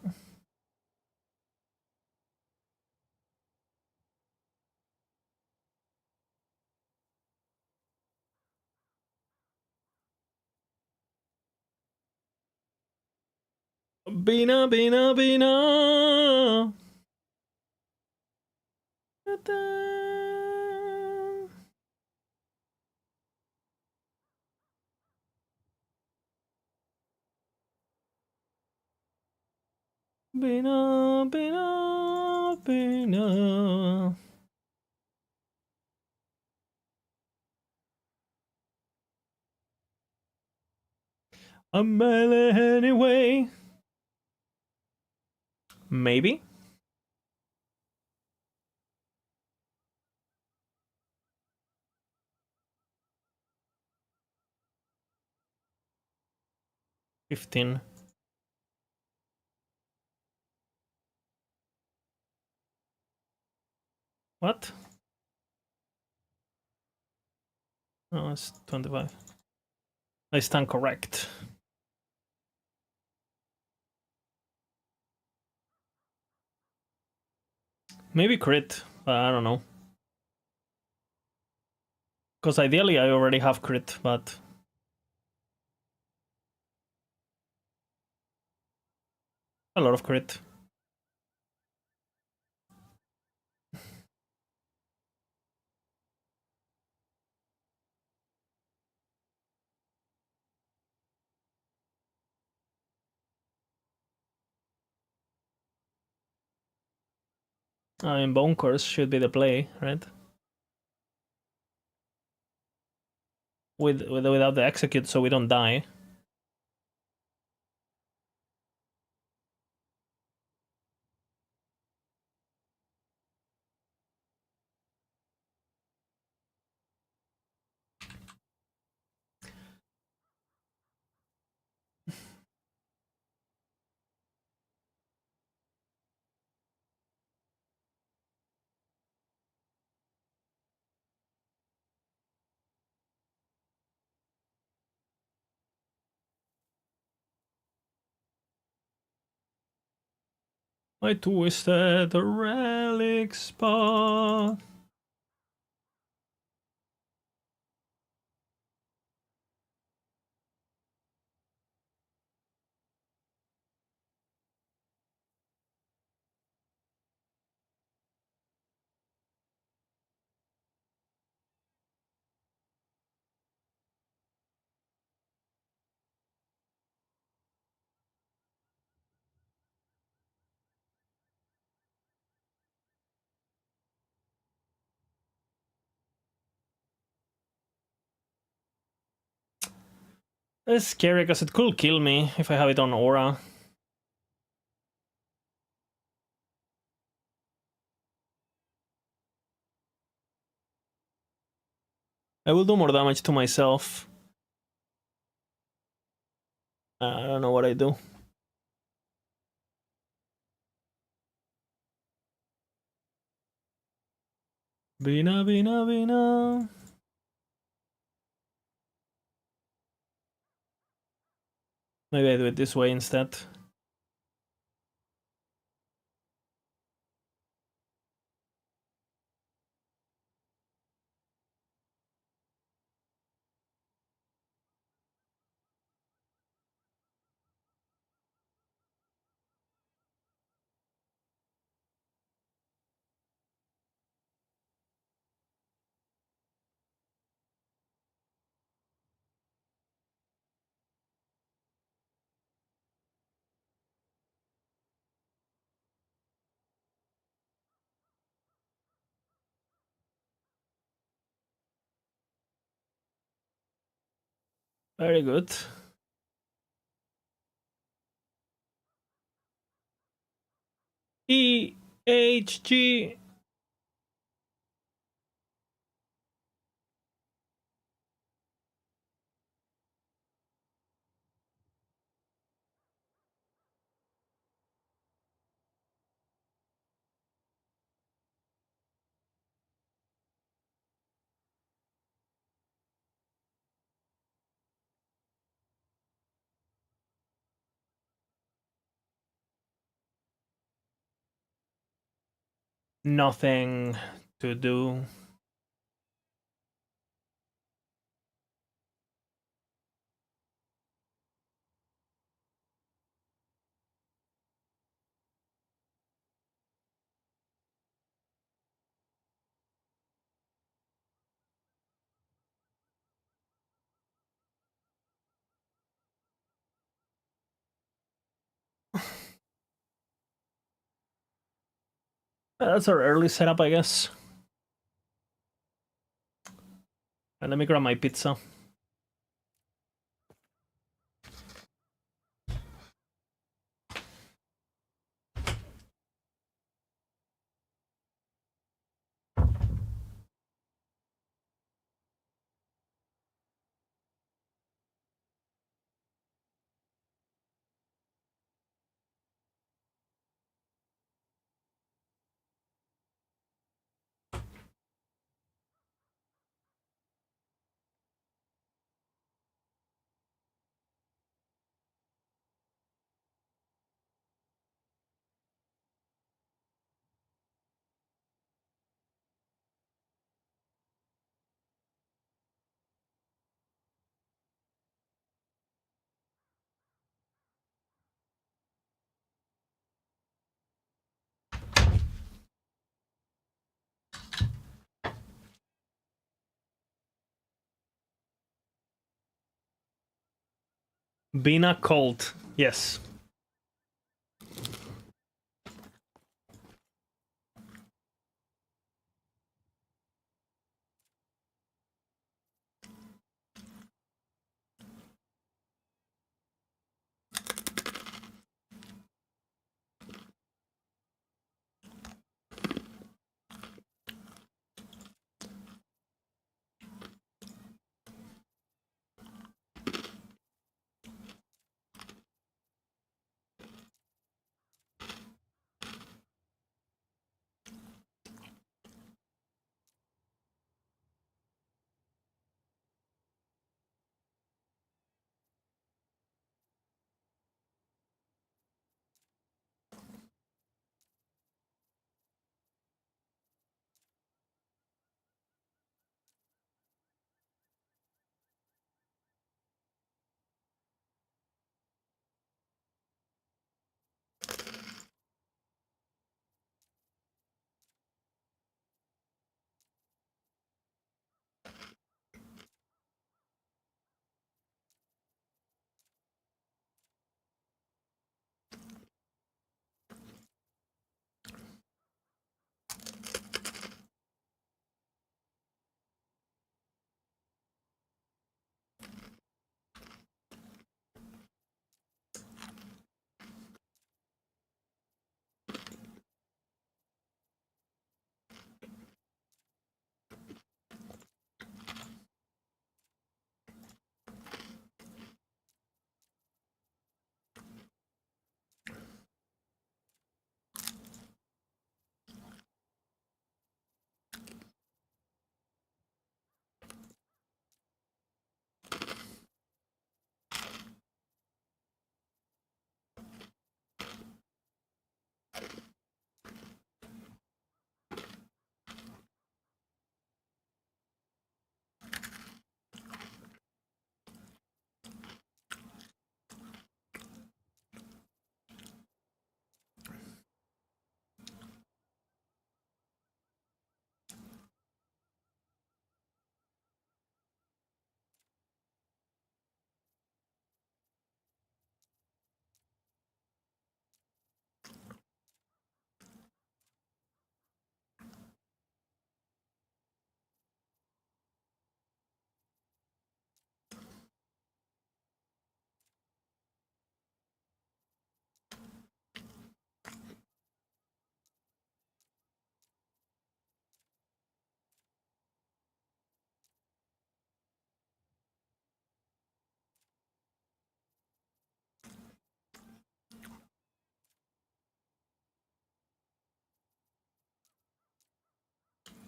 Bina, bina, bina. Bina, bina, bina. I'm melee anyway. Maybe. $15. What? No, it's 25. I stand correct. Maybe crit, but I don't know. Because ideally I already have crit, but... a lot of crit. Bone Curse should be the play, right? Without the execute, so we don't die. I twisted the relic spot. It's scary because it could kill me if I have it on aura. I will do more damage to myself. I don't know what I do. Vina, vina, vina. Maybe I do it this way instead. Very good. EHG. Nothing to do. That's our early setup, I guess. And let me grab my pizza. Bina Colt. Yes.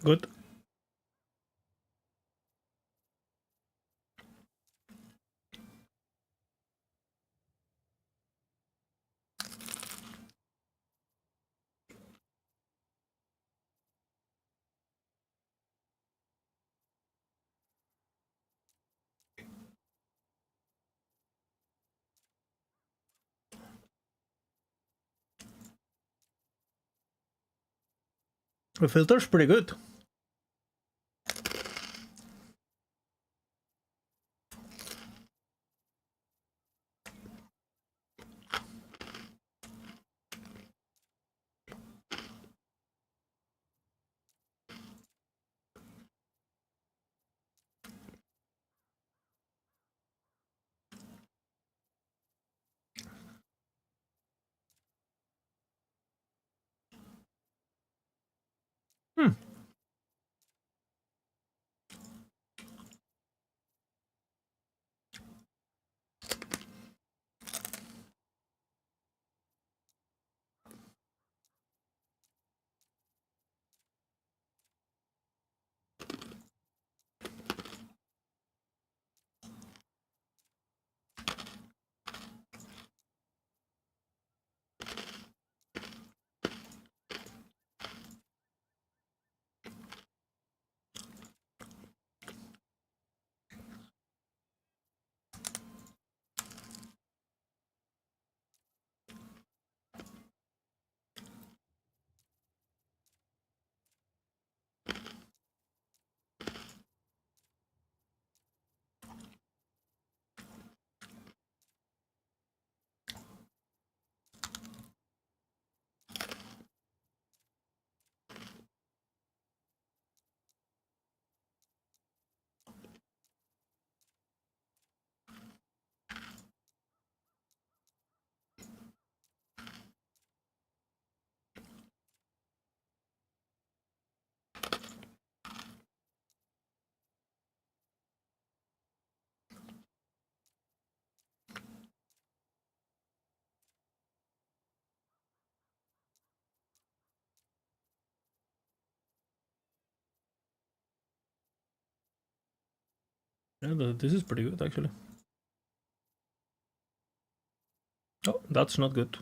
Good. The filter's pretty good. Yeah, this is pretty good actually. Oh, that's not good.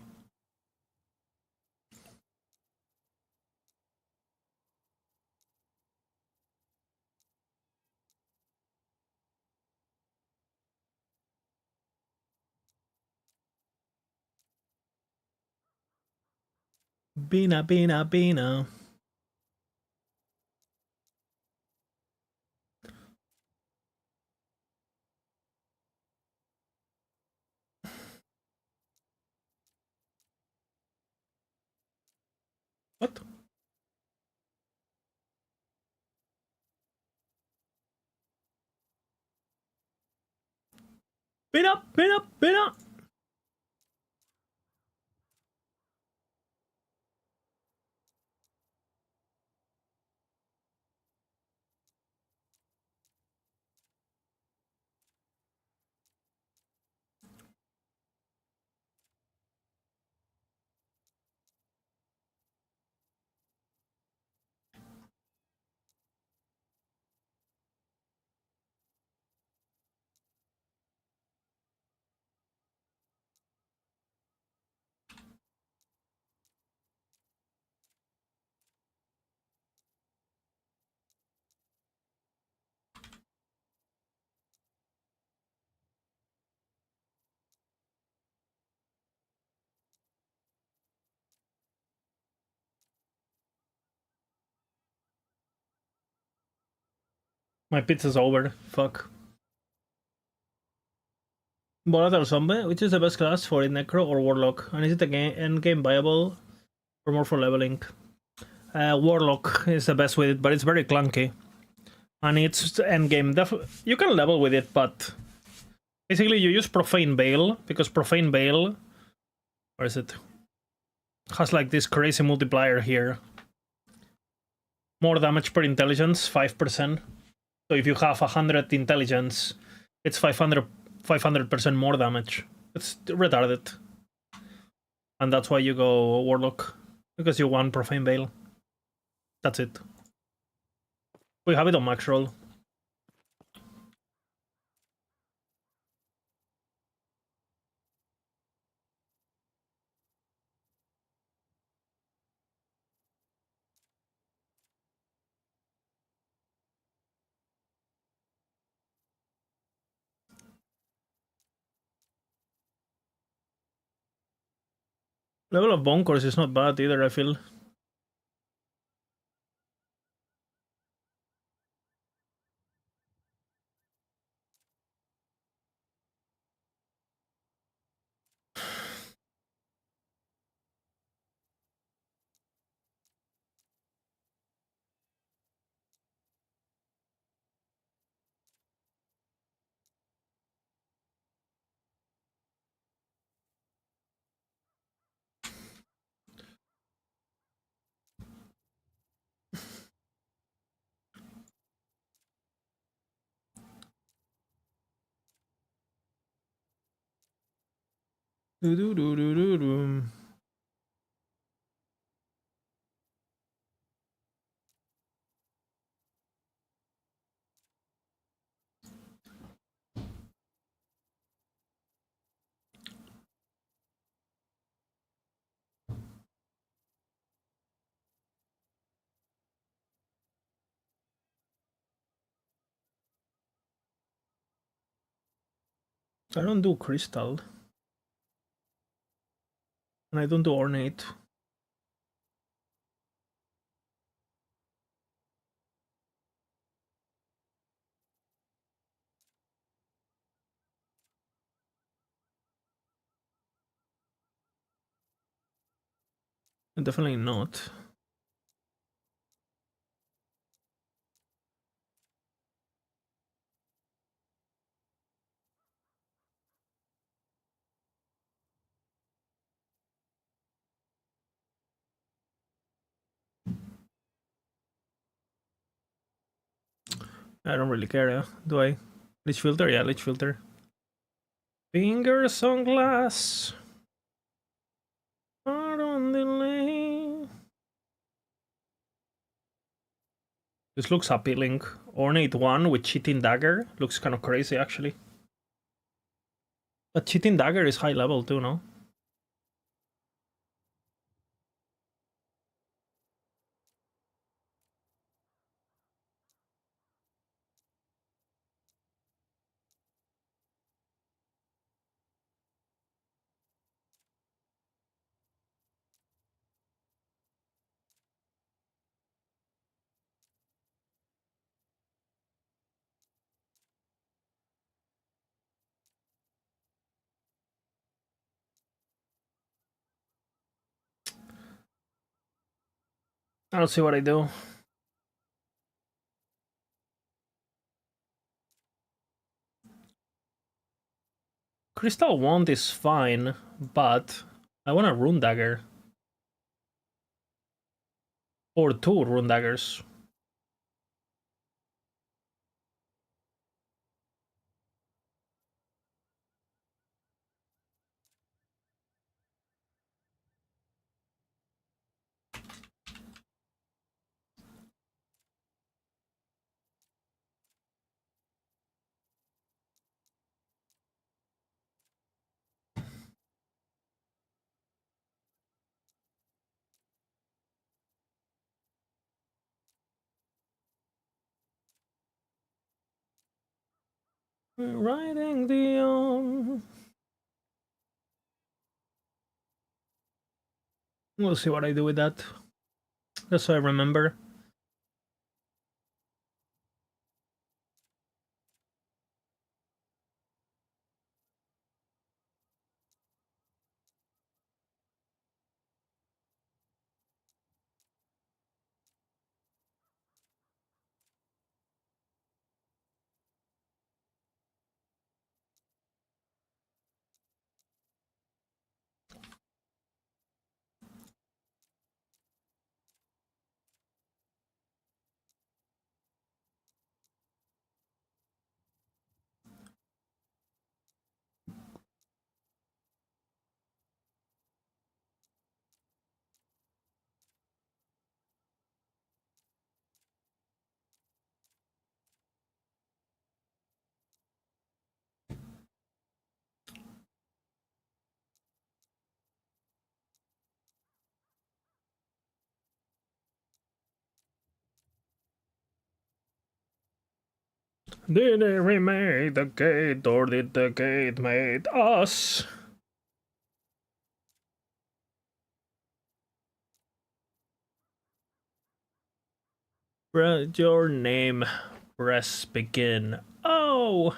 Bina, bina, bina. What? Bina, bina, bina. My pizza's over. Fuck. Volatile Zombie, which is the best class for it, Necro or Warlock? And is it a endgame viable or more for leveling? Warlock is the best with it, but it's very clunky. And it's endgame. You can level with it, but basically you use Profane Veil, because Profane Veil, where is it? Has like this crazy multiplier here. More damage per intelligence, 5%. So if you have 100 intelligence, it's 500% more damage. It's retarded. And that's why you go Warlock. Because you want Profane Veil. That's it. We have it on max roll. Level of Bonkers is not bad either, I feel. Do-do-do-do-do-do. I don't do Crystal. And I don't do Ornate. Definitely not. I don't really care, do I? Lich Filter? Yeah, Lich Filter. Fingers on glass. Heart on delay. This looks appealing. Ornate 1 with Cheating Dagger. Looks kind of crazy, actually. But Cheating Dagger is high level too, no? I'll see what I do. Crystal Wand is fine, but I want a Rune Dagger. Or 2 Rune Daggers. Riding the We'll see what I do with that. That's what I remember. Did they remake the gate, or did the gate make us? Write your name. Press begin. Oh!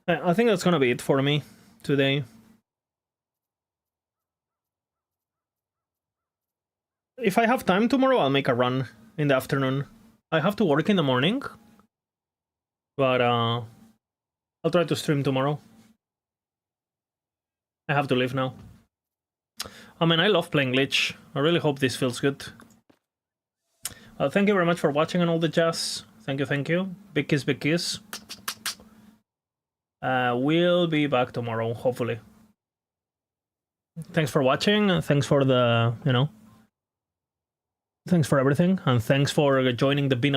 I think that's gonna be it for me today. If I have time tomorrow, I'll make a run in the afternoon. I have to work in the morning, but I'll try to stream tomorrow. I have to leave now. I mean, I love playing Glitch. I really hope this feels good. Thank you very much for watching and all the jazz. Thank you, thank you. Big kiss, big kiss. We'll be back tomorrow, hopefully. Thanks for watching. Thanks for the, thanks for everything. And thanks for joining the Bino